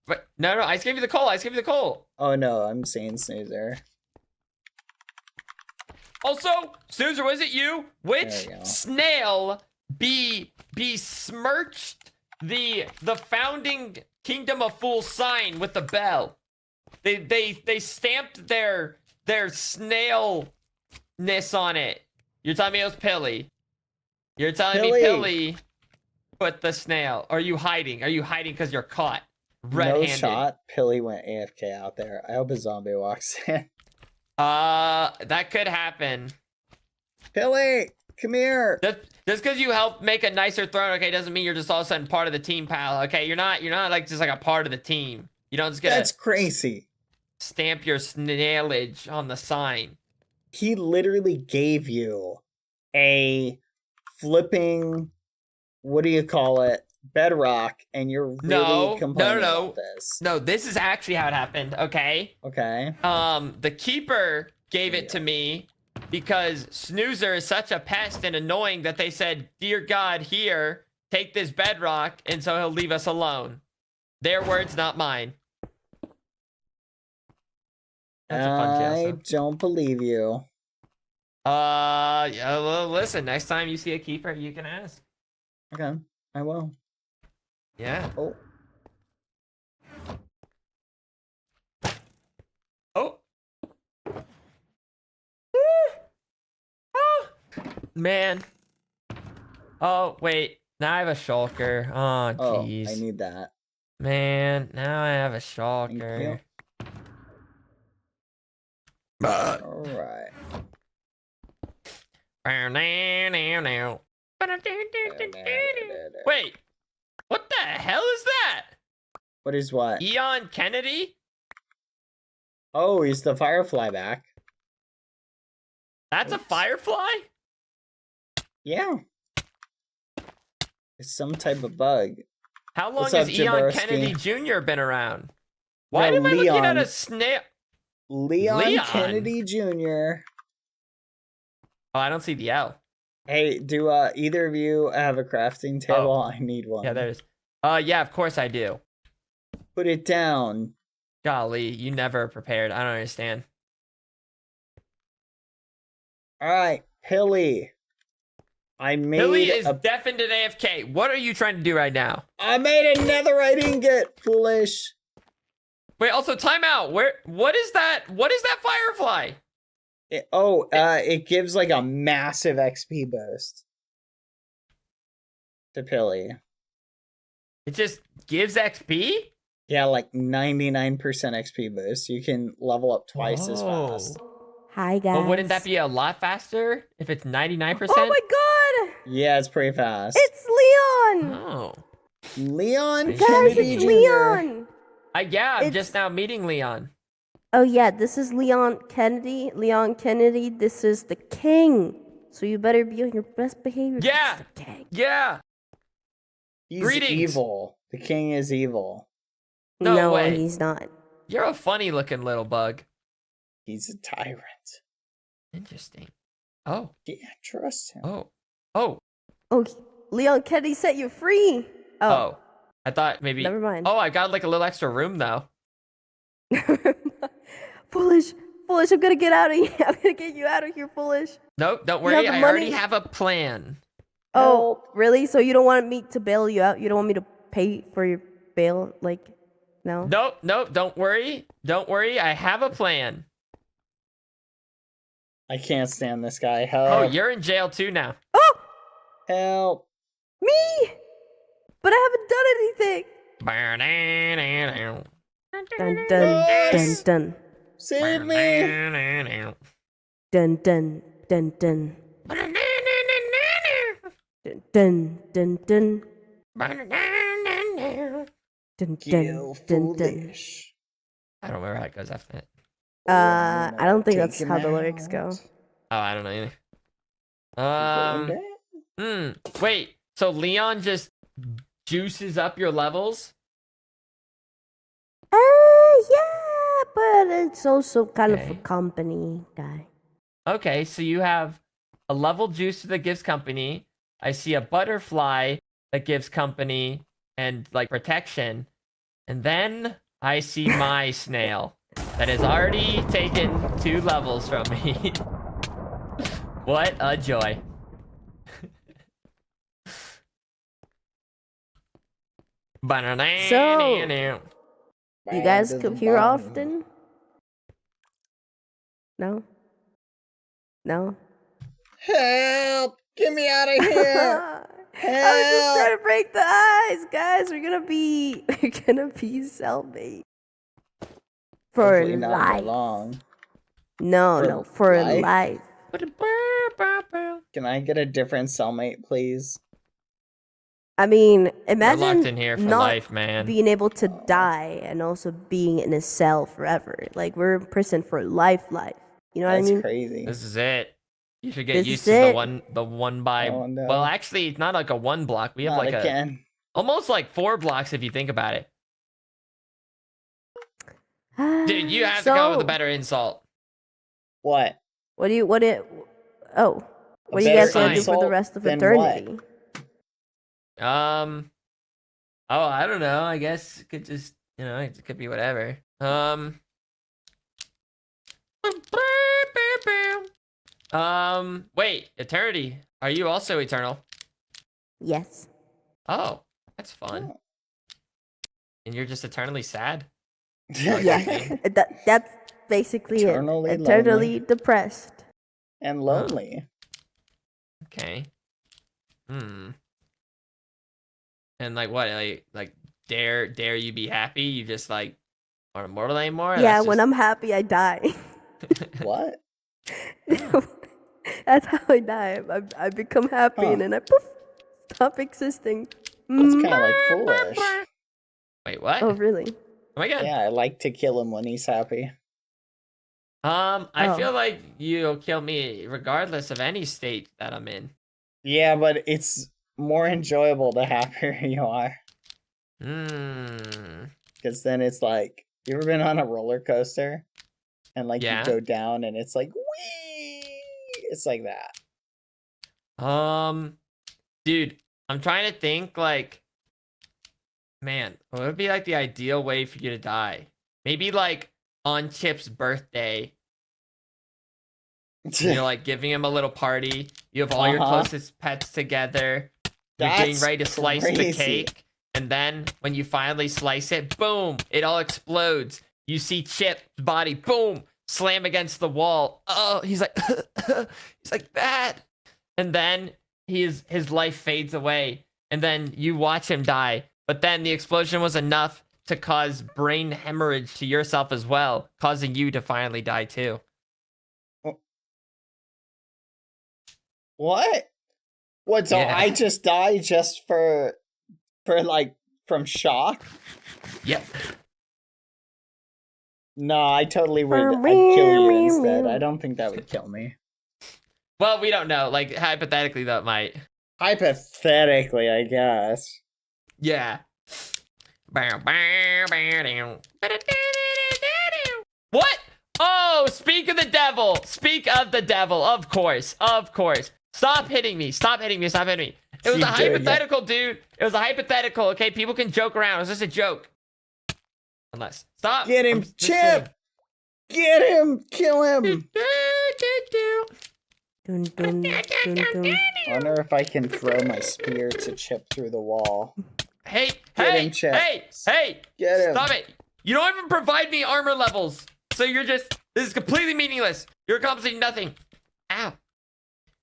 But no, I just gave you the coal. I just gave you the coal. Oh no, I'm saying Snoozer. Also, Snoozer, was it you? Which There you go. snail besmirched the founding Kingdom of Fools sign with the bell? They stamped their there's snailness on it. You're telling me it was Pilly. You're telling me Pilly put the snail. Are you hiding? Are you hiding because you're caught red-handed? No shot. Pilly went AFK out there. I hope a zombie walks in. That could happen. Pilly, come here. Just because you help make a nicer throne, okay, doesn't mean you're just all of a sudden part of the team, pal. Okay, you're not like just like a part of the team. You don't just get. That's crazy. Stamp your snailage on the sign. He literally gave you a flipping, what do you call it, bedrock, and you're really complaining about this. No, this is actually how it happened, okay? Okay. The keeper gave it to me because Snoozer is such a pest and annoying that they said, dear God, here, take this bedrock, and so he'll leave us alone. Their words, not mine. That's a fun I don't believe you. Yeah, well, listen, next time you see a keeper, you can ask. Okay, I will. Yeah. Oh. Oh. Man. Oh, wait. Now I have a shulker. Oh, jeez. I need that. Man, now I have a shulker. Thank you. Alright. Wait. What the hell is that? What is what? Eon Kennedy? Oh, he's the Firefly back. That's a firefly? Yeah. It's some type of bug. How long What's has up, Eon Jaworski? Kennedy Jr. been around? Why No, am I looking at Leon. a snail? Leon Kennedy Jr. Oh, I don't see the L. Hey, do either of you have a crafting table? Oh. I need one. Yeah, there's. Yeah, of course I do. Put it down. Golly, you never prepared. I don't understand. Alright, Pilly. I made Billy is deafened and AFK. What are you trying to do right now? I made a netherite ingot, foolish. Wait, also timeout. What is that? What is that firefly? It gives like a massive XP boost to Pilly. It just gives XP? Yeah, like 99% XP boost. You can level up twice as fast. Hi, guys. But wouldn't that be a lot faster if it's 99%? Oh my god! Yeah, it's pretty fast. It's Leon! Oh. Leon Guys, Kennedy it's Jr. Leon! Yeah, I'm It's- just now meeting Leon. Oh yeah, this is Leon Kennedy. Leon Kennedy, this is the king. So you better be on your best behavior. This Yeah. is the king. Yeah. He's Greetings. evil. The king is evil. No way. He's not. You're a funny looking little bug. He's a tyrant. Interesting. Oh. Yeah, trust him. Oh. Oh. Oh, Leon Kennedy set you free. Oh. I thought maybe. Never mind. Oh, I got like a little extra room though. Foolish. I'm gonna get out of here. I'm gonna get you out of here, Foolish. Nope, don't You worry. have the I already money? have a plan. Oh, really? So you don't want me to bail you out? You don't want me to pay for your bail? Like, no? Nope. Don't worry. Don't worry. I have a plan. I can't stand this guy. Help. Oh, you're in jail too now. Oh, Help. me! But I haven't done anything. Dun dun dun dun. Save me. Dun dun dun dun. Dun dun dun dun. Dun You dun dun dun. foolish. I don't remember how it goes after that. I don't think Take that's him how the lyrics out. go. Oh, I don't know either. Going down. Wait. So Leon just juices up your levels? Yeah, but it's also kind of Okay. a company guy. Okay, so you have a level juicer that gives company. I see a butterfly that gives company and like protection. And then I see my snail that has already taken 2 levels from me. What a joy. You guys come here often? No? No? Help! Get me out of here! I was just trying Help! to break the ice, guys. We're gonna be cellmate for Hopefully not for life. long. No, for life? life. Can I get a different cellmate, please? I mean, We're imagine locked in here for not life, man. being able to die and also being in a cell forever. Like we're in prison for life. You know what I That's mean? crazy. This is it. You should get This used is to it. the one by. Oh, no. Well, actually, it's not like a one block. We have Not like again. almost like 4 blocks if you think about it. Dude, you have to come up with a better insult. What? What do you A guys gonna better do for the insult rest of than eternity? Oh, I don't know. I guess it could just, it could be whatever. Wait, eternity. Are you also eternal? Yes. Oh, that's fun. And you're just eternally sad? Yeah. That's basically Eternally it. Eternally lonely. depressed. And lonely. Okay. And like what? Like dare you be happy? You just like aren't immortal anymore? Yeah, when I'm happy, I die. What? That's how I die. I become happy and then I poof, stop existing. That's kind of like foolish. Wait, what? Oh, really? Oh my god. Yeah, I like to kill him when he's happy. I feel like you'll kill me regardless of any state that I'm in. Yeah, but it's more enjoyable the happier you are. Because then it's like, you ever been on a roller coaster? And like Yeah. you go down and it's like, whee! It's like that. Dude, I'm trying to think like, man, what would be like the ideal way for you to die? Maybe like on Chip's birthday. You're like giving him a little party. You have all your closest pets together. You're getting ready to slice the cake. And then when you finally slice it, boom, it all explodes. You see Chip's body, boom, slam against the wall. Oh, he's like, he's like bad. And then his life fades away. And then you watch him die. But then the explosion was enough to cause brain hemorrhage to yourself as well, causing you to finally die too. What? What? So Yeah. I just die just for like from shock? Yep. No, I totally would. I'd kill you instead. I don't think that would kill me. Well, we don't know. Like hypothetically, that might. Hypothetically, I guess. Yeah. What? Oh, speak of the devil. Speak of the devil. Of course. Of course. Stop hitting me. Stop hitting me. Stop hitting me. It was a hypothetical, dude. It was a hypothetical, okay? People can joke around. It was just a joke. Unless. Stop. Get him, Chip! Get him! Kill him! Dun, dun, dun, dun. I wonder if I can throw my spear to Chip through the wall. Hey, Get hey, him, Chip. hey, Get him. Stop it. You don't even provide me armor levels. So you're just, this is completely meaningless. You're accomplishing nothing. Ow.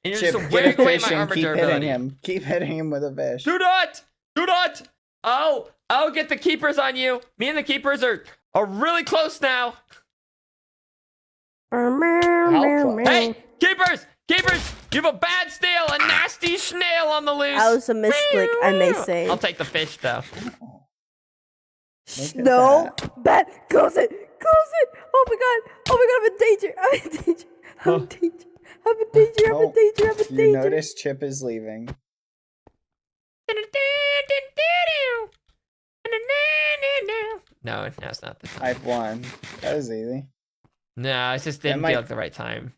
And you're Chip, just get wearing a away fish my and armor keep hitting durability. him. Keep hitting him with a fish. Do not! Do not! I'll get the keepers on you. Me and the keepers are really close now. How close? Hey, keepers! Keepers! You have a bad snail, a nasty snail on the loose. I was a misclick, I may say. I'll take the fish, though. Look at No, that. bad. Close it. Close it. Oh my god. Oh my god. I'm in danger. I'm in danger. I'm in danger. I'm in danger. I'm in Oh, danger. I'm in You danger. notice Chip is leaving. No, it's not the time. I've won. That was easy. No, it just didn't might- feel like the right time.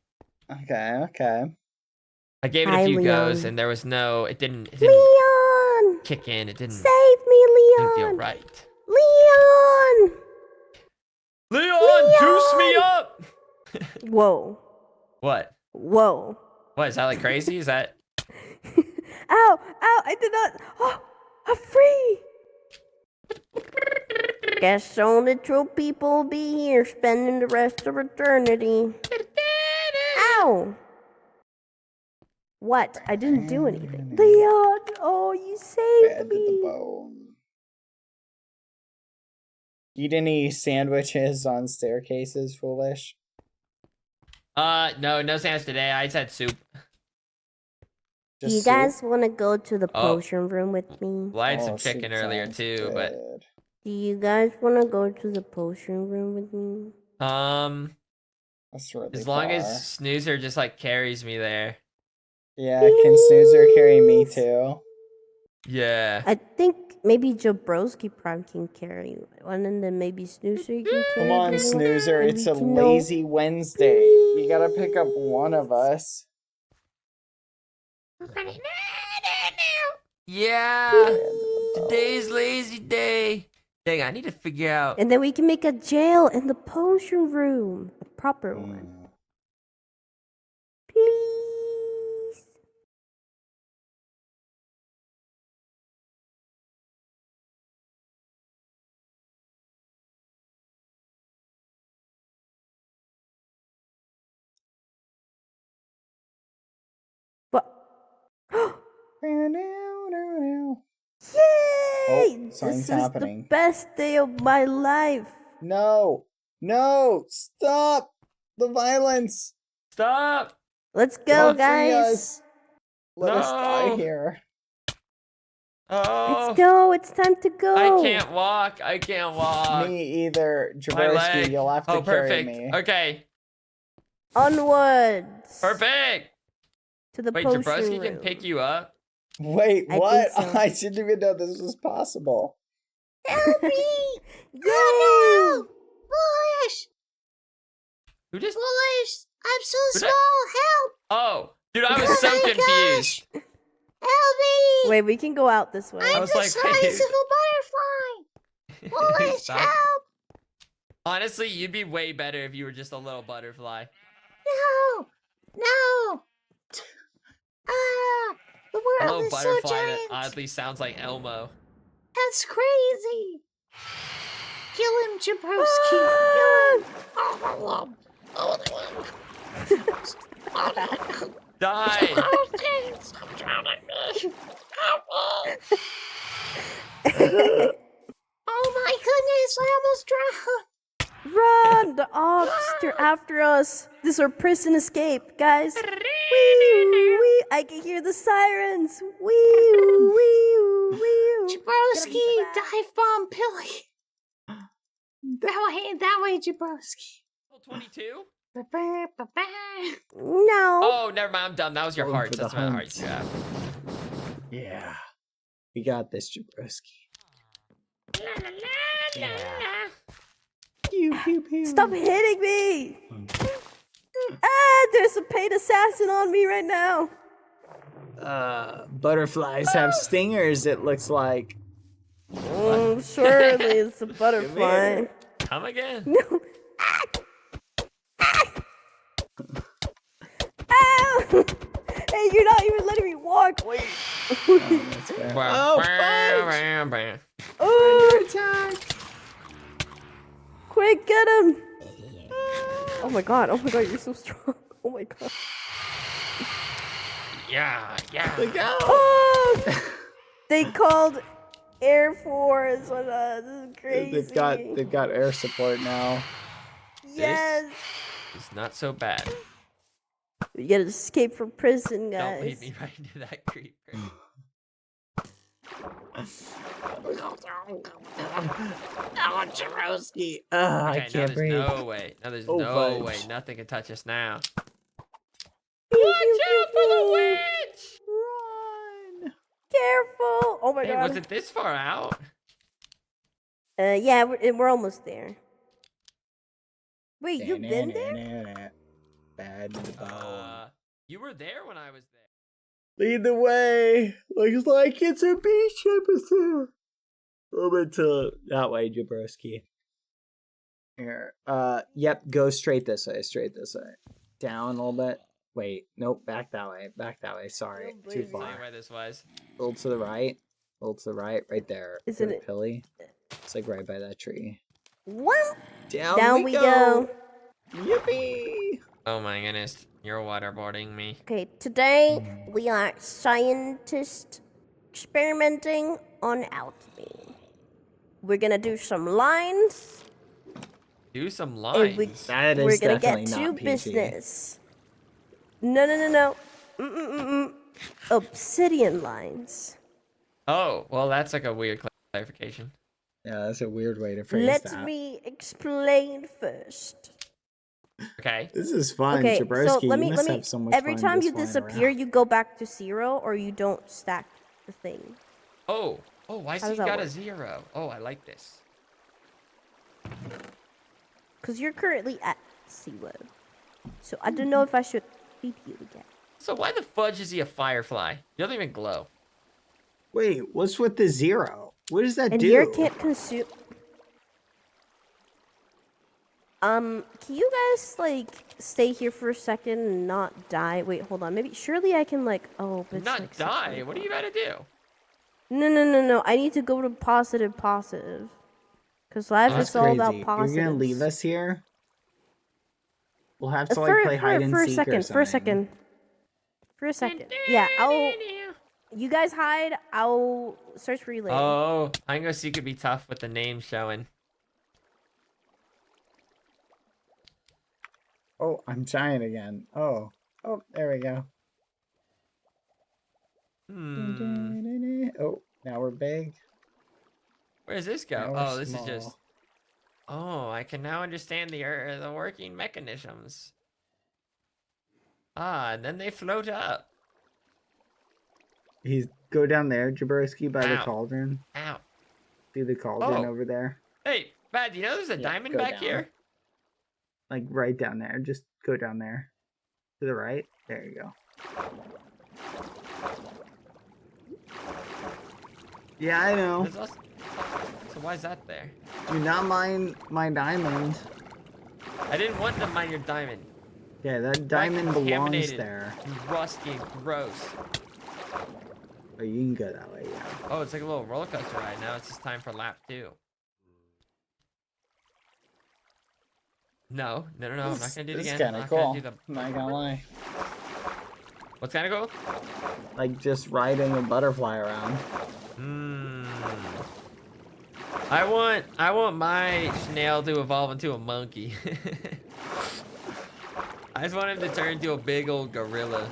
Okay. I gave it Hi, a few goes, Leon. and there was no, it didn't Leon! kick in. It didn't Save me, feel Leon! right. Leon! Leon, juice me up! Whoa. What? Whoa. What, is that like crazy? Is that? Ow! Ow! I did not. Oh, I'm free! Guess only true people will be here spending the rest of eternity. Ow! What? I didn't do anything. Leon! Oh, you saved Bad to the me! bone. Eat any sandwiches on staircases, foolish? No sandwich today. I just had soup. Do you Just guys soup? want to go to the Oh. potion room with me? Well, I had Oh, some soup chicken earlier sounds too, but good. Do you guys want to go to the potion room with me? That's really as long far. as Snoozer just like carries me there. Yeah, can Snoozer carry me too? Yeah. I think maybe Jabrowski Prime can carry one, and then maybe Snoozer you can carry. Come on, me. Snoozer. And It's we a can know- lazy Wednesday. You gotta pick up one of us. Yeah. Today's lazy day. Dang, I need to figure out. And then we can make a jail in the potion room, a proper one. Please. But Yay! something's This is happening. the best day of my life. No! No! Stop! The violence! Stop. Let's go, Don't free guys. us. Let us die No. here. Oh. Let's go. It's time to go. I can't walk. I can't walk. Me either. My Jabrowski, leg. you'll have to Oh, carry perfect. me. Okay. Onwards. Perfect. To the Wait, potion Jabrowski room. can pick you up. Wait, I what? think so. I didn't even know this was possible. Help me! Yay! Oh no! Foolish! Who just? Foolish! I'm so Who small! that- Help! Oh, dude, I was Oh so my confused. Help me! Wait, we can go out this way. I'm was the like, size wait. of a butterfly! Foolish! Stop. Help! Honestly, you'd be way better if you were just a little butterfly. No! No! Ah! The A world little is so butterfly that giant! oddly sounds like Elmo. That's crazy! Kill him, Jabrowski! Ah! Kill him! Die! Stop drowning me! Help me! Oh my goodness, I almost drowned! Run! The ops, they're after us. This is our prison escape, guys. Wee, wee. I can hear the sirens. Wee, wee, wee. Jabrowski, dive bomb Pilly! That way, Jabrowski. 22? No. Oh, never mind. I'm dumb. That was your Going heart. for the That's not hunts. hearts. Yeah. Yeah. We got this, Jabrowski. Pew, pew, pew. Stop hitting me. There's a paid assassin on me right now. Butterflies have stingers, it looks like. Surely it's a butterfly. Come again. No. Ow! Hey, you're not even letting me walk. Wait. That's fair. Oh, fudge! Oh, Attack! quick, get him. Oh my god, you're so strong. Oh my god. Yeah, yeah. Look out! Oh! They called Air Force on us. This is crazy. They've got air support now. Yes. It's not so bad. We gotta escape from prison, guys. Don't lead me right into that creeper. Oh, Jabrowski. I Okay, now can't there's breathe. no way. Now there's Oh, no fudge. way. Nothing can touch us now. Watch out for the witch! Run! Careful! Oh my Hey, god. was it this far out? Yeah, we're almost there. Wait, you've been there? Bad to the bone. You were there when I was there. Lead the way. Looks like it's a beach episode. Over to that way, Jabrowski. Here. Yep, go straight this way. Down a little bit. Wait, nope, back that way. Sorry, Don't too blame me. Tell you far. where this was. A little to the right. Right there. Isn't Good it- Pilly? It's like right by that tree. What? Down, Down we go. Yippee! Oh my goodness, you're waterboarding me. Okay, today we are scientists experimenting on alchemy. We're gonna do some lines, Do some and lines. That we're is gonna definitely get to not PG. business. No. Obsidian lines. Oh, well, that's like a weird clarification. Yeah, that's a weird way to phrase Let that. me explain first. Okay. This is fun, Okay, so Jabroski. let You me must have so much every fun time just you flying disappear, around. you go back to 0 or you don't stack the thing. Oh, why How he does that got a work? 0? Oh, I like this. Because you're currently at 0. So I don't know if I should feed you again. So why the fudge is he a firefly? He doesn't even glow. Wait, what's with the 0? What does that And do? here can't consume. Can you guys like stay here for a second and not die? Wait, hold on. Maybe surely I can like. Oh, but it's Not like die. What are you about to do? No. I need to go to positive. Because life That's is all about crazy. You're positives. gonna leave us here? We'll have to like For, play hide and for a seek or second. For a something. second. For a second. Yeah, I'll. You guys hide. I'll search for you later. Oh, Tango C could be tough with the name showing. Oh, I'm giant again. Oh, there we go. Oh, now we're big. Where does this go? Now we're Oh, this is small. just... Oh, I can now understand the working mechanisms. Ah, and then they float up. He's go down there, Jabroski, by the Ow. cauldron. Ow. See the cauldron Oh. over there? Hey, Bad, you know there's a Yeah, diamond go back down. here? Like right down there. Just go down there. To the right. There you go. Yeah, I know. There's also... So why is that there? Do not mind my diamond. I didn't want to mine your diamond. Yeah, that diamond belongs Contaminated, there. rusty and gross. Oh, you can go that way, yeah. Oh, it's like a little roller coaster ride. Now it's just time for lap 2. No. I'm not gonna do it This is again. kind I'm of not gonna cool. do the... I'm not gonna lie. What's kind of cool? Like just riding a butterfly around. I want my snail to evolve into a monkey. I just want him to turn into a big old gorilla.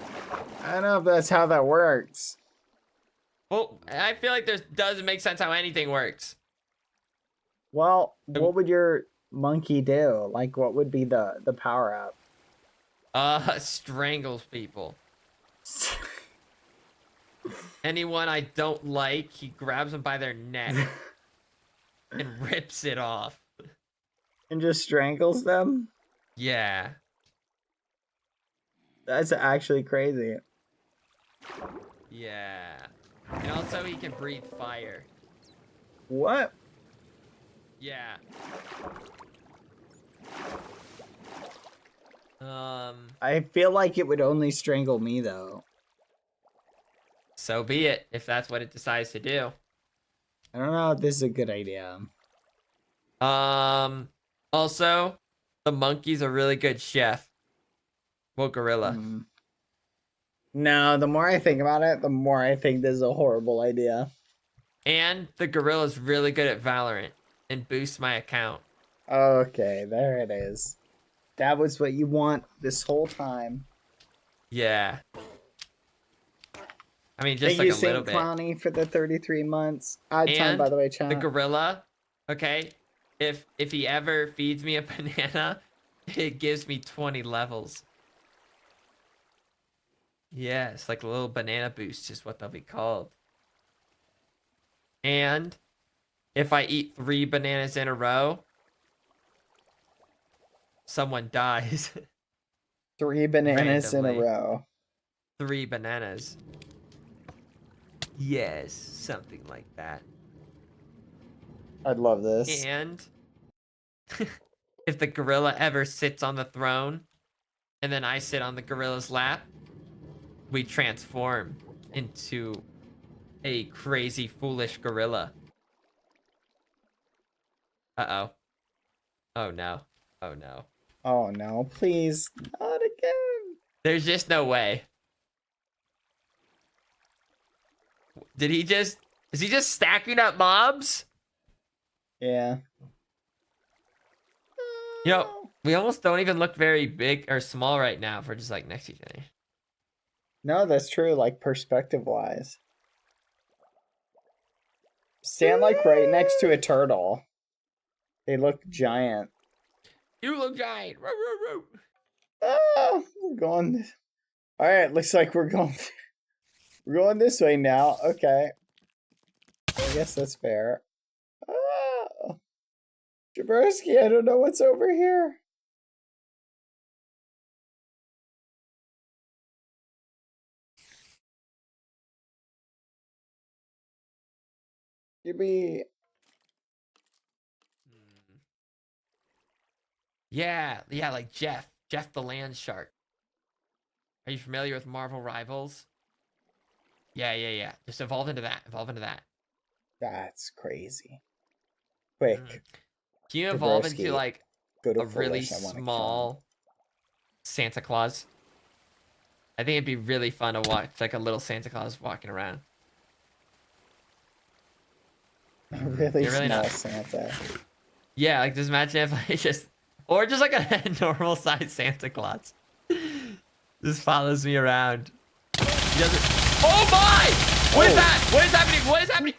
I don't know if that's how that works. Well, I feel like there doesn't make sense how anything works. Well, what would your monkey do? Like, what would be the power up? Strangles people. Anyone I don't like, he grabs them by their neck and rips it off. And just strangles them? Yeah. That's actually crazy. Yeah. And also he can breathe fire. What? Yeah. I feel like it would only strangle me though. So be it, if that's what it decides to do. I don't know if this is a good idea. Also, the monkey's a really good chef. Well, gorilla. No, the more I think about it, the more I think this is a horrible idea. And the gorilla's really good at Valorant and boosts my account. Okay, there it is. That was what you want this whole time. Yeah. I mean, just Thank like you, a little Saint bit. Clowny, for the 33 months. Odd time, And by the way, chat. the gorilla, okay, if he ever feeds me a banana, it gives me 20 levels. Yes, like a little banana boost is what they'll be called. And if I eat 3 bananas in a row, someone dies. 3 bananas in a Randomly. row. 3 bananas. Yes, something like that. I'd love this. And if the gorilla ever sits on the throne and then I sit on the gorilla's lap, we transform into a crazy, foolish gorilla. Uh-oh. Oh, no. Oh, no. Oh no, please. Not There's just no way. Did he just... Is he just stacking up mobs? Yeah. You know, we almost don't even look very big or small right now if we're just like next to each other. No, that's true. Like perspective wise, stand like right next to a turtle. They look giant. You look giant. Roo, roo, roo. Ah, we're going. All right, looks like we're going. We're going this way now. Okay. I guess that's fair. Ah, Jabrowski, I don't know what's over here. Give me. Yeah, like Jeff the Land Shark. Are you familiar with Marvel Rivals? Yeah. Just evolve into that. That's crazy. Quick. Can you evolve Jabrowski, into like go to a really Foolish, I wanna small Santa Claus? I think it'd be really fun to watch, like a little Santa Claus walking around. kill him. Really You're really small not. Santa. Yeah, like just imagine if I just, or just like a normal sized Santa Claus just follows me around. He doesn't. Oh my! What is that? What is happening? What is happening?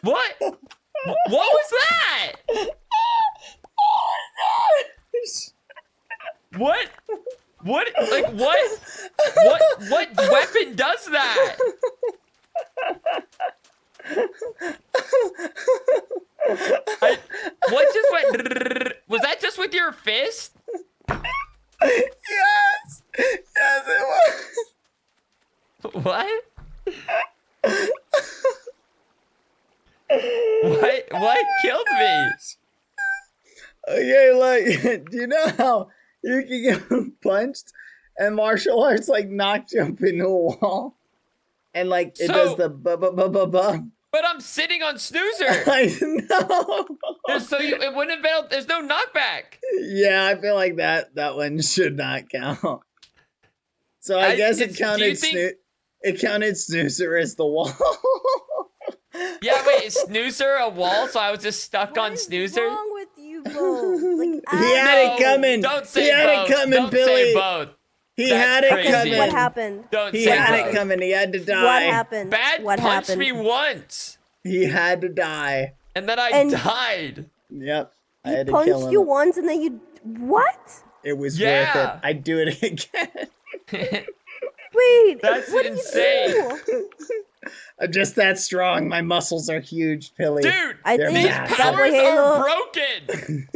What? What was that? What? What? Like what? What weapon does that? What just went? Was that just with your fist? Yes! Yes, it was! What? What killed me? Okay, like, do you know how you can get punched and martial arts like knock jump into a wall? And like it does the ba. But I'm sitting on snoozer. I know. It wouldn't have been. There's no knockback. Yeah, I feel like that one should not count. So I guess it counted. It counted snoozer as the wall. Yeah, wait, is snoozer a wall? So I was just stuck on snoozer. What's wrong with you both? Like, He had it coming. Don't say he had both. it coming, Don't Billy. say both. He That's had it crazy. coming. what happened? Don't He say had both. it coming. He had to die. What happened? Bad what punched happened? me once, He had to die. and then I died. Yep. I He had to kill punched him. you once and then you what? It was Yeah. worth it. I'd do it again. Wait, That's what insane. Do you do? I'm just that strong. My muscles are huge, Pilly. Dude, I They're think these massive. powers Badboyhalo- are broken.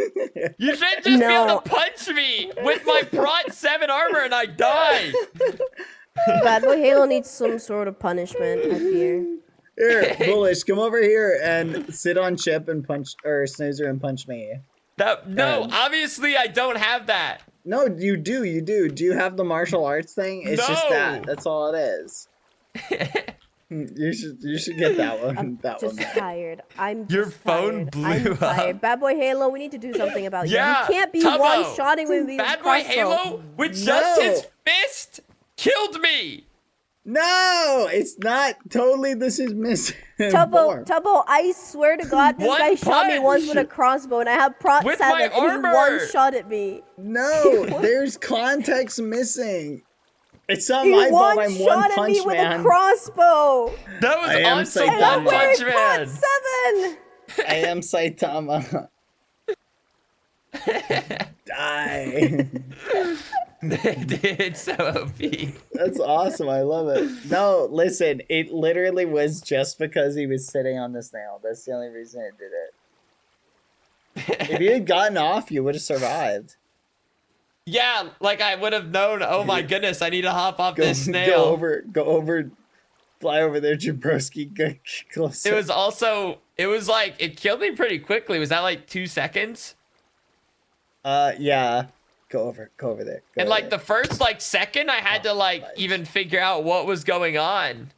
You should just be able No. to punch me with my Prot 7 armor and I die. Badboyhalo needs some sort of punishment, I fear. Here, Bullish, come over here and sit on Chip and punch, or Snoozer and punch me. No, obviously I don't have that. No, you do. Do you have the martial arts thing? It's just No. that. That's all it is. You should get that one. I'm that just one. tired. I'm Your just phone tired. blew I'm up. tired. Badboyhalo, we need to do something about Yeah, you. You can't be Tubbo. one-shotting with me with Bad Boy crossbow. Halo with just No. his fist killed me. No, it's not totally. This is missing. Tubbo, I swear to God, this One guy shot me once punch. with a crossbow, and I have Prot With 7, my and he armor. one-shot at me. No, there's context missing. It's not He my fault. I'm one-shot one at punch me with man. a crossbow. That was I am on some psychotic. One I'm wearing Punch Prot Man. 7. I am Saitama. Die. Dude, it's so OP. That's awesome. I love it. No, listen, it literally was just because he was sitting on the snail. That's the only reason it did it. If you had gotten off, you would have survived. Yeah, like I would have known. Oh my goodness, I need to hop off this snail. Go over, fly over there, Jabroski. Get closer. It was like, it killed me pretty quickly. Was that like 2 seconds? Yeah. Go over there. And like the first like second, I had to like even figure out what was going on.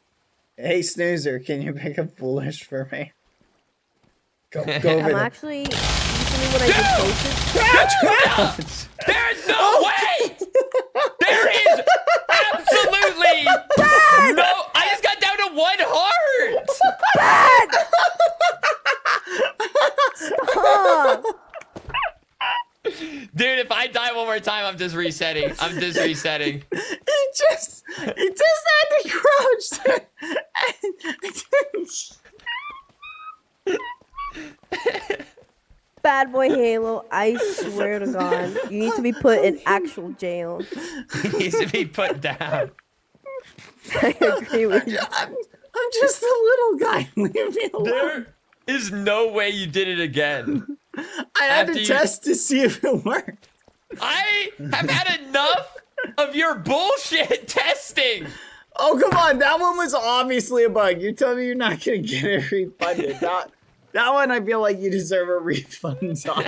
Hey, Snoozer, can you pick up Foolish for me? Go over I'm there. actually usually when I get posted. There's no way! There is absolutely no. I just got down to 1 heart. Stop! Dude, if I die one more time, I'm just resetting. I'm just resetting. He just had to crouch there. Bad boy Halo, I swear to God, you need to be put in actual jail. He needs to be put down. I agree with you. I'm just a little guy. Leave me alone. There is no way you did it again. I had After to you- test to see if it worked. I have had enough of your bullshit testing. Oh, come on. That one was obviously a bug. You're telling me you're not going to get it refunded. That one, I feel like you deserve a refund on.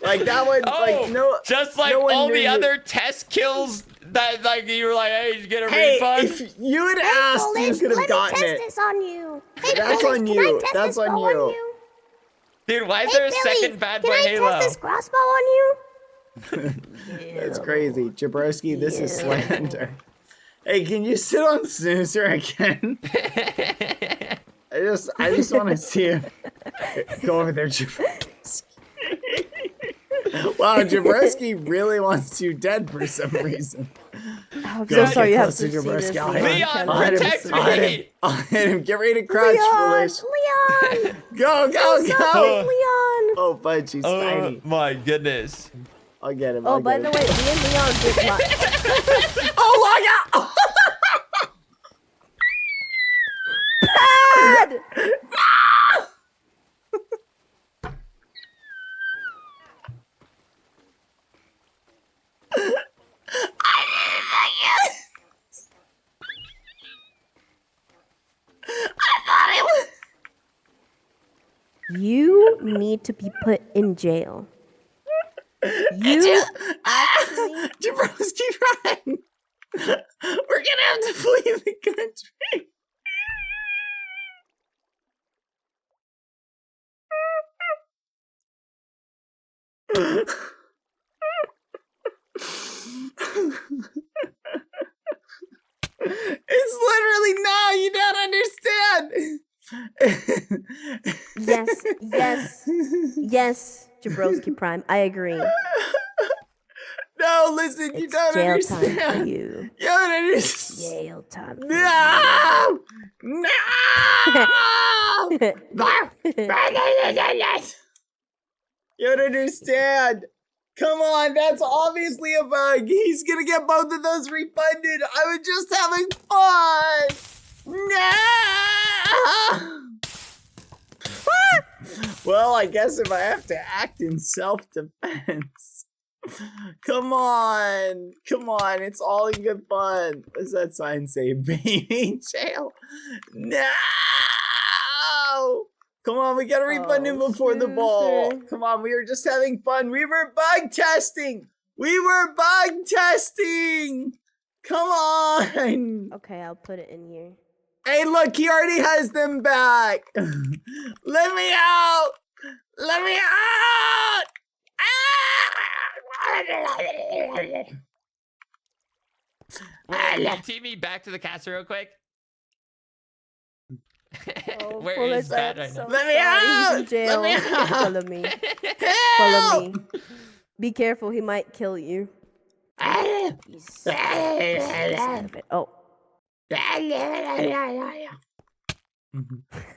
Like, that one, like, no. Just like no one all knew the you- other test kills that, like, you were like, hey, did you get a Hey, refund? if you had asked, you could have gotten it. this on you. That's on you. That's on you. Dude, why is there a second Bad Boy Halo? crossbow on you? That's crazy. Jabrowski, this is slander. Hey, can you sit on Snoozer again? I just want to see him. Go over there, Jabrowski. Wow, Jabrowski really wants you dead for some reason. I'm Go so sorry you have closer, to see Jabrowski. this. I'll hit him. Leon, I'll hit him. protect I'll hit me! him. I'll hit him. Get ready to crouch, Foolish. Leon! Go, go, go! Leon! Oh, fudge, he's Oh tiny. my goodness. I'll get him. Oh, I'll by get the him. way, me and Leon did not. Oh my god! Bad! You need to be put in jail. You actually. Jabrowski, run! We're gonna have to flee the country. It's literally no, you don't understand. Yes, Jabrowski Prime. I agree. No, listen, you It's don't jail time for understand. you. You don't understand. Jail time. No! No! You don't understand. Come on, that's obviously a bug. He's gonna get both of those refunded. I was just having fun. No! Well, I guess if I have to act in self-defense. Come on. Come on. It's all in good fun. What does that sign say? Baby jail. No! Come on, we gotta refund him before the ball. Snoozer. Come on, we were just having fun. We were bug testing. We were bug testing. Come on. Okay, I'll put it in here. Hey, look, he already has them back. Let me out. Let me out. Wait, can you team me back to the castle real quick? Oh, Where Fuller, is Bad I'm right so now? Let me sorry. out! He's in jail. Let me out! Follow me. Help! Follow me. Be careful, he might kill you. He's out of it. Oh.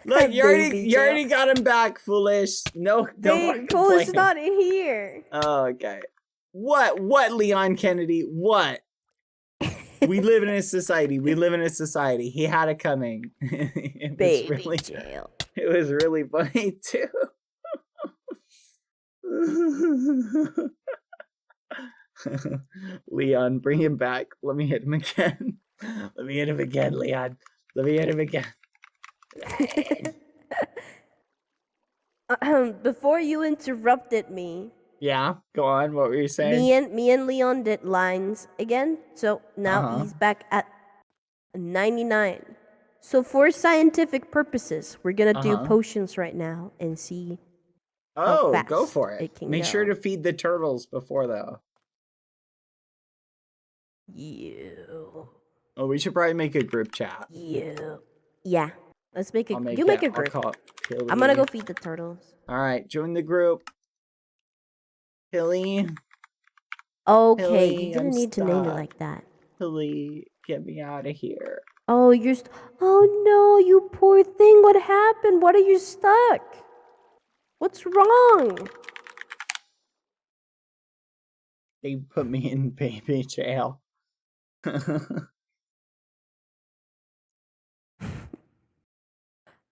Look, you Baby already got him back, Foolish. No, don't Foolish is not in here. Oh, okay. What, Leon Kennedy? What? We live in a society. We live in a society. He had it coming. Baby jail. It was really funny too. Leon, bring him back. Let me hit him again. Let me hit him again, Leon. Let me hit him again. Before you interrupted me, Yeah, go on. What were you saying? me and Leon did lines again. So now he's back at 99. So for scientific purposes, we're gonna do potions right now and see how fast Go for it. can Make go. sure to feed the turtles before though. You. Oh, we should probably make a group chat. You. Yeah. Let's make a. I'll make You make it. a group. I'll call it Pilly. I'm gonna go feed the turtles. All right, join the group. Pilly, Okay, Pilly, you didn't I'm need to name it stuck. like that. Pilly, get me out of here. Oh, oh no, you poor thing. What happened? What are you stuck? What's wrong? They put me in baby jail.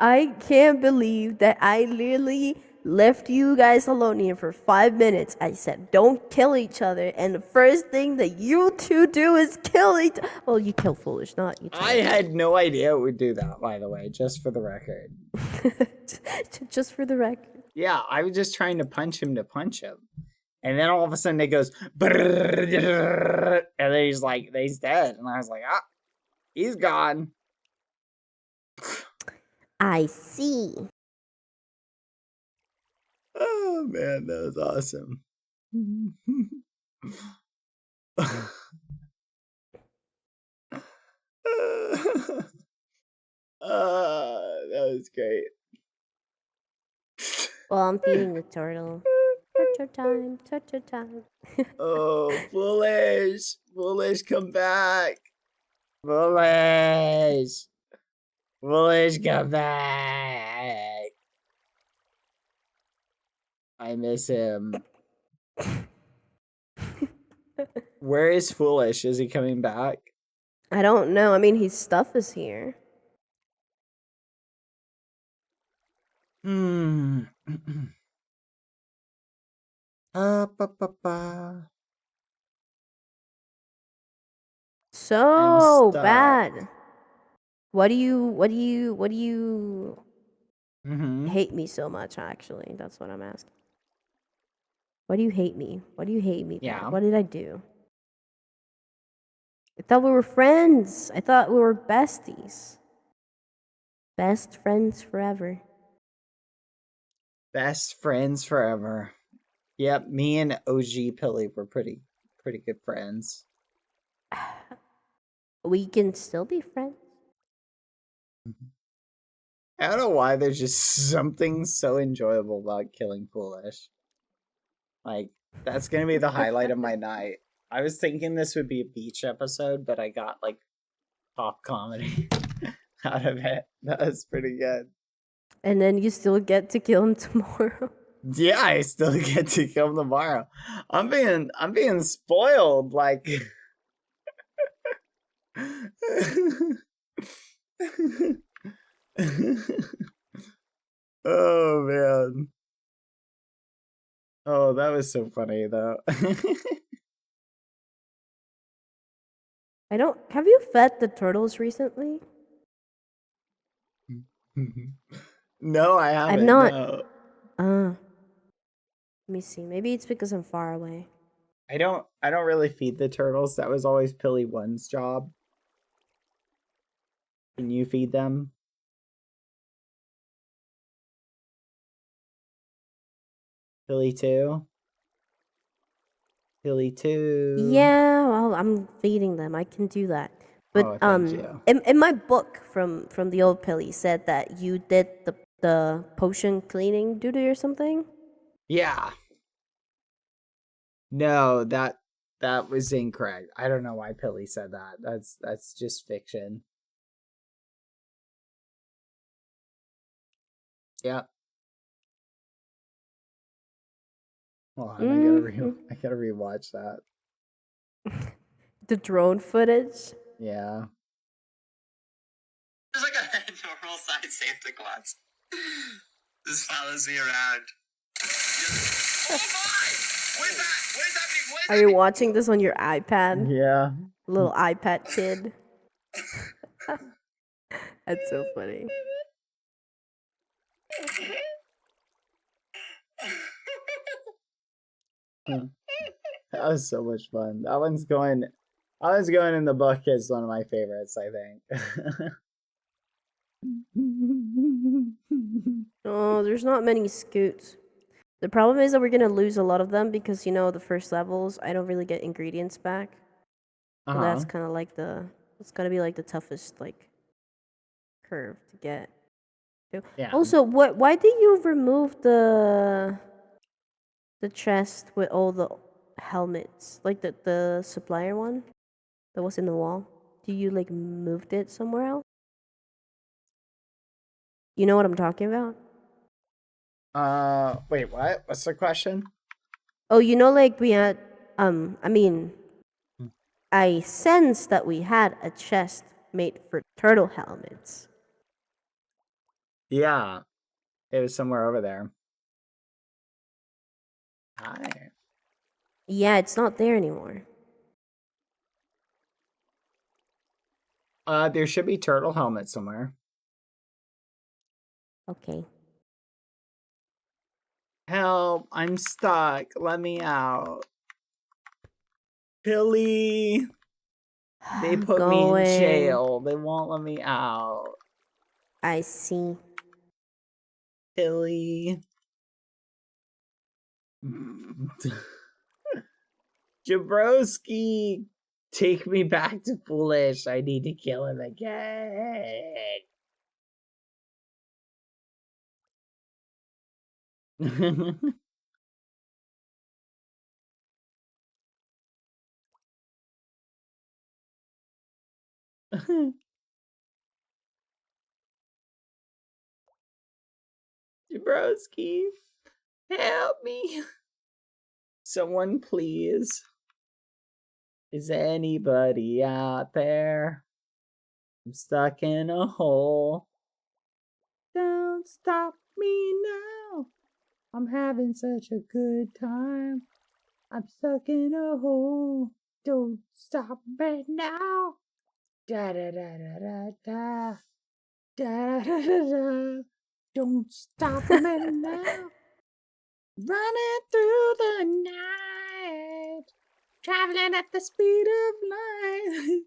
I can't believe that I literally left you guys alone here for 5 minutes. I said, don't kill each other. And the first thing that you two do is kill each. Well, you kill Foolish, not each other. I had no idea it would do that, by the way, just for the record. Just for the record. Yeah, I was just trying to punch him. And then all of a sudden it goes, and then he's like, he's dead. And I was like, he's gone. I see. Oh man, that was awesome. That was great. Well, I'm feeding the turtle. Turtle time. Oh, Foolish, come back. Foolish, come back. I miss him. Where is Foolish? Is he coming back? I don't know. I mean, his stuff is here. So bad. What do you hate me so much, actually? That's what I'm asking. Why do you hate me? Why do you hate me? Yeah. Dad? What did I do? I thought we were friends. I thought we were besties. Best friends forever. Best friends forever. Yep, me and OG Pilly were pretty good friends. We can still be friends. I don't know why there's just something so enjoyable about killing Foolish. Like, that's gonna be the highlight of my night. I was thinking this would be a beach episode, but I got like pop comedy out of it. That was pretty good. And then you still get to kill him tomorrow. Yeah, I still get to kill him tomorrow. I'm being spoiled, like oh man. Oh, that was so funny though. Have you fed the turtles recently? No, I haven't. I've not. No. Let me see. Maybe it's because I'm far away. I don't really feed the turtles. That was always Pilly 1's job. Can you feed them? Pilly 2? Pilly 2. Yeah, well, I'm feeding them. I can do that. But thank you. in my book from the old Pilly said that you did the potion cleaning duty or something. Yeah. No, that was incorrect. I don't know why Pilly said that. That's just fiction. Yeah. Hold on, I gotta rewatch that. The drone footage. Yeah. There's like a normal sized Santa Claus. Just follows me around. Oh my! What is that? What is happening? What is Are you watching this on your iPad? Yeah. Little iPad kid. That's so funny. That was so much fun. That one's going in the book as one of my favorites, I think. Oh, there's not many scoots. The problem is that we're gonna lose a lot of them because, you know, the first levels, I don't really get ingredients back. So that's kind of like it's gotta be like the toughest, like, curve to get. Yeah. Also, why did you remove the chest with all the helmets? Like the supplier one that was in the wall? Do you, like, moved it somewhere else? You know what I'm talking about? Wait, what? What's the question? Oh, you know, like, we had, I mean, I sensed that we had a chest made for turtle helmets. Yeah. It was somewhere over there. Hi. Yeah, it's not there anymore. There should be turtle helmets somewhere. Okay. Help, I'm stuck. Let me out. Billy. They put me in jail. They won't let me out. I see. Billy. Jabrowski, take me back to Foolish. I need to kill him again. Jabrowski, help me. Someone please. Is anybody out there? I'm stuck in a hole. Don't stop me now. I'm having such a good time. I'm stuck in a hole. Don't stop me now. Da da da da da da. Da da da da. Don't stop me now. Running through the night. Traveling at the speed of light.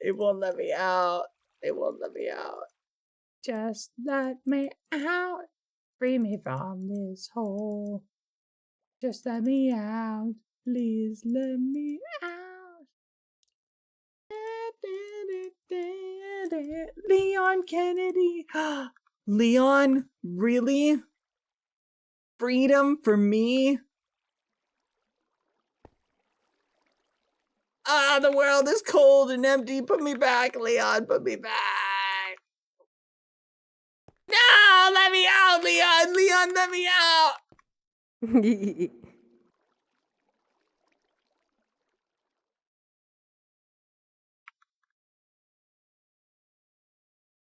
It won't let me out. It won't let me out. Just let me out. Free me from this hole. Just let me out. Please let me out. Leon Kennedy. Leon, really? Freedom for me? Ah, the world is cold and empty. Put me back, Leon. Put me back. No, let me out, Leon. Leon, let me out.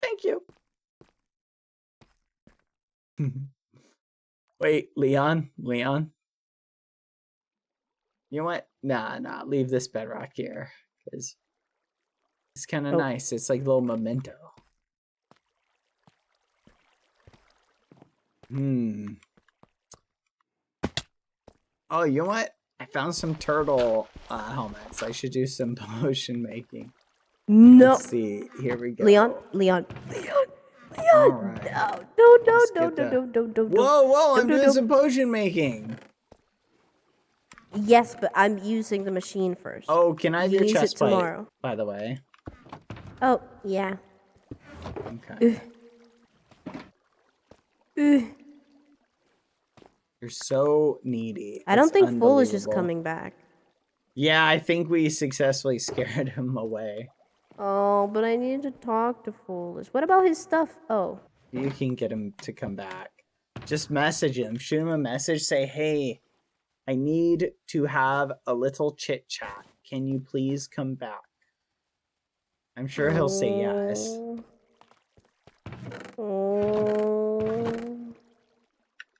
Thank you. Wait, Leon? Leon? You know what? Nah, leave this bedrock here. Because it's kind of nice. It's like a little memento. Oh, you know what? I found some turtle helmets. I should do some potion making. No. Let's see. Here we go. Leon. All right. No. Whoa, I'm doing some potion making. Yes, but I'm using the machine first. Oh, can I have your chest plate, tomorrow? by the way? Oh, yeah. Okay. You're so needy. I don't think Foolish is coming back. Yeah, I think we successfully scared him away. Oh, but I need to talk to Foolish. What about his stuff? Oh. You can get him to come back. Just message him. Shoot him a message. Say, hey, I need to have a little chit chat. Can you please come back? I'm sure he'll say yes.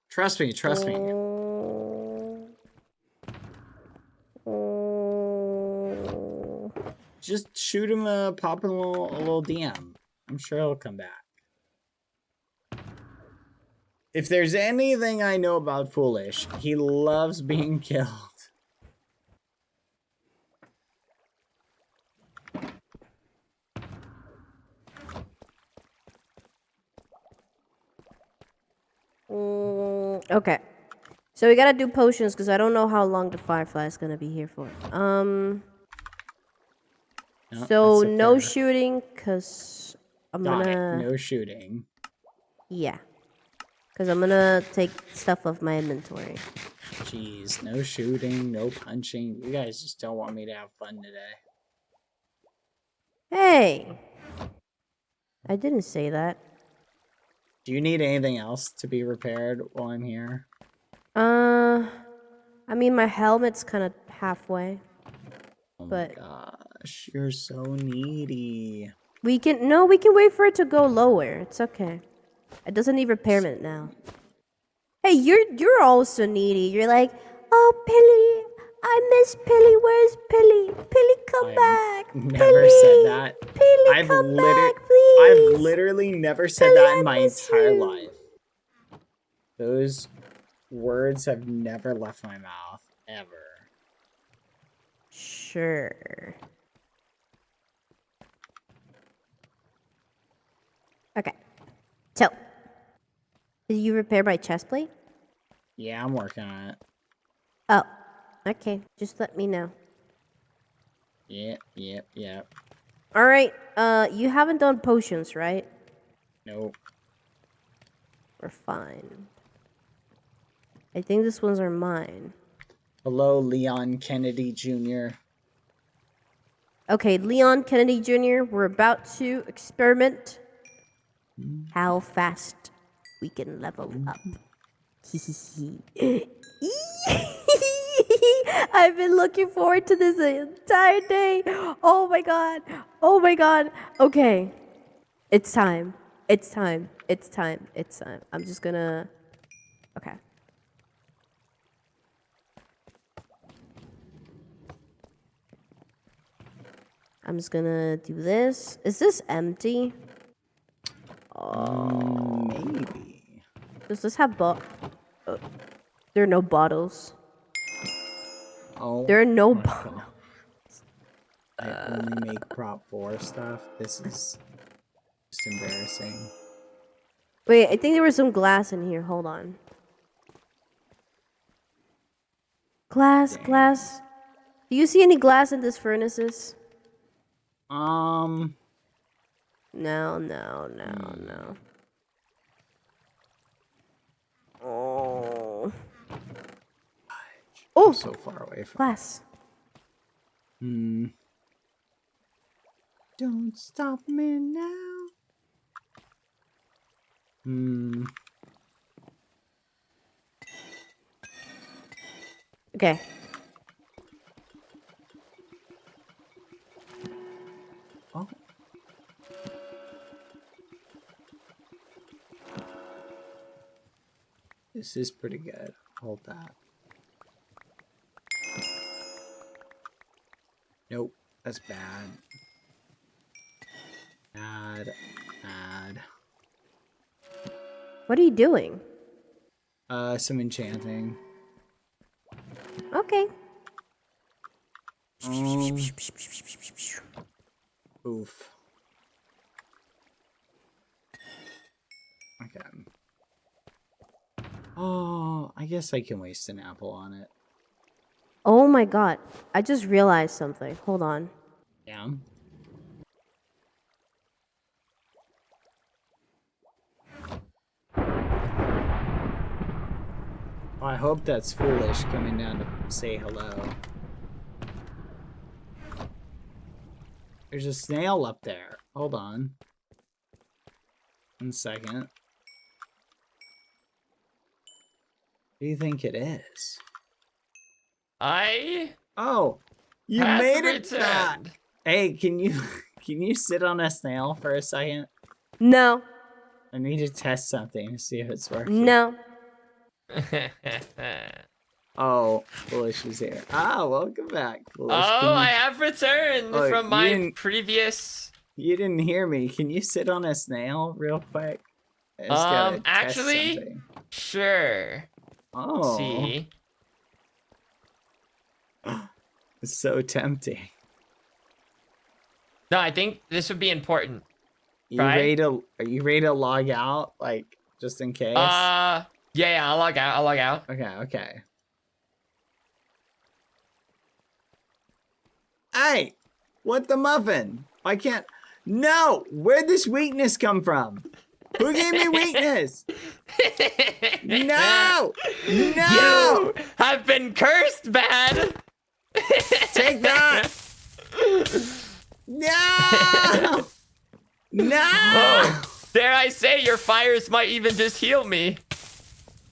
Trust me, trust me. Just shoot him pop him a little DM. I'm sure he'll come back. If there's anything I know about Foolish, he loves being killed. Okay. So we gotta do potions because I don't know how long the firefly is gonna be here for. No, So that's no fair. shooting because I'm Got gonna. it. No shooting. Yeah. Because I'm gonna take stuff off my inventory. Jeez, no shooting, no punching. You guys just don't want me to have fun today. Hey! I didn't say that. Do you need anything else to be repaired while I'm here? I mean, my helmet's kind of halfway. Oh But my gosh, you're so needy. we can wait for it to go lower. It's okay. It doesn't need repairment now. Hey, you're also needy. You're like, oh, Pilly, I miss Pilly. Where's Pilly? Pilly, come back. Never Pilly, said that. Pilly, come back, please. I've literally never said Pilly, that in I my miss entire you. life. Those words have never left my mouth, ever. Sure. Okay. So, did you repair my chest plate? Yeah, I'm working on it. Oh, okay. Just let me know. Yep. All right. You haven't done potions, right? Nope. We're fine. I think these ones are mine. Hello, Leon Kennedy Jr. Okay, Leon Kennedy Jr., we're about to experiment how fast we can level up. I've been looking forward to this the entire day. Oh my god. Oh my god. Okay. It's time. It's time. It's time. It's time. I'm just gonna... Okay. I'm just gonna do this. Is this empty? Maybe. Does this have there are no bottles. Oh. There are no my bottles. God. I only make prop 4 stuff. This is just embarrassing. Wait, I think there was some glass in here. Hold on. Glass, Dang. glass. Do you see any glass in this furnaces? No. No. Oh. I'm so far away from glass. Don't stop me now. Okay. Oh. This is pretty good. Hold that. Nope. That's bad. Bad. What are you doing? Some enchanting. Okay. Oof. Okay. Oh, I guess I can waste an apple on it. Oh my god. I just realized something. Hold on. Yeah. Oh, I hope that's Foolish coming down to say hello. There's a snail up there. Hold on. 1 second. What do you think it is? Oh, you Has made it back. returned. Hey, can you sit on a snail for a second? No. I need to test something to see if it's working. No. Oh, Foolish is here. Ah, welcome back, Foolish. I have returned Oh, from you my didn't- previous. You didn't hear me. Can you sit on a snail real quick? I just gotta test Actually, something. sure. Oh, See. it's so tempting. No, I think this would be important. Are you ready to log out, like just in case? Yeah, I'll log out. I'll log out. Okay. Hey, what the muffin? I can't. No, where'd this weakness come from? Who gave me weakness? No! You have been cursed, bad. Take that! No! No! Oh, dare I say your fires might even just heal me.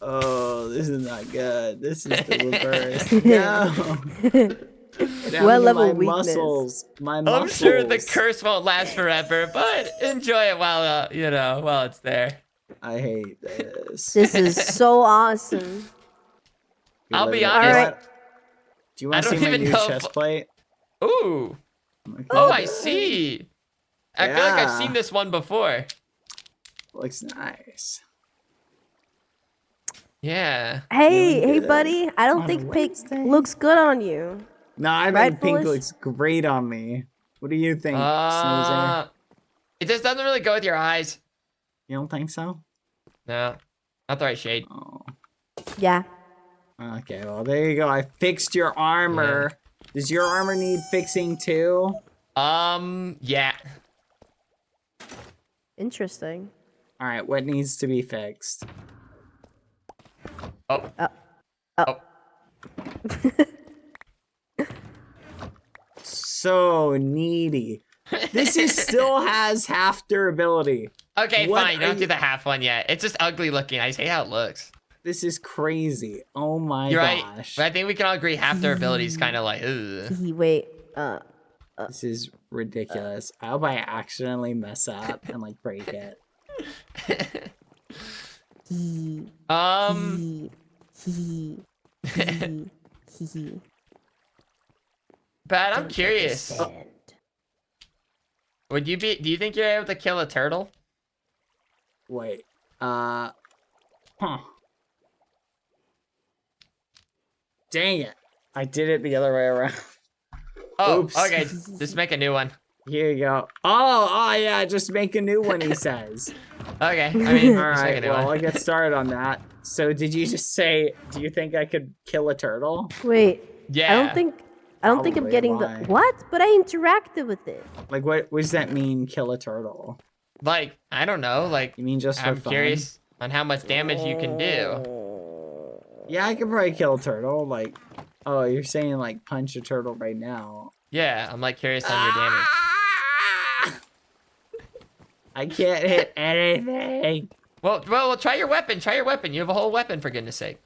Oh, this is not good. This is the reverse. No! What level my weakness? Muscles. My I'm muscles. sure the curse won't last forever, but enjoy it while while it's there. I hate this. This is so awesome. I'll be All honest. right. Do you want I to don't see my even new know if- chest plate? Ooh. Okay. Oh, I see. I feel like I've Yeah. seen this one before. Looks nice. Yeah. Hey, Feeling good buddy. I don't on a think pink Wednesday. looks good on you. No, I Right, think pink Foolish? looks great on me. What do you think, Snoozer? It just doesn't really go with your eyes. You don't think so? No, not the right shade. Oh. Yeah. Okay, well, there you go. I fixed your armor. Does your armor need fixing too? Yeah. Interesting. All right, what needs to be fixed? Oh. So needy. This is still has half durability. Okay, What fine. are Don't do you- the half one yet. It's just ugly looking. I just hate how it looks. This is crazy. Oh my You're right. gosh. But I think we can all agree half durability is kind of like, ugh. Wait. This is ridiculous. I hope I accidentally mess up and like break it. But I'm curious. Do you think you're able to kill a turtle? Wait. Huh. Dang it. I did it the other way around. Oh, Oops. okay. Just make a new one. Here you go. Oh yeah, just make a new one, he says. Okay. I mean, All just make a right, new well, one. I'll get started on that. So did you just say, do you think I could kill a turtle? Wait. Yeah. I don't think I'm Probably, getting why? the what? But I interacted with it. Like, what does that mean, kill a turtle? Like, I don't know. Like, You mean just for I'm fun? curious on how much damage you can do. Yeah, I could probably kill a turtle. Like, oh, you're saying like punch a turtle right now. Yeah, I'm like curious on your damage. I can't hit anything. Well, try your weapon. Try your weapon. You have a whole weapon, for goodness sake.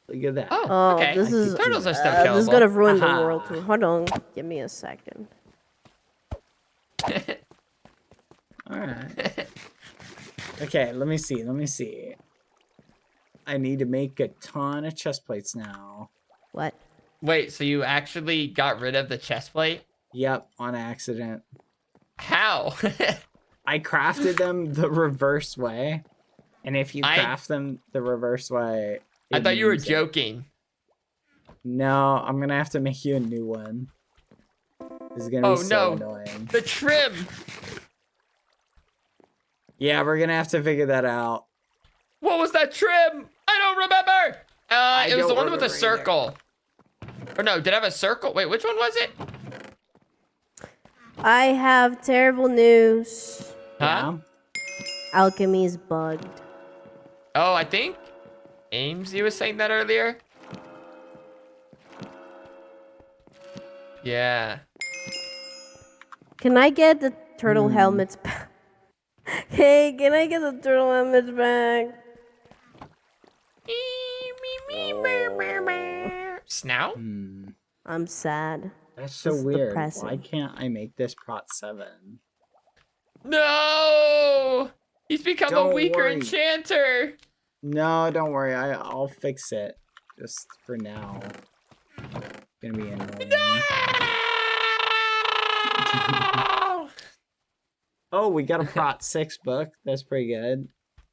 Look at that. Oh, okay. This is Turtles are still this is killable. gonna ruin the Aha. world too. Hold on. Give me a second. All right. Okay, let me see. Let me see. I need to make a ton of chest plates now. What? Wait, so you actually got rid of the chest plate? Yep, on accident. How? I crafted them the reverse way. And if you craft them the reverse way... I it thought you were means it. joking. No, I'm gonna have to make you a new one. This is gonna be so annoying. The trim. Yeah, we're gonna have to figure that out. What was that trim? I don't remember. It was the don't one with the remember either. circle. Or no, did I have a circle? Wait, which one was it? I have terrible news. Huh? Alchemy is bugged. Oh, I think Amesy was saying that earlier. Yeah. Can I get the turtle helmets back? Hey, can I get the turtle helmets back? snout? I'm sad. That's so This is weird. depressing. Why can't I make this prot 7? No! He's become a Don't weaker worry. enchanter. No, don't worry. I'll fix it. Just for now. Gonna be annoying. No! Oh, we got a prot 6 book. That's pretty good.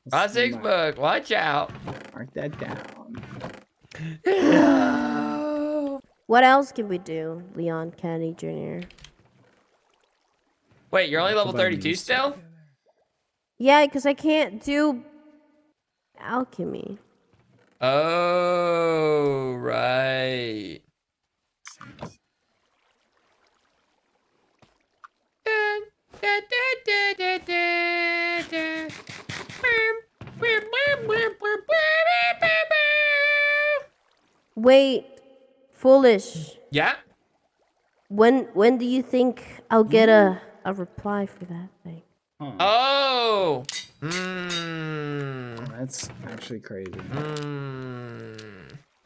Prot 6 book. Watch out. Mark that down. No. What else can we do, Leon Kennedy Jr.? Wait, you're only Talk level about 32 new still? stuff. Yeah, because I can't do alchemy. Oh, right. Wait, foolish. Yeah? When do you think I'll get a reply for that thing? Huh. Oh. That's actually crazy. Hmm.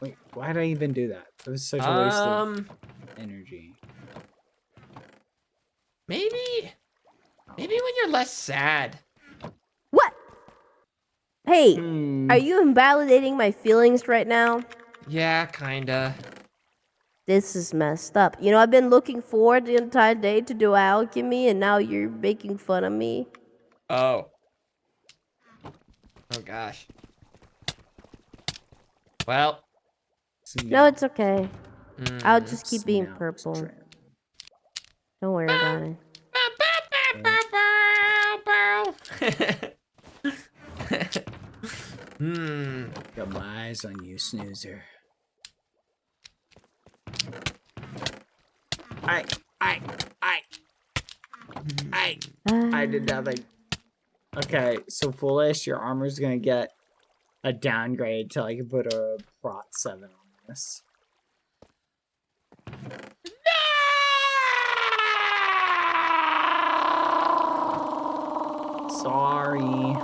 Wait, why did I even do that? It was such a waste of energy. Maybe when you're less sad. What? Hey, Hmm. are you invalidating my feelings right now? Yeah, kinda. This is messed up. You know, I've been looking forward the entire day to do alchemy, and now you're making fun of me. Oh. Oh gosh. Well. No, it's okay. I'll just keep being Snout purple. trim. Don't worry about it. Got my eyes on you, snoozer. I did nothing. Okay, so foolish, your armor's gonna get a downgrade till I can put a prot 7 on this. Sorry.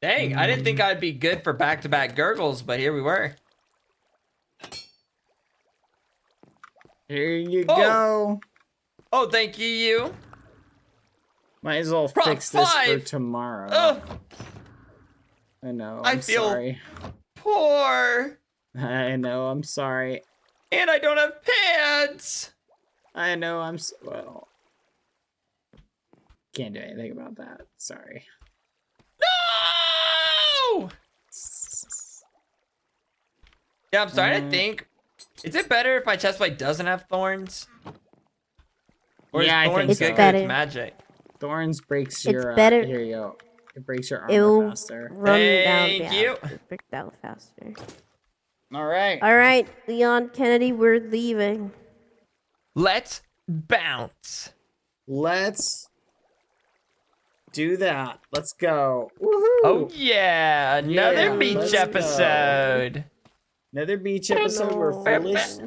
Dang, I didn't think I'd be good for back-to-back gurgles, but here we were. Here you Oh. go. Oh, thank you. Might as well Prop fix this for 5. tomorrow. Ugh, I know, I I'm feel- sorry. poor. I know, I'm sorry. And I don't have pants. I know, well. Can't do anything about that. Sorry. No! Yeah, I'm starting to think. Is it better if my chestplate doesn't have thorns? Or Yeah, I is thorns think so. good It's 'cause it's better. magic? Thorns breaks It's your, better- here you go. It breaks your armor It'll faster. run Thank down. you. Yeah, break down faster. Alright. All right, Leon Kennedy, we're leaving. Let's bounce. Let's do that. Let's go. Woohoo! Oh yeah, another Yeah, beach let's go. episode. Another beach episode where No. Foolish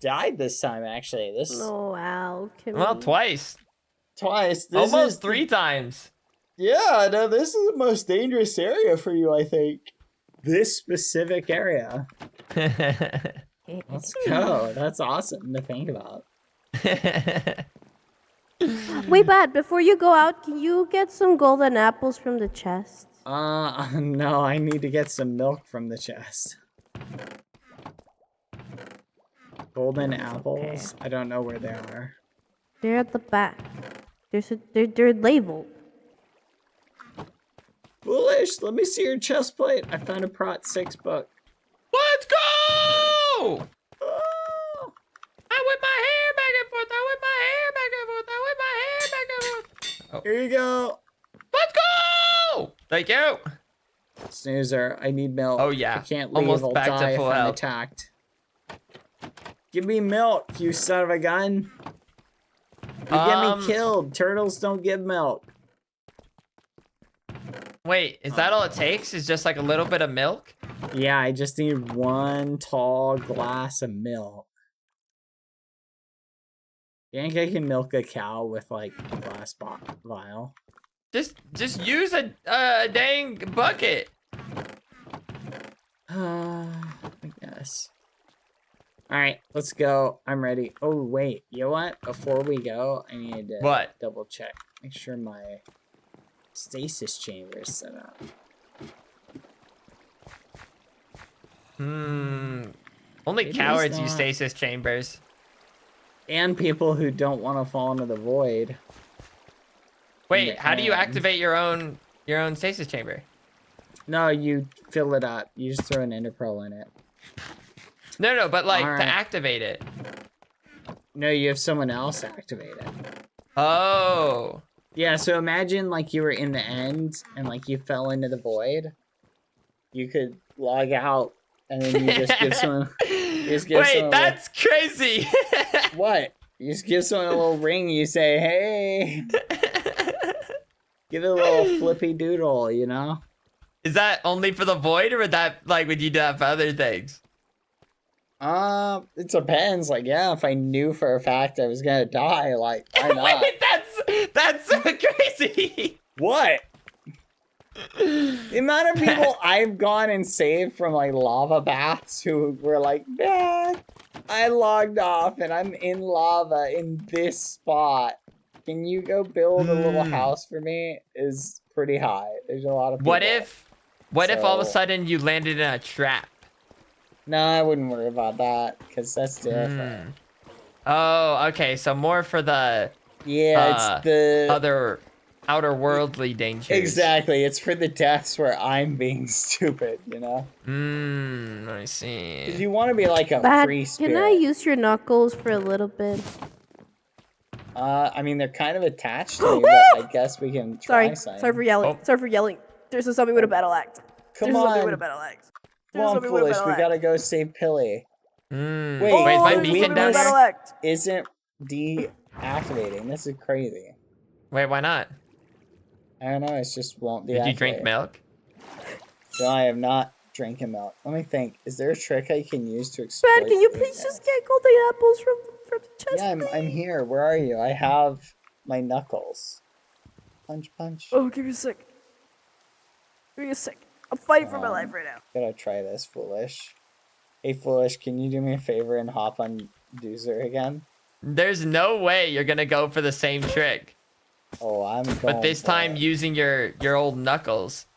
died this time, actually. This No, alchemy. Well, twice. twice. This Almost is 3 times. Yeah, no, this is the most dangerous area for you, I think. This specific area. Let's go. That's awesome to think about. Wait, Bad, before you go out, can you get some golden apples from the chest? No, I need to get some milk from the chest. Golden apples? I don't know where they are. They're at the back. They're labeled. Foolish, let me see your chest plate. I found a prot 6 book. Let's go! Oh, I whip my hair back and forth. I whip my hair back and forth. I whip my hair back and forth. here you go. Let's go! Thank you. Snoozer, I need milk. Oh, yeah. I can't leave. Almost I'll back to die if full I'm health. attacked. Give me milk, you son of a gun. You get me killed. Turtles don't give milk. Wait, is that all it takes? Is just like a little bit of milk? Yeah, I just need 1 tall glass of milk. You think I can milk a cow with like a glass vial? Just use a dang bucket. I guess. All right, let's go. I'm ready. Oh wait, you know what? Before we go, I need to What? double check. Make sure my stasis chamber is set up. Only It cowards is use not. stasis chambers. And people who don't want to fall into the void. Wait, the how do you end. activate your own stasis chamber? No, you fill it up. You just throw an ender pearl in it. No, but like Alright. to activate it. No, you have someone else activate it. Oh. Yeah, so imagine like you were in the end and like you fell into the void. You could log out and then you just give someone. Wait, that's crazy. What? You just give someone a little ring. You say, "Hey." Give it a little flippy doodle, you know. Is that only for the void, or would you do that for other things? It depends. Like, yeah, if I knew for a fact I was gonna die, like, why not? Wait, that's so crazy. What? The amount of people I've gone and saved from like lava baths who were like, "Dad, I logged off and I'm in lava in this spot. Can you go build a little house for me?" Is pretty high. There's a lot of people. What if all of a So- sudden you landed in a trap? No, I wouldn't worry about that because that's different. Oh, okay. So more for the Yeah, it's the other outer worldly dangers. exactly. It's for the deaths where I'm being stupid, you know. I see. Because you want to be like a Bad, free spirit. can I use your knuckles for a little bit? I mean, they're kind of attached to me, but I guess we can try something. Sorry for yelling. Oh. Sorry for yelling. There's a zombie with a battle axe. Come There's a zombie on. with a battle axe. Come on, foolish. We gotta go save Pilly. Wait, Wait, is my the beacon weakness- down there? axe. Isn't deactivating. This is crazy. Wait, why not? I don't know. It just won't deactivate. Did you drink milk? No, I have not drinking milk. Let me think. Is there a trick I can use to exploit? Bad, can you the please weakness? just get golden apples from the chest? Yeah, I'm here. Where are you? I have my knuckles. Punch, punch. Oh, give me a sec. Give me a sec. I'm fighting for my life right now. Gotta try this, foolish. Hey, foolish, can you do me a favor and hop on Doozer again? There's no way you're gonna go for the same trick, Oh, I'm going but this for time it. using your old knuckles.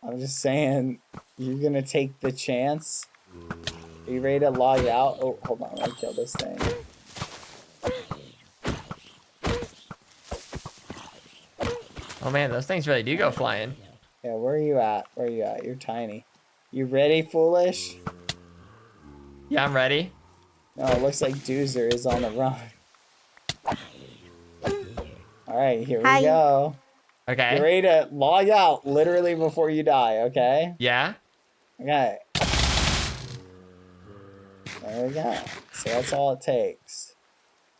I'm just saying, you're gonna take the chance. Are you ready to log out? Oh, hold on, let me kill this thing. Oh man, those things really do go flying. Yeah, where are you at? Where are you at? You're tiny. You ready, foolish? Yeah, I'm ready. No, it looks like Doozer is on the run. Alright, here Hi. we go. Okay. You're ready to log out literally before you die, okay? Yeah. Okay. There we go. So that's all it takes.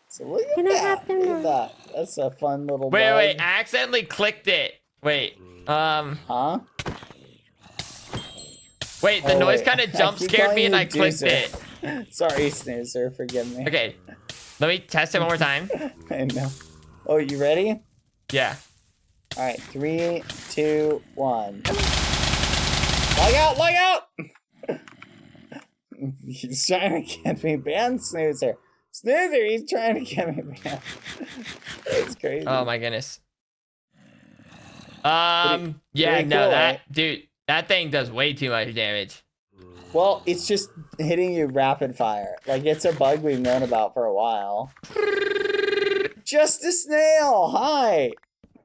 So look at Can I that. have them Look at now? that. That's a fun little Wait, bug. wait. I accidentally clicked it. Wait. Huh? Wait. The Oh, noise wait. kind of I jump keep scared calling me, and you I clicked Doozer. it. Sorry, Snoozer. Forgive me. Okay. Let me test it one more time. I know. Oh, you ready? Yeah. All right. 3, 2, 1. Log out! Log out! He's trying to get me banned, Snoozer. Snoozer, he's trying to get me banned. That's crazy. Oh my goodness. Pretty Yeah. No, cool, that right? dude. That thing does way too much damage. Well, it's just hitting you rapid fire. Like, it's a bug we've known about for a while. Just a snail! Hi!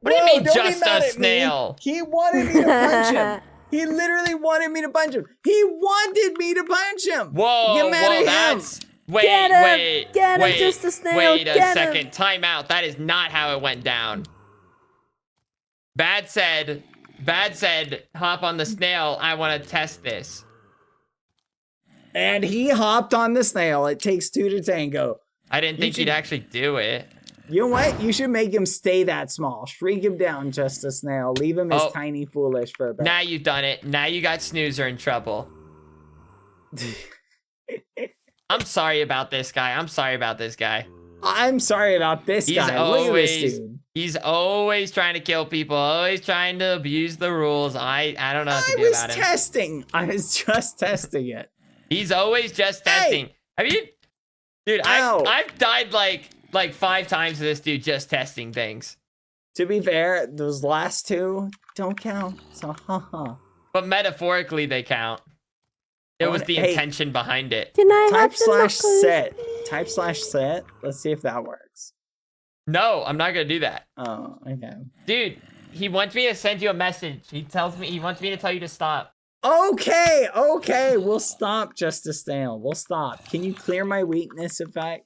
What do you mean, don't be just mad a at me. snail? He wanted me to punch him. He literally wanted me to punch him. He wanted me to punch him. Whoa, Get mad whoa, at him. that's wait, Get him! wait, Get him, wait, just a snail, wait a get him! second. Time out. That is not how it went down. Bad said, hop on the snail. I want to test this. And he hopped on the snail. It takes 2 to tango. I didn't think you'd actually do it. You know what? You should make him stay that small. Shrink him down just a snail. Leave him as Oh. tiny foolish for a bit. Now you've done it. Now you got Snoozer in trouble. I'm sorry about this guy. I'm sorry about this guy. I'm sorry about this He's guy. Look at this always dude. He's always trying to kill people, always trying to abuse the rules. I don't know what to do about him. I was just testing it. He's always just testing. Have you, dude? I've died like 5 times to this dude just testing things. To be fair, those last 2 don't count. So haha. But metaphorically, they count. It was the intention behind it. Can I have /set? /set. Let's see if that works. No, I'm not gonna do that. Oh, okay. Dude, he wants me to send you a message. He wants me to tell you to stop. Okay, we'll stop, Justice Snail. We'll stop. Can you clear my weakness effect?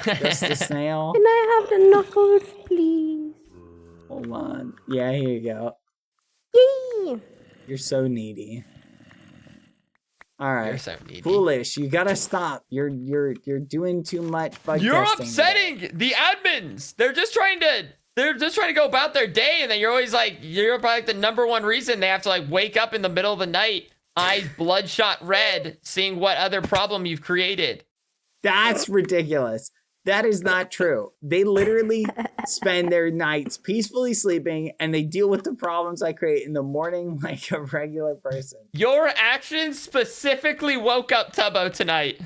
Justice Snail. Can I have the knuckles, please? Hold on. Yeah, here you go. Yay! You're so needy. All right. You're so needy. Foolish. You gotta stop. You're doing too much bug You're testing upsetting the admins. They're just trying to go about their day, and then you're always like, you're probably like the #1 reason they have to like wake up in the middle of the night, eyes bloodshot red, seeing what other problem you've created. That's ridiculous. That is not true. They literally spend their nights peacefully sleeping, and they deal with the problems I create in the morning like a regular person. Your actions specifically woke up Tubbo tonight.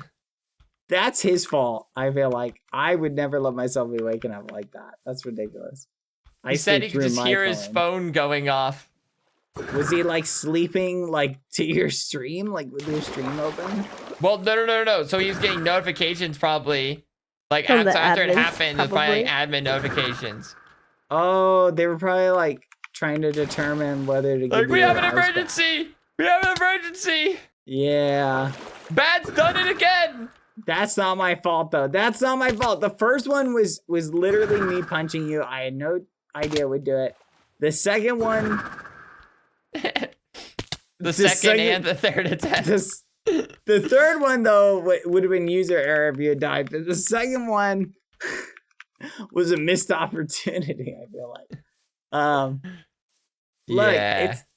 That's his fault. I feel like I would never let myself be waking up like that. That's ridiculous. He said he could just hear his phone going off. Was he like sleeping like to your stream, like with your stream open? Well, no. So he was getting notifications probably. Like after it happened, there's probably like admin notifications. Oh, they were probably like trying to determine whether to like, we have an emergency. We have an emergency. Yeah. Bad's done it again. That's not my fault though. That's not my fault. The first one was literally me punching you. I had no idea we'd do it. The second one. the second and the third attempt. The third one, though, would have been user error if you had died. But the second one was a missed opportunity, I feel like. Look,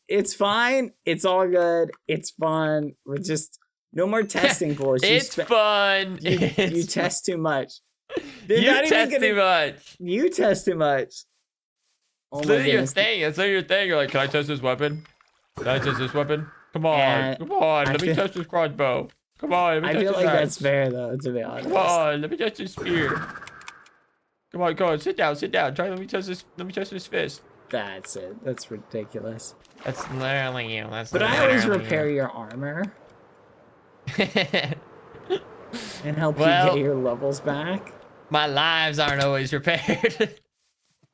it's fine. It's all good. It's fun. We're just no more testing for us. It's fun. You test too much. You test too much. You test too much. Oh That's your thing. That's not your thing. You're like, can I test this weapon? Can I test this weapon? Come on, come on, let me touch this crossbow. Come on, let me touch this I feel like that's fair, though, to be honest. Come on, let me touch this spear. Come on, sit down. Let me touch this fist. That's it. That's ridiculous. That's literally you. But I always repair your armor. And help you get your levels back. My lives aren't always repaired.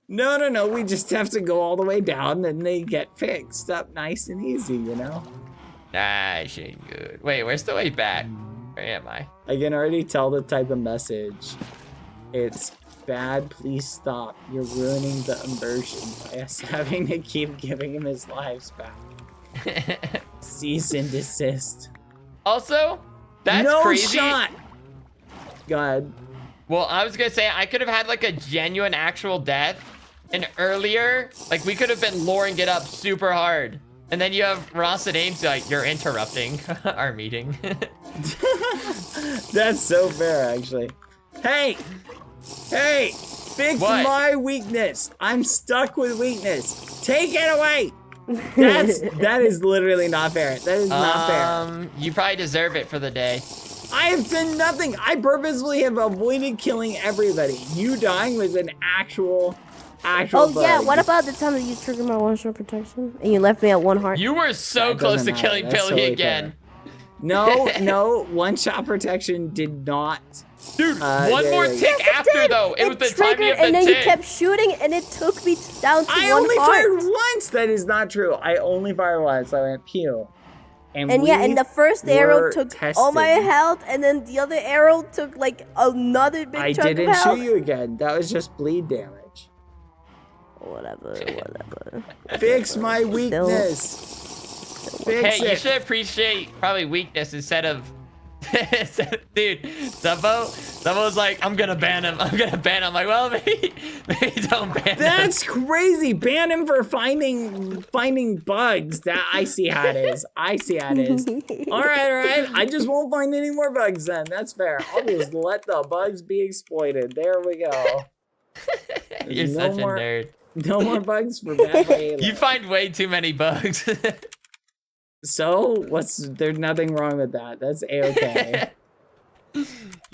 No. We just have to go all the way down, then they get fixed up nice and easy, you know? Nice and good. Wait, where's the way back? Where am I? I can already tell the type of message. It's bad, please stop. You're ruining the immersion by us having to keep giving him his lives back. Cease and desist. Also, that's crazy. No shot! Go ahead. Well, I was gonna say, I could have had like a genuine actual death. And earlier, like we could have been luring it up super hard. And then you have Ross and Ames like, you're interrupting our meeting. That's so fair, actually. Hey, fix my weakness. I'm stuck with weakness. Take it away. That is literally not fair. That is not fair. You probably deserve it for the day. I have done nothing. I purposely have avoided killing everybody. You dying was an actual bug. Yeah, what about the time that you triggered my one-shot protection and you left me at 1 heart? You were so close to killing Billy totally again. Fair. No, one-shot protection did not. Dude, one more tick after though. It was the timing of the and then tick. you kept shooting and it took me down to 1 heart. I only fired once. That is not true. I only fired once. I went pew. And the first arrow took all my health, and then the other arrow took like another big chunk of health. I didn't shoot you again. That was just bleed damage. Whatever. Fix my weakness. Fix it. You should appreciate probably weakness instead of... Dude, Tubbo's like, I'm gonna ban him. I'm like, well, maybe don't ban him. That's crazy. Ban him for finding bugs. That I see how it is. All right. I just won't find any more bugs then. That's fair. I'll just let the bugs be exploited. There we go. You're such a nerd. No more bugs for Badboyhalo. You find way too many bugs. So there's nothing wrong with that. That's a-okay.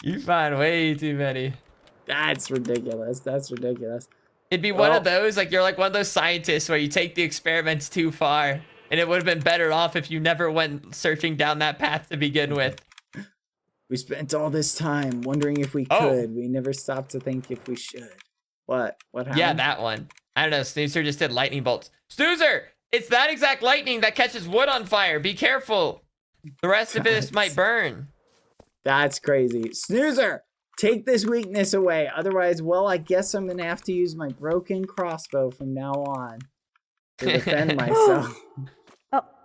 You find way too many. That's ridiculous. That's ridiculous. It'd be one of those, like you're like one of those scientists where you take the experiments too far, and it would have been better off if you never went searching down that path to begin with. We spent all this time wondering if we could. We never stopped to think if we should. What happened? Yeah, that one. I don't know. Snoozer just did lightning bolts. Snoozer! It's that exact lightning that catches wood on fire. Be careful. The rest of this might burn. That's crazy. Snoozer! Take this weakness away. Otherwise, well, I guess I'm going to have to use my broken crossbow from now on to defend myself.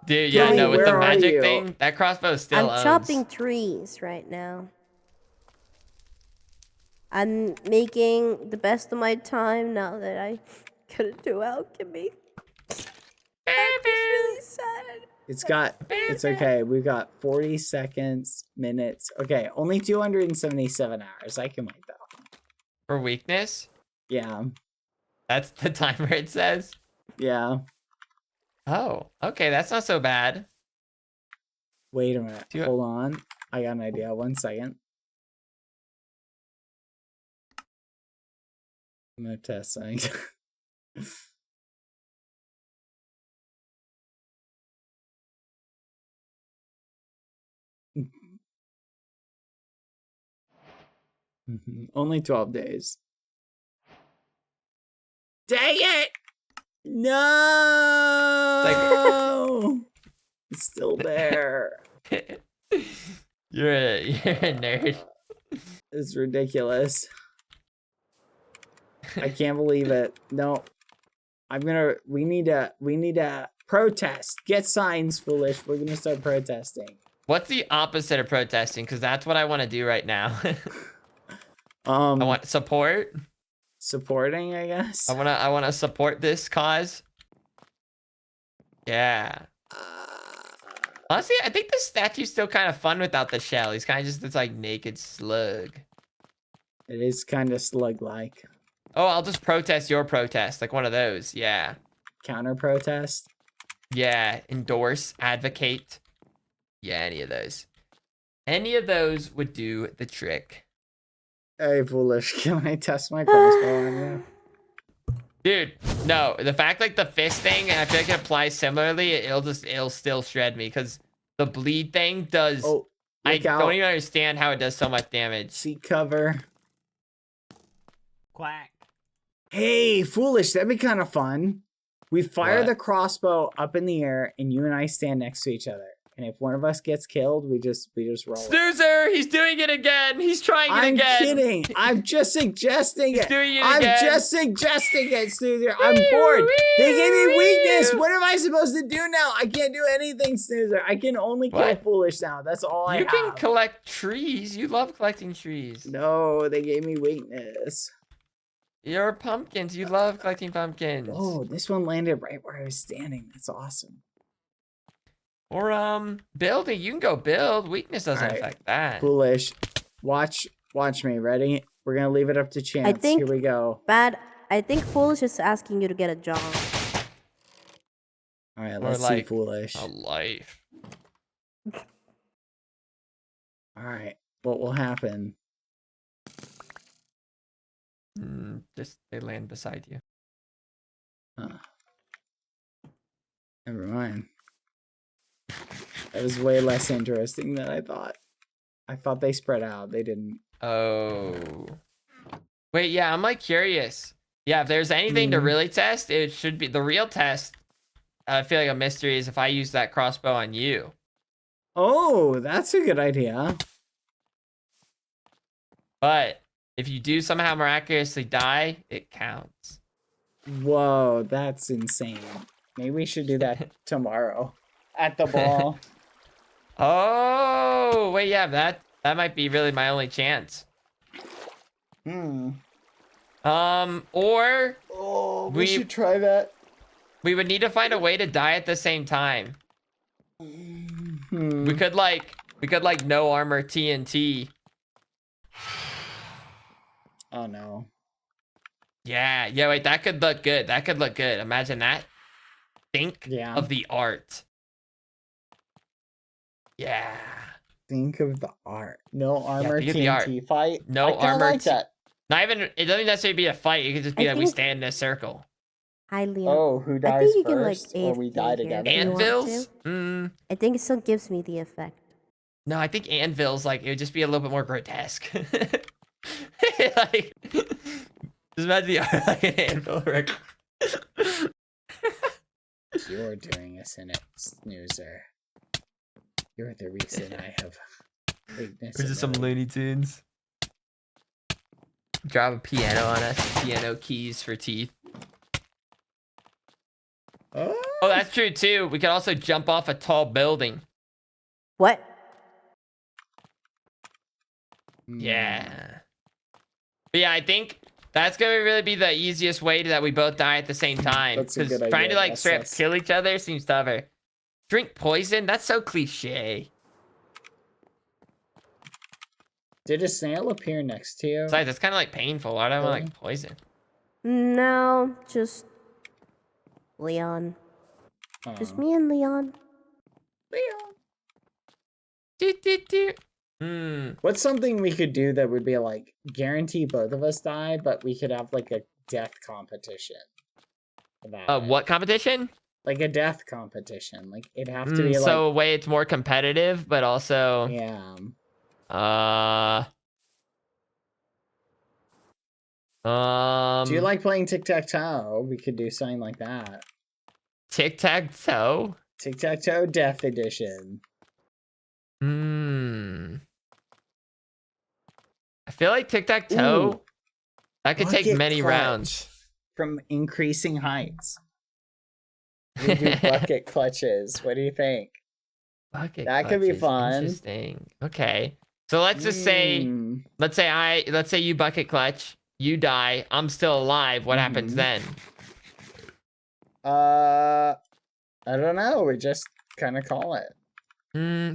Dude, yeah, Chloe, no, with the where are magic you? thing, that crossbow still I'm owns. chopping trees right now. I'm making the best of my time now that I couldn't do alchemy. I'm just really sad. It's okay. We've got 40 seconds, minutes. Okay, only 277 hours. I can wait that. For weakness? Yeah. That's the timer it says? Yeah. Oh, okay, that's not so bad. Wait a minute. Hold on. I got an idea. 1 second. I'm gonna test something. Only 12 days. Dang it! No! It's still there. You're a nerd. It's ridiculous. I can't believe it. No. We need to protest. Get signs, foolish. We're gonna start protesting. What's the opposite of protesting? Because that's what I want to do right now. I want support. Supporting, I guess. I wanna support this cause. Yeah. Honestly, I think the statue's still kind of fun without the shell. He's kind of just this like naked slug. It is kind of slug-like. Oh, I'll just protest your protest, like one of those. Yeah. Counter protest. Yeah. Endorse, advocate. Yeah, any of those. Any of those would do the trick. Hey, foolish. Can I test my crossbow on you? Dude, no. The fact like the fist thing, and I feel like it applies similarly, it'll still shred me because the bleed thing does. Oh, I don't even understand how it does so much damage. Seek cover. Quack. Hey, foolish. That'd be kind of fun. We fire What? the crossbow up in the air, and you and I stand next to each other. And if one of us gets killed, we just roll. Snoozer, he's doing it again. He's trying it again. I'm kidding. I'm just suggesting it. Doing it I'm again. just suggesting it, Snoozer. I'm bored. They gave me weakness. What am I supposed to do now? I can't do anything, Snoozer. I can only kill foolish now. That's all I have. You can collect trees. You love collecting trees. No, they gave me weakness. You're pumpkins. You love collecting pumpkins. Oh, this one landed right where I was standing. That's awesome. Or building. You can go build. Weakness doesn't affect that. Foolish. Watch me. Ready? We're gonna leave it up to chance. Here we go. I think Foolish is asking you to get a job. All right, let's see, Foolish. A life. All right, what will happen? Just they land beside you. Huh. Never mind. That was way less interesting than I thought. I thought they spread out. They didn't. Oh. Wait, yeah, I'm like curious. Yeah, if there's anything to really test, it should be the real test. I feel like a mystery is if I use that crossbow on you. Oh, that's a good idea. But if you do somehow miraculously die, it counts. Whoa, that's insane. Maybe we should do that tomorrow at the ball. Oh, wait, yeah, that might be really my only chance. Or we should try that. We would need to find a way to die at the same time. We could like no armor TNT. Oh no. Yeah, yeah, wait, that could look good. That could look good. Imagine that. Think Yeah. of the art. Yeah. Think of the art. No armor think of the art. TNT fight. No I kinda armor like that. Not even, it doesn't necessarily be a fight. It could just be I that we think- stand in a circle. Hi, Leon. Oh, who I dies think you can like first, or we AFK die here together? if you want Anvils? to. I think it still gives me the effect. No, I think anvils, like, it would just be a little bit more grotesque. Like, just imagine the art like an anvil. Right? You're doing us in it, snoozer. You're the reason I have weakness. Or just some Looney Tunes. Drop a piano on us. Piano keys for teeth. Oh, Oh, that's true too. We could also jump off a tall building. What? Yeah. But yeah, I think that's gonna really be the easiest way that we both die at the same time. That's a Because good trying idea, to like yes, straight up yes. kill each other seems tougher. Drink poison? That's so cliche. Did a snail appear next to you? Besides, that's kind of like painful. Why do I want Really? like poison? No, just Leon. Just Oh. me and Leon. Leon. Do, do, do. Hmm. What's something we could do that would be like guarantee both of us die, but we could have like a death competition about it? What competition? Like a death competition. Like it'd have to be like So a way it's more competitive, but also yeah. Do you like playing tic-tac-toe? We could do something like that. tic-tac-toe? Tic-tac-toe death edition. I feel like tic-tac-toe, Ooh. that could take Bucket many clutch rounds. From increasing heights. We do bucket clutches. What do you think? Bucket That could be clutches, fun. Interesting. Okay. So let's just say, let's say you bucket clutch, you die, I'm still alive. What happens then? I don't know. We just kind of call it.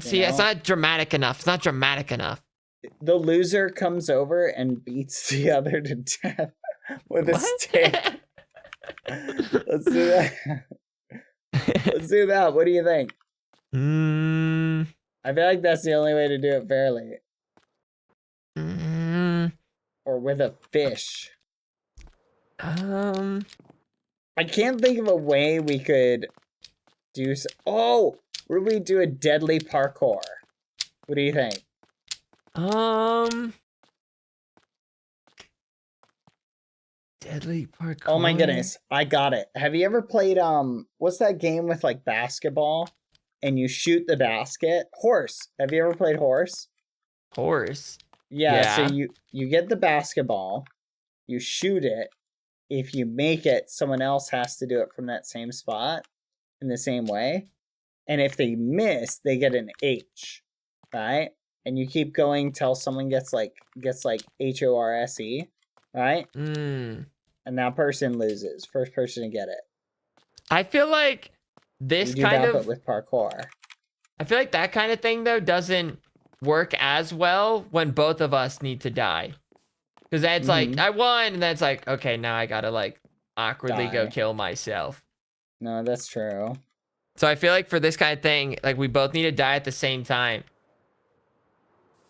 See, it's know? not dramatic enough. It's not dramatic enough. The loser comes over and beats the other to death with a stick. Let's do that. Let's do that. What do you think? I feel like that's the only way to do it fairly. Or with a fish. I can't think of a way we could do. Oh, where we do a deadly parkour? What do you think? Deadly parkour. Oh my goodness, I got it. Have you ever played what's that game with like basketball and you shoot the basket? Horse. Have you ever played horse? Horse. Yeah, so you get the basketball, you shoot it. If you make it, someone else has to do it from that same spot in the same way. And if they miss, they get an H, right? And you keep going till someone gets like HORSE, right? And that person loses. First person to get it. I feel like this You do kind that, of but with parkour. I feel like that kind of thing though doesn't work as well when both of us need to die. Because then it's like I won, and then it's like, okay, now I gotta like awkwardly go Die. kill myself. No, that's true. So I feel like for this kind of thing, like we both need to die at the same time.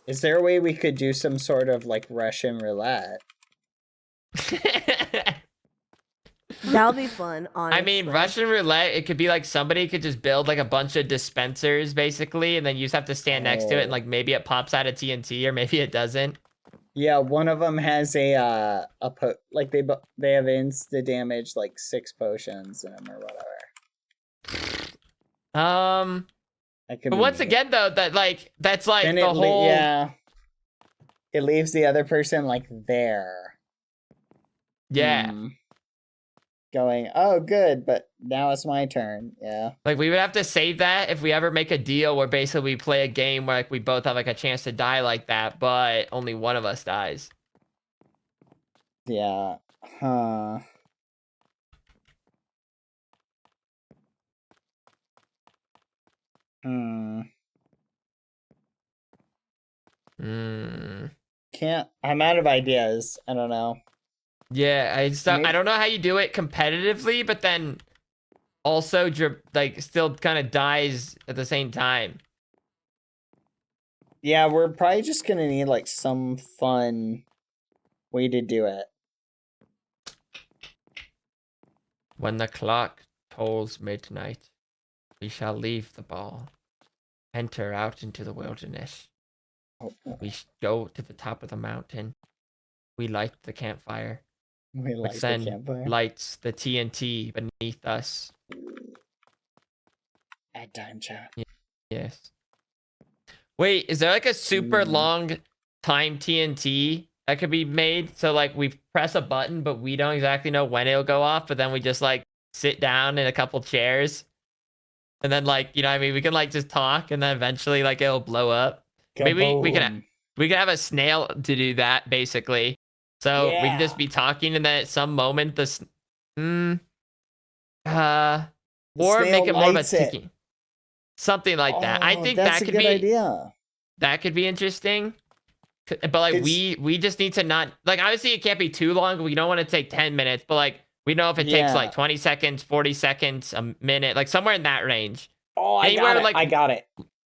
Is there a way we could do some sort of like Russian roulette? That'll be fun, honestly. I mean, Russian roulette, it could be like somebody could just build like a bunch of dispensers basically, and then you just have to stand next to it, and like maybe it pops out of TNT or maybe it doesn't. Yeah, one of them has they have insta damage like 6 potions in them or whatever. That could But be once neat. again though, that's like Then the whole yeah, it leaves the other person like there. yeah. Going, oh good, but now it's my turn. Yeah. Like we would have to save that if we ever make a deal where basically we play a game where like we both have like a chance to die like that, but only one of us dies. Yeah. Huh. Can't. I'm out of ideas. I don't know. Yeah, I don't know how you do it competitively, but then also like still kind of dies at the same time. Yeah, we're probably just gonna need like some fun way to do it. When the clock tolls midnight, we shall leave the ball, enter out into the wilderness. We go to the top of the mountain. We light the campfire, We like which the then campfire. lights the TNT beneath us. Add time, chat. Yes. Wait, is there like a super long time TNT that could be made? So like we press a button, but we don't exactly know when it'll go off, but then we just like sit down in a couple chairs. And then like, you know what I mean? We can like just talk and then eventually like it'll blow up. Maybe we could have a snail to do that basically. So we can just be talking and then at some moment or make it more of a ticking. Something like that. I think that could be idea. That could be interesting. But like we just need to not like obviously it can't be too long. We don't want to take 10 minutes, but like we know if it takes like 20 seconds, 40 seconds, a minute, like somewhere in that range. Oh, I got it.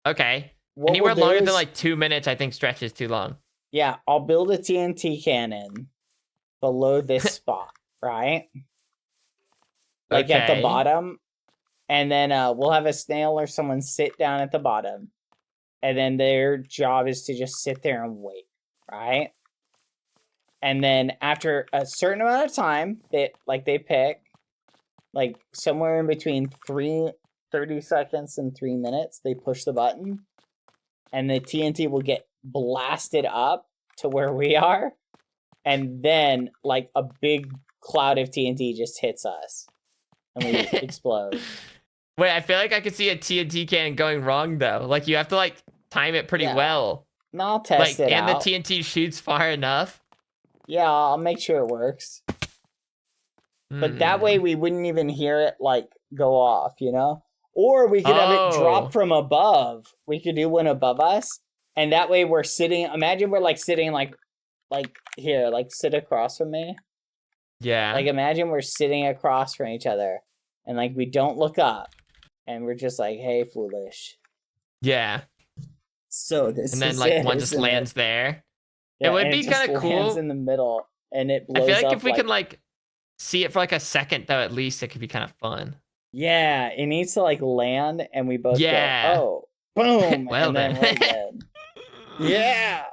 Okay. What Anywhere longer than like 2 minutes, I think stretches too long. Yeah, I'll build a TNT cannon below this spot, right? Like at the bottom. And then we'll have a snail or someone sit down at the bottom. And then their job is to just sit there and wait, right? And then after a certain amount of time, they pick, like somewhere in between 30 seconds and 3 minutes, they push the button. And the TNT will get blasted up to where we are. And then, like, a big cloud of TNT just hits us. And we explode. Wait, I feel like I could see a TNT cannon going wrong though. Like you have to like time it pretty well. No, I'll test it out. And the TNT shoots far enough. Yeah, I'll make sure it works. But that way we wouldn't even hear it like go off, you know? Or we could have it drop from above. We could do one above us. And that way we're sitting, imagine we're like sitting like here, like sit across from me. Yeah. Like imagine we're sitting across from each other and like we don't look up. And we're just like, hey, foolish. Yeah. So this and then is like it, one just lands there. Yeah, it would be kind of cool. Lands in the middle, and it blows I feel like up, if we can like see it for like a second though, at least it could be kind of fun. Yeah, it needs to like land, and we both go, oh, boom, well and then we're dead. Yeah.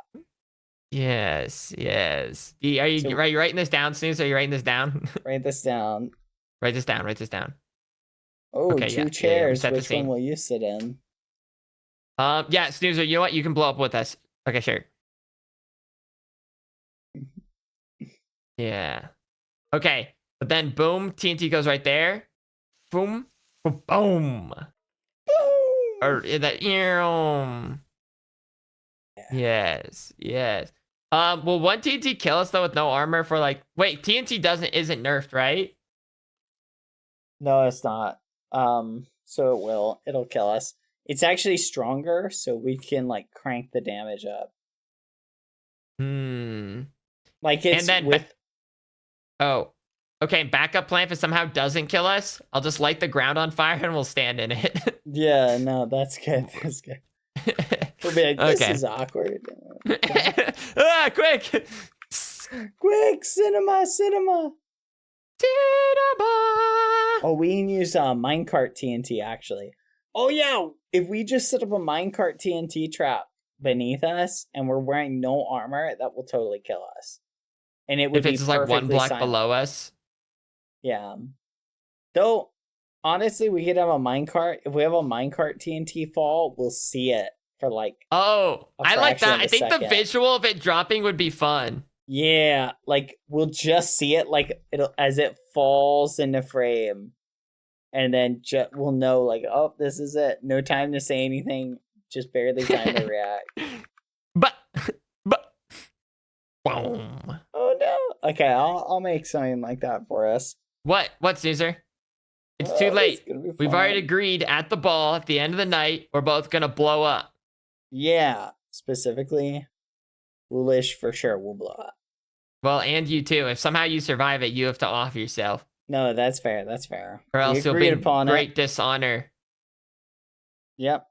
Yes. Are you writing this down, Snooze? Are you writing this down? Write this down. Write this down. Oh, okay, two chairs. Which one will you sit in? Yeah, Snoozer, you know what? You can blow up with us. Okay, sure. Yeah. Okay, but then boom, TNT goes right there. Boom, boom, boom. Or that. Yes. Will one TNT kill us though with no armor for like? Wait, TNT isn't nerfed, right? No, it's not. So it will. It'll kill us. It's actually stronger, so we can like crank the damage up. Like it's and then okay. Backup plan if it somehow doesn't kill us, I'll just light the ground on fire and we'll stand in it. Yeah, no, that's good. That's good. We'll be like, this is awkward. Quick, cinema. Oh, we can use minecart TNT actually. Oh yeah, if we just set up a minecart TNT trap beneath us and we're wearing no armor, that will totally kill us. And it would be just like one block below us. Yeah. Though, honestly, we could have a minecart. If we have a minecart TNT fall, we'll see it for like. Oh, I like that. I think the visual of it dropping would be fun. Yeah, like we'll just see it like as it falls into frame. And then we'll know, like, oh, this is it. No time to say anything. Just barely time to react. But, boom. Oh no. Okay, I'll make something like that for us. What, Snoozer? It's too late. We've already agreed at the ball at the end of the night. We're both gonna blow up. Yeah, specifically, foolish for sure. We'll blow up. Well, and you too. If somehow you survive it, you have to off yourself. No, that's fair. That's fair. Or else you'll be upon great it. dishonor. Yep.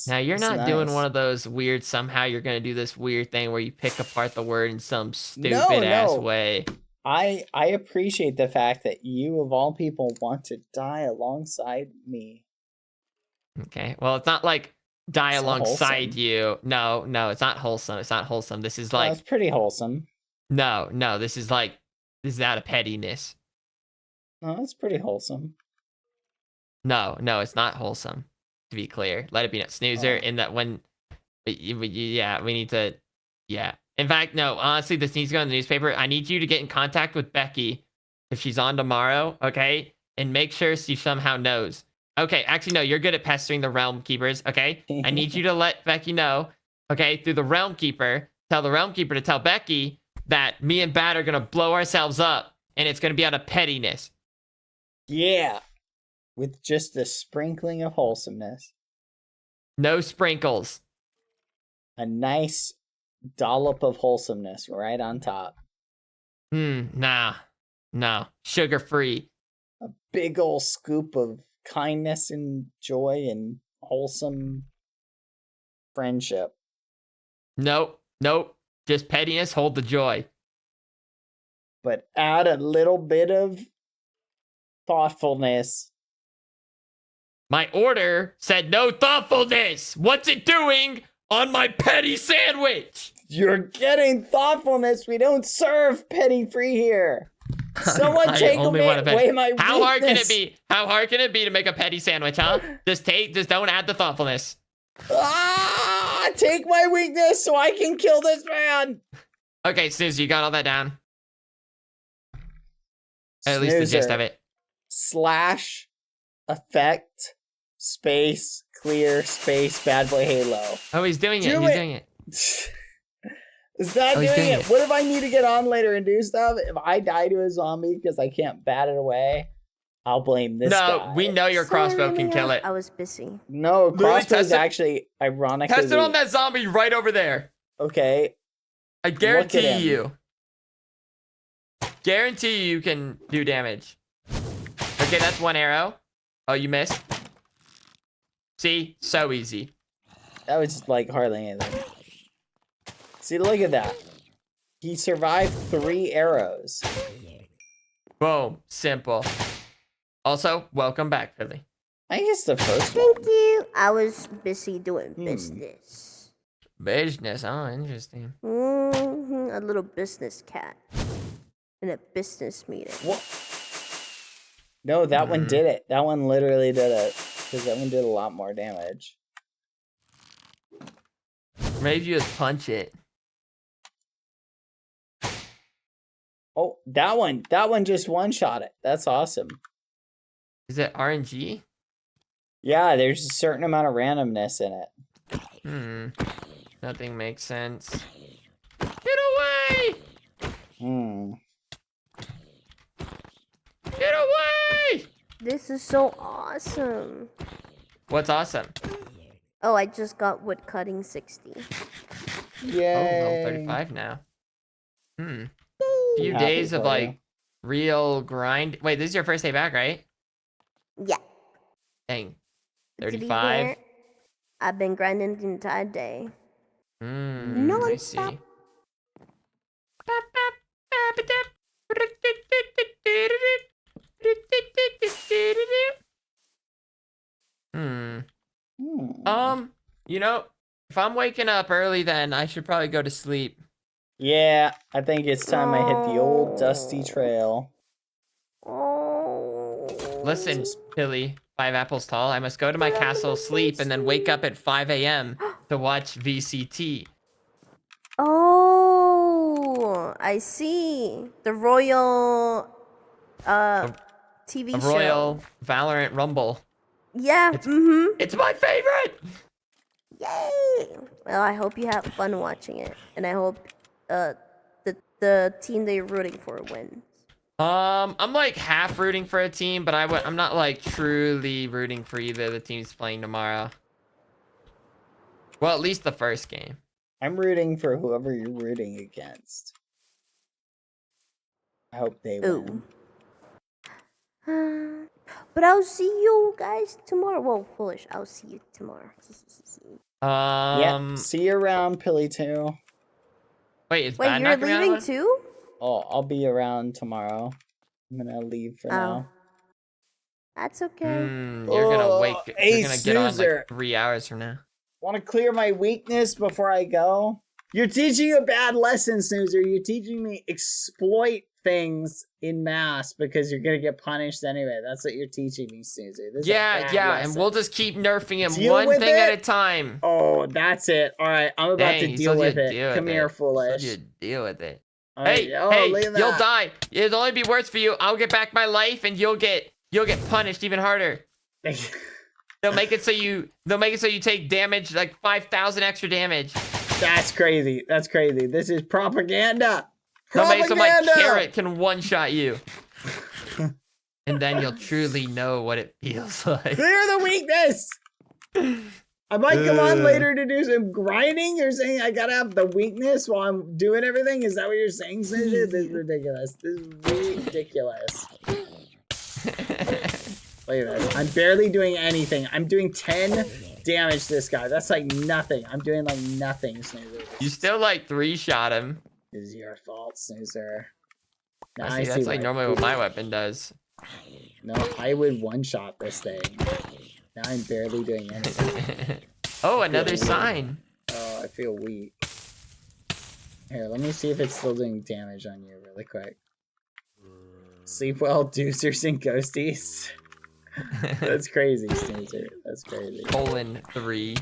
Now, you're not nice. doing one of those weird, somehow you're going to do this weird thing where you pick apart the word in some stupid ass way. I appreciate the fact that you, of all people, want to die alongside me. Okay. Well, it's not like die It's alongside wholesome. you. No, it's not wholesome. It's not wholesome. This is like... It's pretty wholesome. No, this is like... This is out of pettiness. No, it's pretty wholesome. No, it's not wholesome. To be clear. Let it be. Snoozer, in that when... Yeah, we need to... Yeah. In fact, no, honestly, this needs to go in the newspaper. I need you to get in contact with Becky if she's on tomorrow, okay? And make sure she somehow knows. Okay, actually, no, you're good at pestering the Realm Keepers, okay? I need you to let Becky know, okay, through the Realm Keeper. Tell the Realm Keeper to tell Becky that me and Bad are going to blow ourselves up, and it's going to be out of pettiness. Yeah. With just a sprinkling of wholesomeness. No sprinkles. A nice dollop of wholesomeness right on top. Nah. No. Sugar-free. A big ol' scoop of kindness and joy and wholesome friendship. Nope. Just pettiness, hold the joy. But add a little bit of thoughtfulness. My order said no thoughtfulness. What's it doing on my petty sandwich? You're getting thoughtfulness. We don't serve petty free here. Someone take away my weakness. How hard can it be? How hard can it be to make a petty sandwich, huh? Just don't add the thoughtfulness. Take my weakness so I can kill this man. Okay, Snooze, you got all that down? At least the gist of it. / effect space clear space Badboyhalo. Oh, he's doing it. He's doing it. Is that doing it? What if I need to get on later and do stuff? If I die to a zombie because I can't bat it away, I'll blame this guy. No, we know your crossbow can kill it. I was busy. No, crossbow is actually ironically. Test it on that zombie right over there. Okay. I guarantee you. Guarantee you can do damage. Okay, that's one arrow. Oh, you missed. See? So easy. That was like hardly anything. See, look at that. He survived 3 arrows. Boom. Simple. Also, welcome back, Philly. I guess the first one. Thank you. I was busy doing business. Business? Oh, interesting. A little business cat. In a business meeting. What? No, that one did it. That one literally did it. Because that one did a lot more damage. Maybe you just punch it. Oh, that one just one-shot it. That's awesome. Is it RNG? Yeah, there's a certain amount of randomness in it. Nothing makes sense. Get away! Get away! This is so awesome. What's awesome? Oh, I just got wood cutting 60. Yay. Oh, level 35 now. Few days of like real grind. Wait, this is your first day back, right? Yeah. Dang. To be 35. fair, I've been grinding the entire day. I see. You know, if I'm waking up early, then I should probably go to sleep. Yeah, I think it's time I hit the old dusty trail. Listen, Billy, 5 apples tall. I must go to my castle, sleep, and then wake up at 5 a.m. to watch VCT. Oh, I see. The Royal TV show. Royal Valorant Rumble. Yeah. It's my favorite. Yay! Well, I hope you have fun watching it, and I hope the team that you're rooting for wins. I'm like half rooting for a team, but I'm not like truly rooting for either of the teams playing tomorrow. Well, at least the first game. I'm rooting for whoever you're rooting against. I hope they win. But I'll see you guys tomorrow. Well, foolish. I'll see you tomorrow. Yeah. See you around, Pilly 2. Wait, is Wait, Bad you're not coming out of leaving one? too? Oh, I'll be around tomorrow. I'm gonna leave for now. That's okay. You're gonna wake. Hey, You're gonna get on snoozer. like 3 hours from now. Want to clear my weakness before I go? You're teaching a bad lesson, Snoozer. You're teaching me exploit things in mass because you're gonna get punished anyway. That's what you're teaching me, Snoozer. This is a bad lesson. And we'll just keep nerfing him Deal one with thing it? at a time. Oh, that's it. All right, I'm about Dang, to he deal told you with to it. deal Come with here, it. foolish. He told you to deal with it. All right. Hey, Oh, hey, look at you'll that. die. It'll only be worse for you. I'll get back my life, and you'll get punished even harder. They'll make it so you take damage, like 5,000 extra damage. That's crazy. That's crazy. This is propaganda. They'll make it so my Propaganda! carrot can one-shot you. And then you'll truly know what it feels like. Clear the weakness. I might come on later to do some grinding. You're saying I gotta have the weakness while I'm doing everything? Is that what you're saying, Snoozer? This is ridiculous. This is ridiculous. Look at this. I'm barely doing anything. I'm doing 10 damage to this guy. That's like nothing. I'm doing like nothing, Snoozer. You still like 3-shot him. This is your fault, Snoozer. Now I see, that's like normally what my weapon does. No, I would one-shot this thing. Now I'm barely doing anything. Oh, another sign. Oh, I feel weak. Here, let me see if it's still doing damage on you really quick. Sleep well, deucers and ghosties. That's crazy, Snoozer. That's crazy. :3.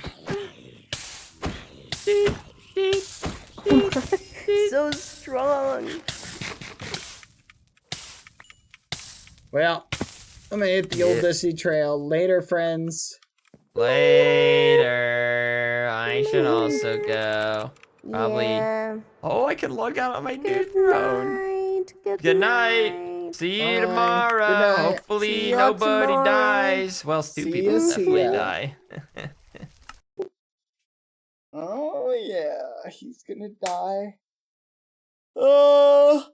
So strong. Well, I'm gonna hit the old dusty trail. Later, friends. Later. I should also go. Probably. Yeah. Oh, I can log out on my new phone. Good Good night. See you Bye. tomorrow. Good night. Hopefully See y'all nobody tomorrow. dies. Well, See two ya, people see definitely ya. die. Oh yeah, he's gonna die. Oh.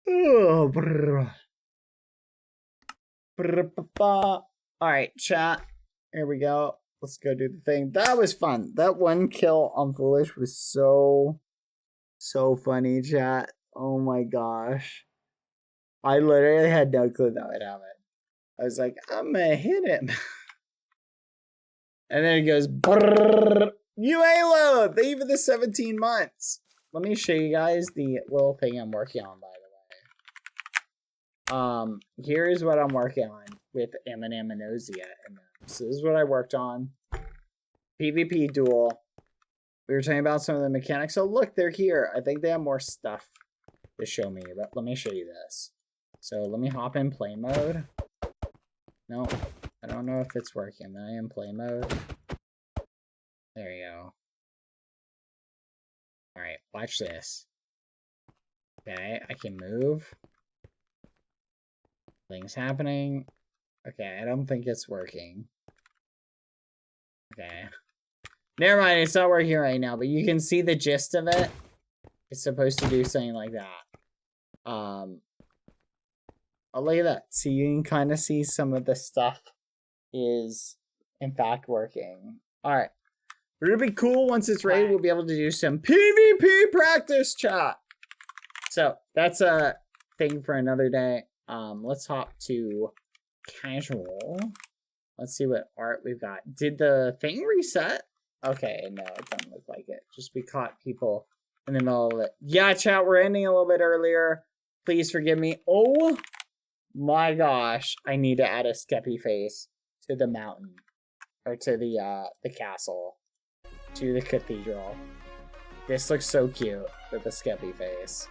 Oh. Alright, chat. Here we go. Let's go do the thing. That was fun. That one kill on Foolish was so funny, chat. Oh my gosh. I literally had no clue that would happen. I was like, I'm gonna hit him. And then it goes, brrrr. Halo! Thank you for the 17 months. Let me show you guys the little thing I'm working on, by the way. Here's what I'm working on with Eminem and Ozia. So this is what I worked on. PvP duel. We were talking about some of the mechanics. So look, they're here. I think they have more stuff to show me, but let me show you this. So let me hop in play mode. No, I don't know if it's working. Am I in play mode? There you go. Alright, watch this. Okay, I can move. Things happening. Okay, I don't think it's working. Okay. Never mind, it's not working right now, but you can see the gist of it. It's supposed to do something like that. Oh, look at that. So you can kind of see some of the stuff is, in fact, working. Alright. It'll be cool once it's ready. We'll be able to do some PvP practice, chat. So, that's a thing for another day. Let's hop to casual. Let's see what art we've got. Did the thing reset? Okay, no, it doesn't look like it. Just we caught people in the middle of it. Yeah, chat, we're ending a little bit earlier. Please forgive me. Oh my gosh, I need to add a Skeppy face to the mountain. Or to the castle. To the cathedral. This looks so cute with the Skeppy face.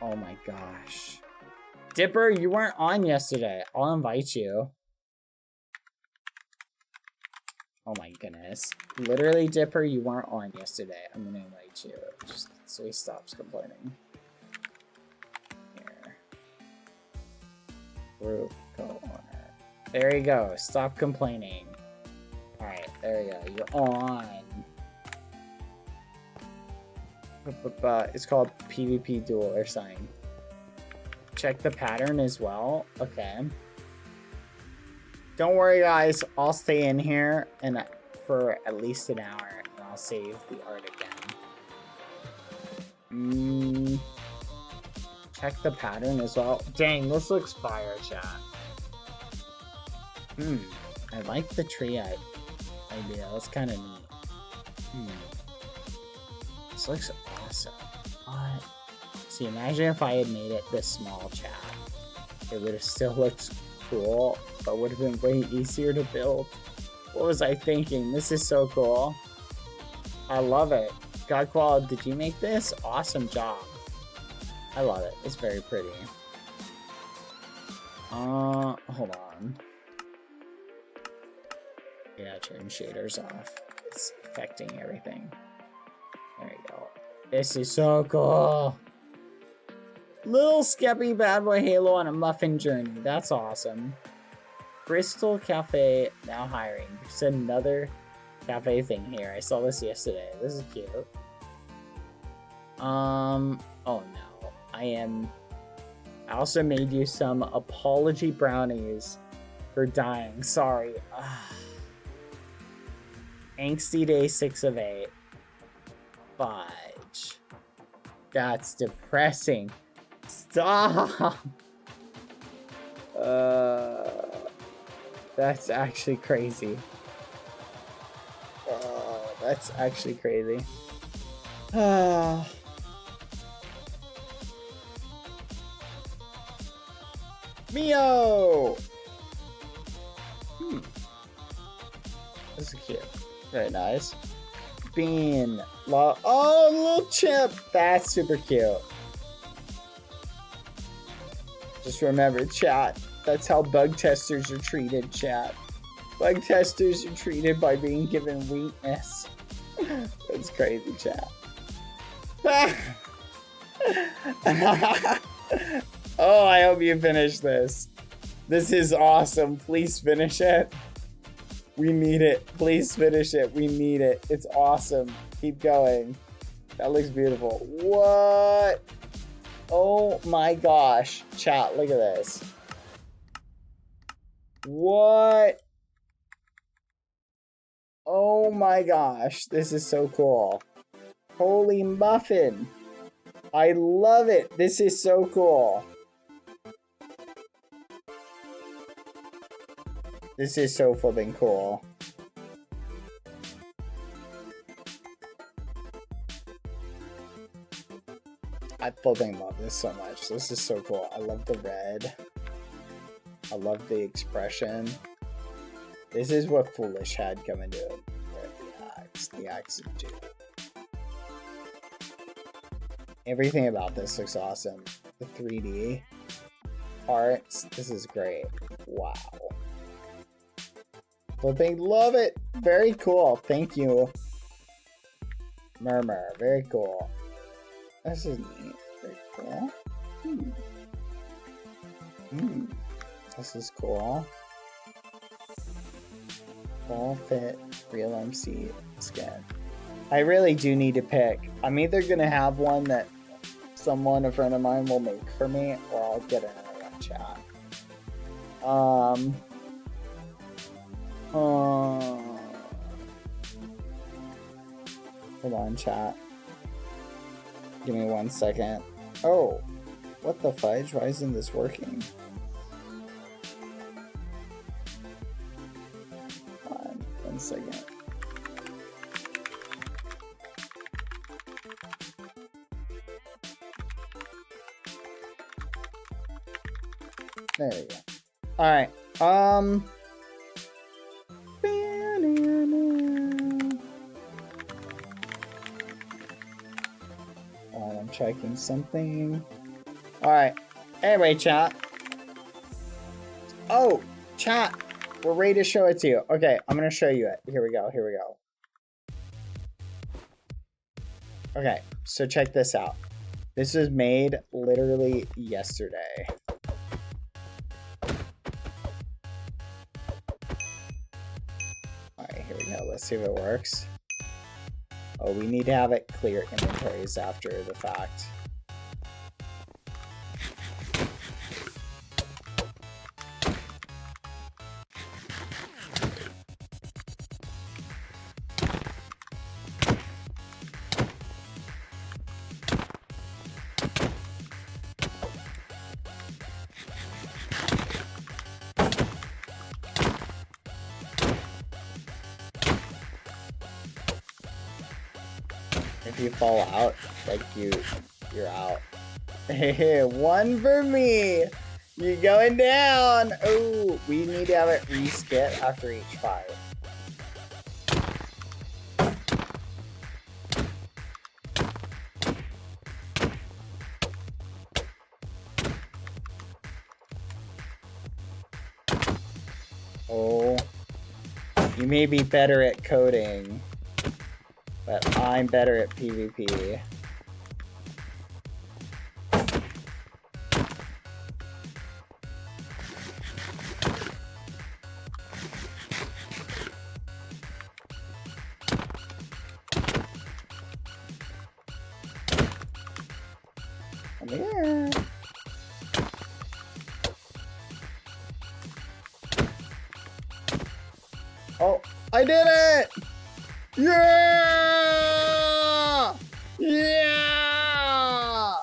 Oh my gosh. Dipper, you weren't on yesterday. I'll invite you. Oh my goodness. Literally, Dipper, you weren't on yesterday. I'm gonna invite you. Just so he stops complaining. Here. Group, go on it. There you go. Stop complaining. Alright, there There you go. You're on. It's called PvP duel or something. Check the pattern as well. Okay. Don't worry, guys. I'll stay in here and for at least an hour, and I'll save the art again. Check the pattern as well. Dang, this looks fire, chat. I like the tree idea. That's kind of neat. This looks awesome. What? See, imagine if I had made it this small, chat. It would have still looked cool, but would have been way easier to build. What was I thinking? This is so cool. I love it. Godqual, did you make this? Awesome job. I love it. It's very pretty. Hold on. Yeah, turn shaders off. It's affecting everything. There you go. This is so cool. Little Skeppy Badboyhalo on a muffin journey. That's awesome. Bristol Cafe now hiring. There's another cafe thing here. I saw this yesterday. This is cute. Oh no. I also made you some apology brownies for dying. Sorry. Angsty day 6 of 8. Fudge. That's depressing. Stop. That's actually crazy. That's actually crazy. Mio! This is cute. Very nice. Bean. Oh, little chip! That's super cute. Just remember, chat. That's how bug testers are treated, chat. Bug testers are treated by being given weakness. That's crazy, chat. Oh, I hope you finish this. This is awesome. Please finish it. We need it. Please finish it. We need it. It's awesome. Keep going. That looks beautiful. What? Oh my gosh. Chat, look at this. What? Oh my gosh. This is so cool. Holy muffin. I love it. This is so cool. This is so flipping cool. I flipping love this so much. This is so cool. I love the red. I love the expression. This is what Foolish had come into it. The axe of Doom. Everything about this looks awesome. The 3D arts. This is great. Wow. Flipping love it. Very cool. Thank you. Murmur. Very cool. This is neat. Very cool. This is cool. Full fit Real MC skin. I really do need to pick. I'm either gonna have one that a friend of mine will make for me, or I'll get another one, chat. Hold on, chat. Give me 1 second. Oh, what the fudge? Why isn't this working? Hold on, 1 second. There we go. Alright. I'm checking something. Alright. Anyway, chat. Oh, chat. We're ready to show it to you. Okay, I'm gonna show you it. Here we go. Here we go. Okay, so check this out. This was made literally yesterday. Alright, here we go. go. Let's see if it works. Oh, we need to have it clear inventories after the fact. If you fall out, like you're out. Hey, one for me. You going down? Oh, we need to have it re-skip after each fight. Oh, you may be better at coding, but I'm better at PvP. Come here. Oh, I did it! Yeah! Yeah!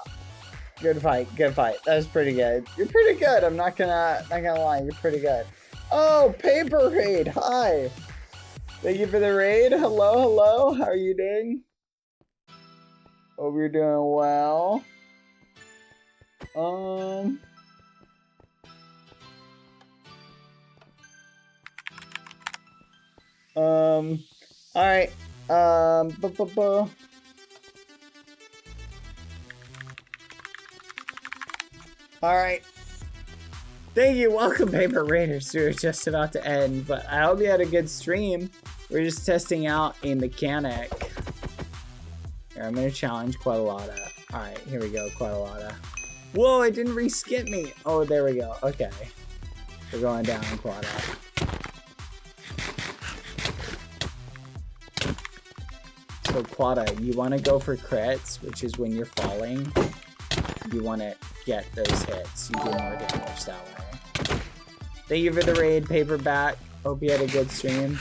Good fight, good fight. That was pretty good. You're pretty good. I'm not gonna lie. You're pretty good. Oh, Paper Raid. Hi. Thank you for the raid. Hello, hello. How are you doing? Hope you're doing well. Alright. Alright. Thank you. Welcome, Paper Raiders. We're just about to end, but I hope you had a good stream. We're just testing out a mechanic. Here, I'm gonna challenge quite a lot of. Alright, here we go, quite a lot of. Whoa, it didn't re-skip me. Oh, there we go. Okay. We're going down, Quada. So, Quada, you want to go for crits, which is when you're falling. You want to get those hits. You do more damage that way. Thank you for the raid, Paperback. Hope you had a good stream.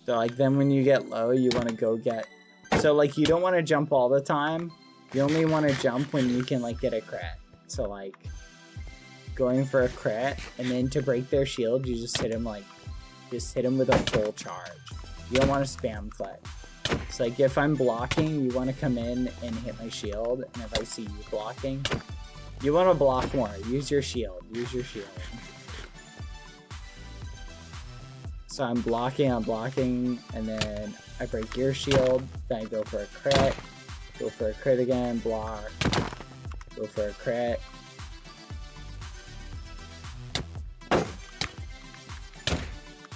So like then when you get low, you want to go get, so like you don't want to jump all the time. You only want to jump when you can like get a crit. So like going for a crit, and then to break their shield, you just hit them with a full charge. You don't want to spam click. So like if I'm blocking, you want to come in and hit my shield, and if I see you blocking, you want to block more. Use your shield. Use your shield. So I'm blocking, and then I break your shield, then I go for a crit again, block, go for a crit.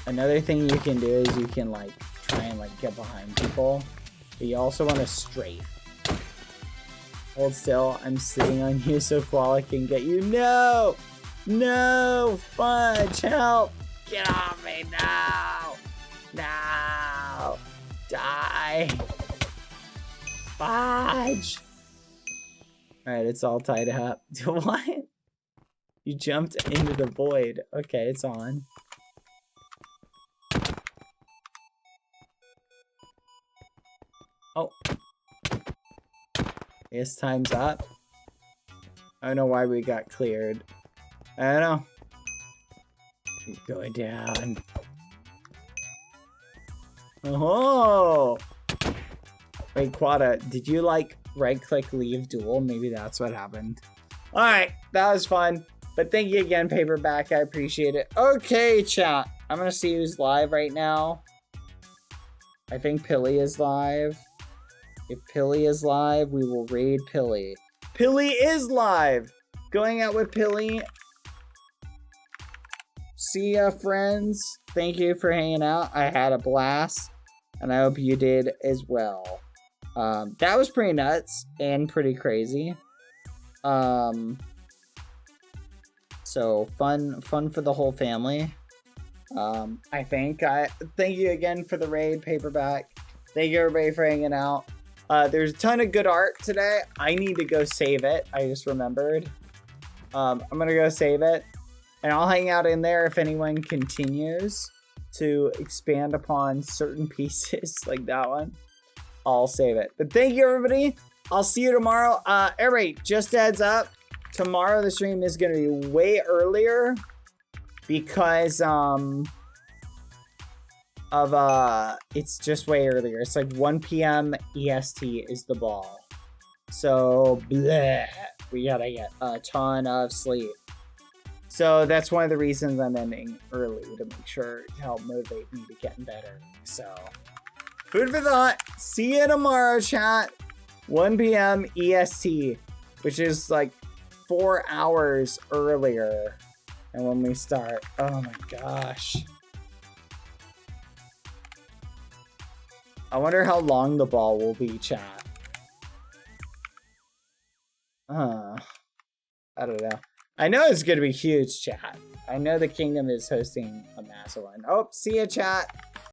Another thing you can do is you can like try and like get behind people, but you also want to strafe. Hold still, I'm sitting on you so Koala can get you. No! No! Fudge, help! Get off me, no! No! Die! Fudge! Alright, it's all tied up. What? You jumped into the void. Okay, it's on. Oh. I guess time's up. I don't know why we got cleared. I don't know. He's going down. Oh! Wait, Quada, did you like right-click leave duel? Maybe that's what happened. Alright, that was fun. But thank you again, Paperback. I appreciate it. Okay, chat. I'm gonna see who's live right now. I think Pilly is live. If Pilly is live, we will raid Pilly. Pilly is live! Going out with Pilly. See ya, friends. Thank you for hanging out. I had a blast, and I hope you did as well. That was pretty nuts and pretty crazy. So fun for the whole family. I think. Thank you again for the raid, Paperback. Thank you everybody for hanging out. There's a ton of good art today. I need to go save it. I just remembered. I'm gonna go save it, and I'll hang out in there if anyone continues to expand upon certain pieces like that one. I'll save it. But thank you everybody. I'll see you tomorrow. Everybody, just a heads up. Tomorrow the stream is gonna be way earlier because it's just way earlier. It's like 1 p.m. EST is the ball. So bleh, we gotta get a ton of sleep. So that's one of the reasons I'm ending early, to make sure to help motivate me to get better. So food for thought. See you tomorrow, chat. 1 p.m. EST, which is like 4 hours earlier than when we start. Oh my gosh. I wonder how long the ball will be, chat. I don't know. I know it's gonna be huge, chat. I know the kingdom is hosting a massive one. Oh, see ya, chat.